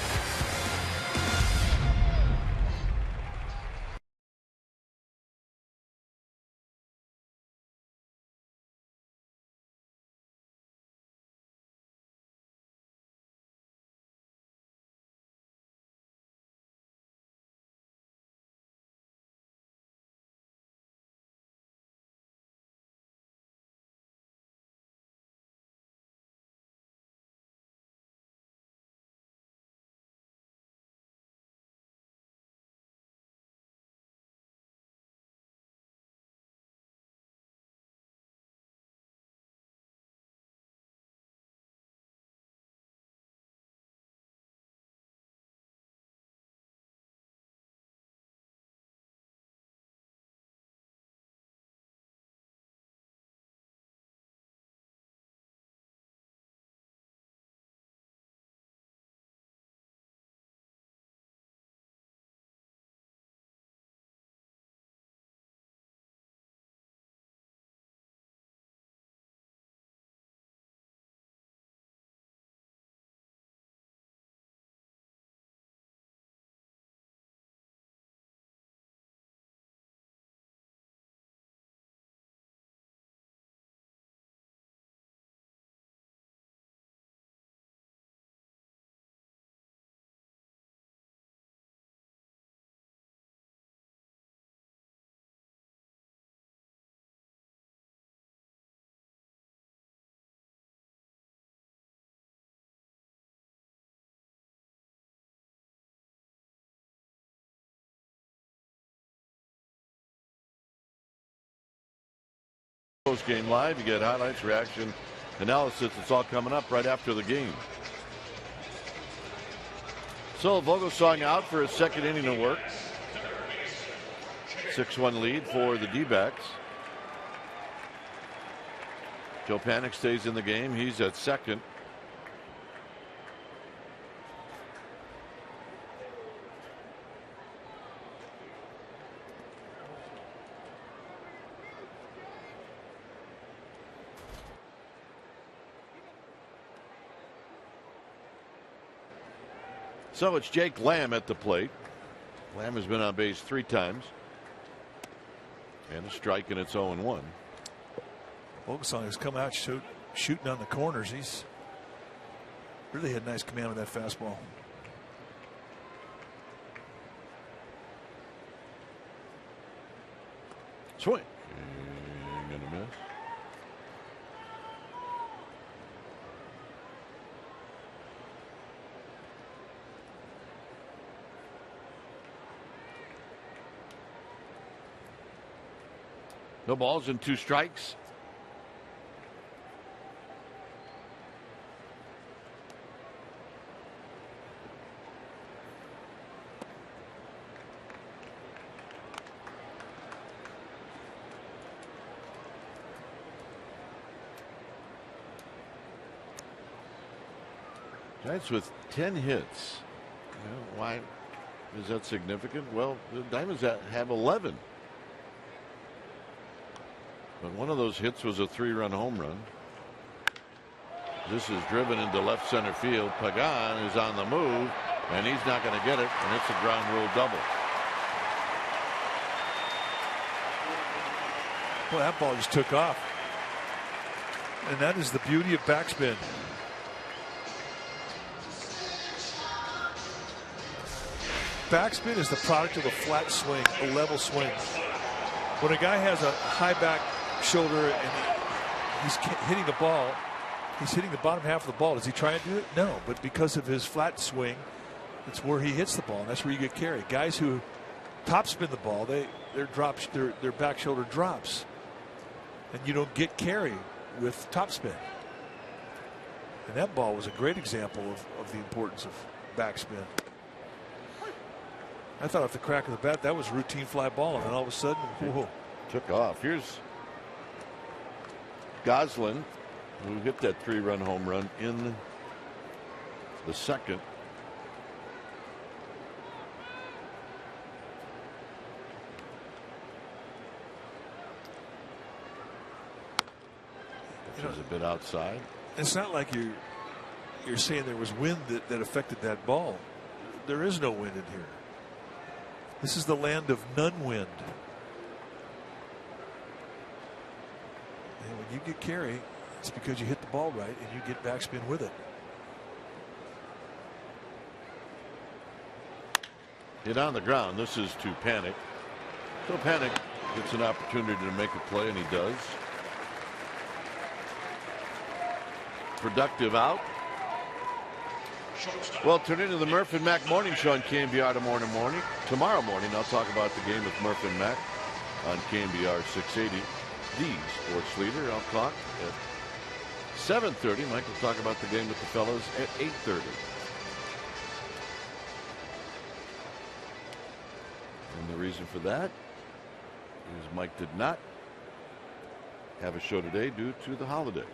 Post game live. You get highlights, reaction, analysis. It's all coming up right after the game. So Vogelsong out for his second inning of work. 6-1 lead for the D-backs. Joe Panik stays in the game. He's at second. So it's Jake Lamb at the plate. Lamb has been on base 3 times. And a strike, and it's 0-1. Vogelsong has come out shooting on the corners. He's really had nice command of that fastball. Swing. And a miss. No balls and 2 strikes. Giants with 10 hits. Why is that significant? Well, the Diamonds have 11. But one of those hits was a 3-run home run. This is driven into left center field. Pagan is on the move, and he's not going to get it, and it's a ground rule double. Well, that ball just took off. And that is the beauty of backspin. Backspin is the product of a flat swing, a level swing. When a guy has a high back shoulder and he's hitting the ball, he's hitting the bottom half of the ball. Does he try and do it? No, but because of his flat swing, it's where he hits the ball, and that's where you get carry. Guys who topspin the ball, their back shoulder drops, and you don't get carry with topspin. And that ball was a great example of the importance of backspin. I thought off the crack of the bat that was routine fly ball, and then all of a sudden, whoa. Took off. Here's Goslin, who hit that 3-run home run in the second. Which is a bit outside. It's not like you're saying there was wind that affected that ball. There is no wind in here. This is the land of none wind. And when you get carry, it's because you hit the ball right and you get backspin with it. Hit on the ground. This is to Panic. So Panic gets an opportunity to make a play, and he does. Productive out. Well, tune into the Murph and Mac Morning Show on KNBR tomorrow morning. I'll talk about the game with Murph and Mac on KNBR 680, the sports leader. I'll talk at 7:30. Mike will talk about the game with the fellas at 8:30. And the reason for that is Mike did not have a show today due to the holiday.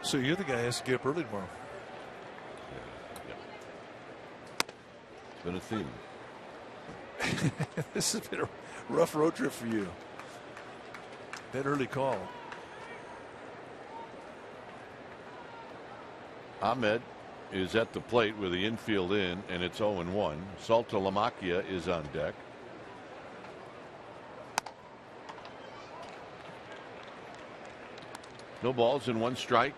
So you're the guy who has to get up early tomorrow. Yeah. It's been a theme. This has been a rough road trip for you. That early call. Ahmed is at the plate with the infield in, and it's 0-1. Saltalamacchia is on deck. No balls and 1 strike.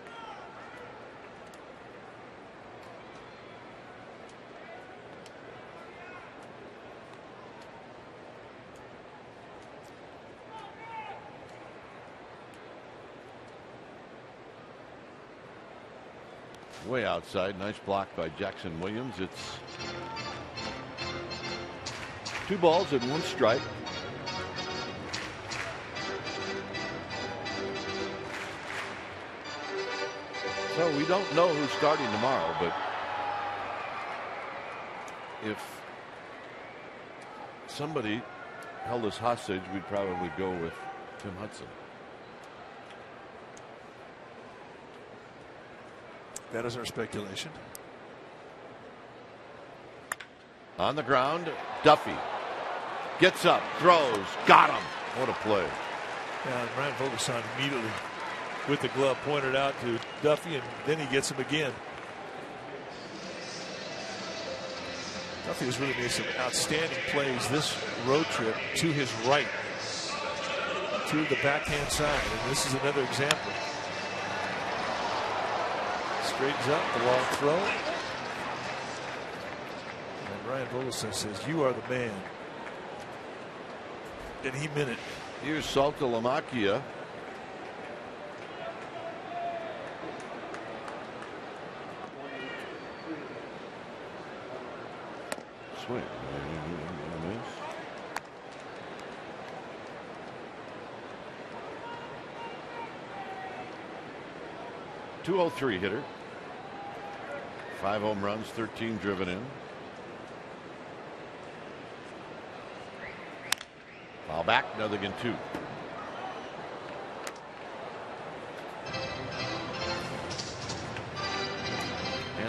Way outside. Nice block by Jackson Williams. It's 2 balls and 1 strike. So we don't know who's starting tomorrow, but if somebody held us hostage, we'd probably go with Tim Hudson. That is our speculation. On the ground, Duffy gets up, throws, got him. What a play. Yeah, and Ryan Vogelsong immediately with the glove pointed out to Duffy, and then he gets him again. Duffy has really made some outstanding plays this road trip to his right, to the backhand side, and this is another example. Straightens up the long throw. And Ryan Vogelsong says, "You are the man." And he meant it. Here's Saltalamacchia. Swing. 203 hitter. 5 home runs, 13 driven in. Foul back, nothing in 2.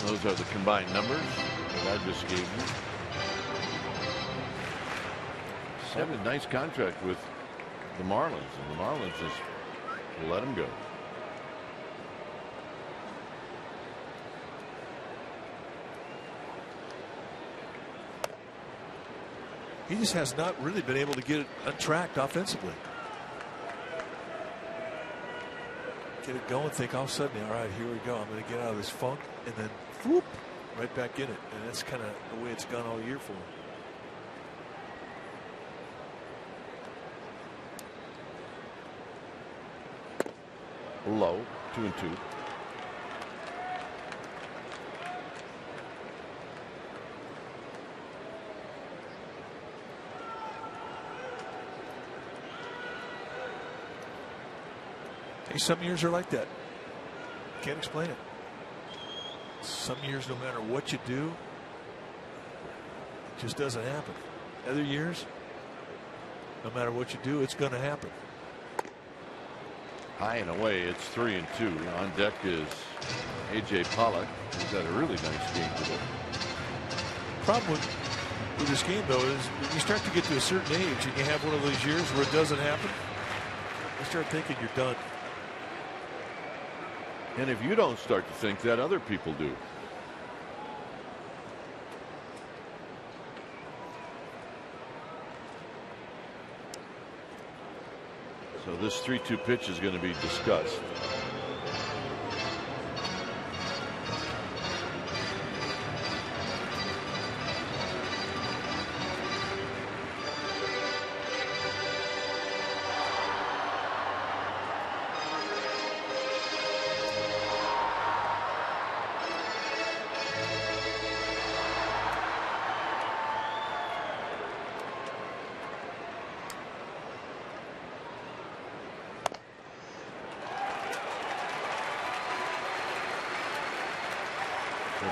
Those are the combined numbers that I just gave you. Have a nice contract with the Marlins, and the Marlins just let him go. He just has not really been able to get it untracked offensively. Get it going, think all of a sudden, all right, here we go. I'm going to get out of this funk, and then whoop, right back in it. And that's kind of the way it's gone all year for him. Low, 2-2. Hey, some years are like that. Can't explain it. Some years, no matter what you do, it just doesn't happen. Other years, no matter what you do, it's going to happen. High and away, it's 3-2. On deck is A.J. Pollock. He's had a really nice game today. Problem with this game, though, is when you start to get to a certain age and you have one of those years where it doesn't happen, you start thinking you're done. And if you don't start to think that, other people do. So this 3-2 pitch is going to be discussed.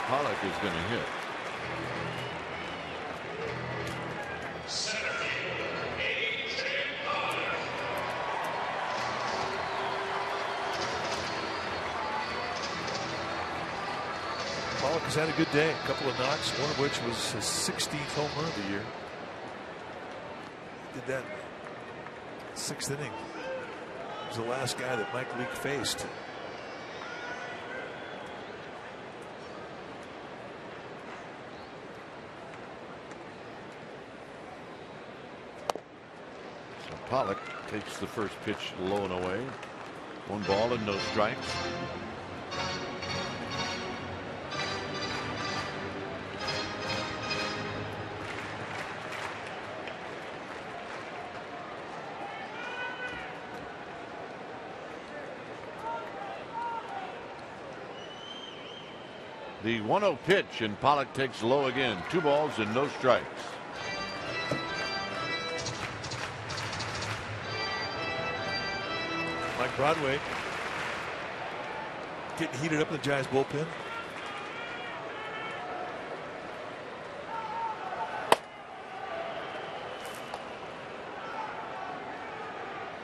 Pollock is going to hit. Pollock has had a good day. A couple of knocks, one of which was his 16th home run of the year. He did that in the 6th inning. He was the last guy that Mike Leake faced. Pollock takes the first pitch low and away. 1 ball and no strikes. The 1-0 pitch, and Pollock takes low again. 2 balls and no strikes. Mike Broadway getting heated up in the Giants bullpen.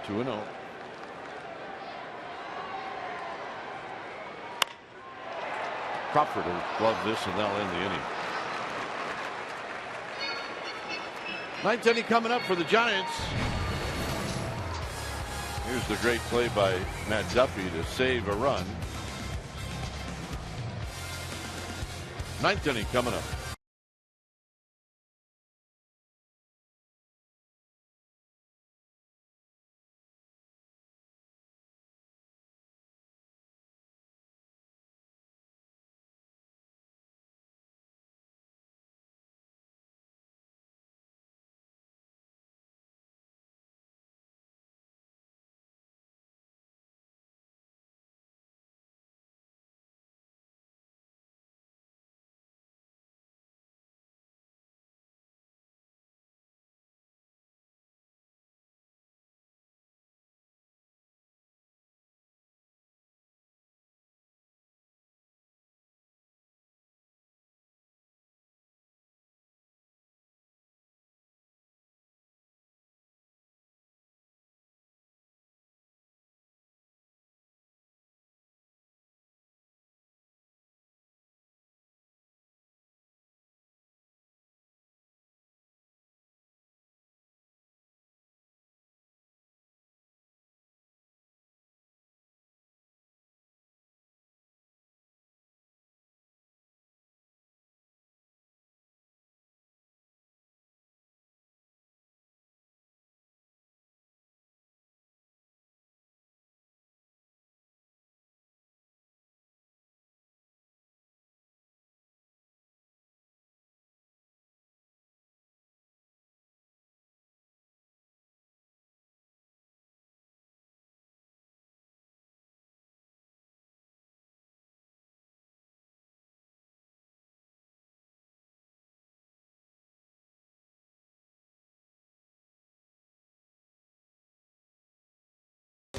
Two and 0. Crawford will glove this, and they'll end the inning. 9th inning coming up for the Giants. Here's the great play by Matt Duffy to save a run. 9th inning coming up.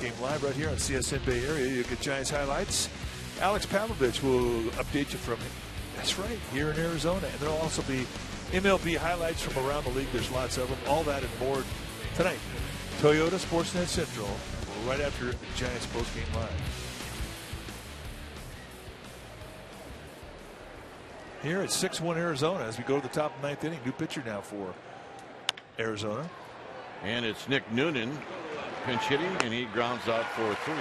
Postgame Live right here on CSN Bay Area. You get Giants highlights. Alex Pavlovich will update you from, that's right, here in Arizona. And there'll also be MLB highlights from around the league. There's lots of them. All that and more tonight. Toyota Sportsnet Central, right after the Giants Postgame Live. Here at 6-1 Arizona as we go to the top of the 9th inning. New pitcher now for Arizona. And it's Nick Noonan pinch hitting, and he grounds out for 3.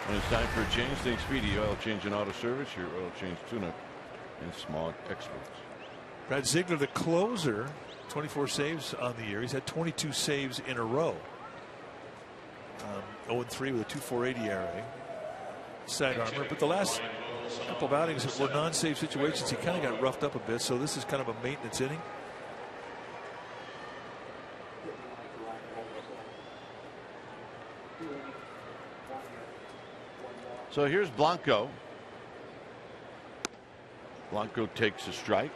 When it's time for a change, think Speedy Oil Change and Auto Service, your oil change tune-up and small experts. Brad Ziegler, the closer, 24 saves on the year. He's had 22 saves in a row. 0-3 with a 2.48 ERA. Side armor, but the last couple of outings were non-save situations. He kind of got roughed up a bit, so this is kind of a maintenance inning. So here's Blanco. Blanco takes a strike.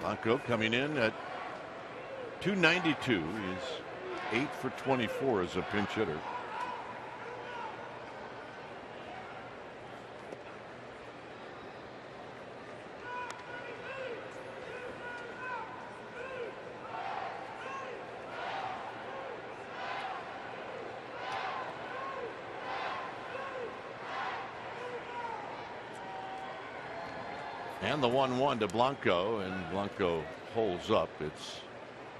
Blanco coming in at 292. He's 8 for 24 as a pinch hitter. And the 1-1 to Blanco, and Blanco holds up. It's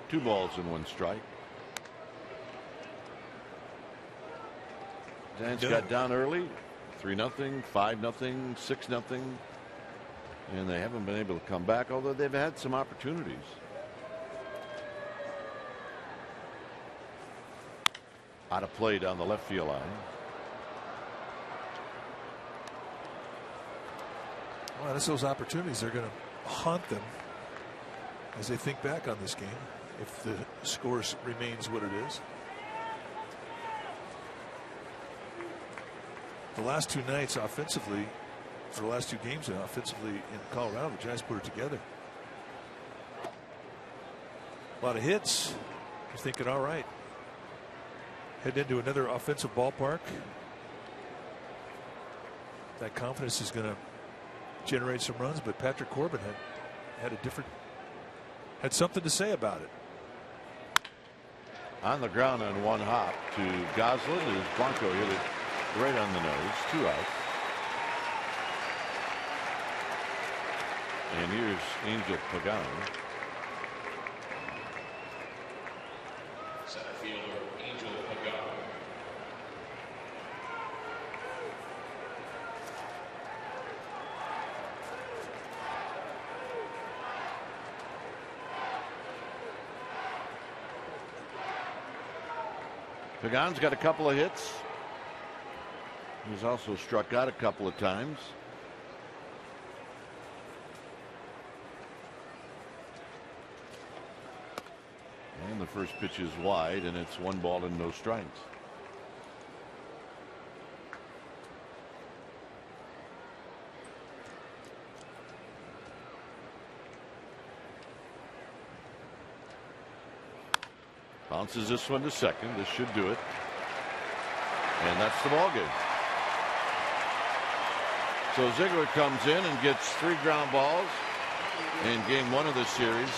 2 balls and 1 strike. Giants got down early, 3-0, 5-0, 6-0, and they haven't been able to come back, although they've had some opportunities. Out of play down the left field line. Well, that's those opportunities. They're going to haunt them as they think back on this game if the score remains what it is. The last 2 nights offensively, or the last 2 games offensively in Colorado, the Giants put it together. A lot of hits. You're thinking, all right, head into another offensive ballpark. That confidence is going to generate some runs, but Patrick Corbin had something to say about it. On the ground on 1 hop to Goslin as Blanco hit it right on the nose. 2 outs. And here's Angel Pagan. Center fielder Angel Pagan. Pagan's got a couple of hits. He's also struck out a couple of times. And the first pitch is wide, and it's 1 ball and no strikes. Bounces this one to second. This should do it. And that's the ball game. So Ziegler comes in and gets 3 ground balls in game 1 of this series.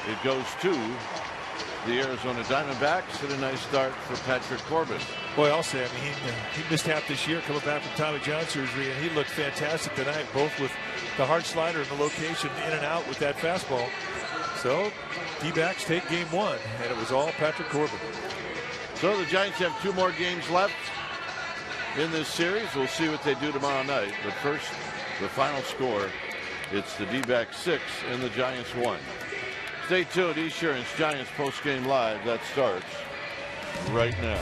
It goes to the Arizona Diamondbacks, and a nice start for Patrick Corbin. Boy, I'll say, I mean, he missed half this year coming back from Tommy John surgery, and he looked fantastic tonight, both with the hard slider and the location in and out with that fastball. So D-backs take game 1, and it was all Patrick Corbin. So the Giants have 2 more games left in this series. We'll see what they do tomorrow night. But first, the final score. It's the D-backs 6 and the Giants 1. Stay tuned. Esurance Giants postgame live. That starts right now.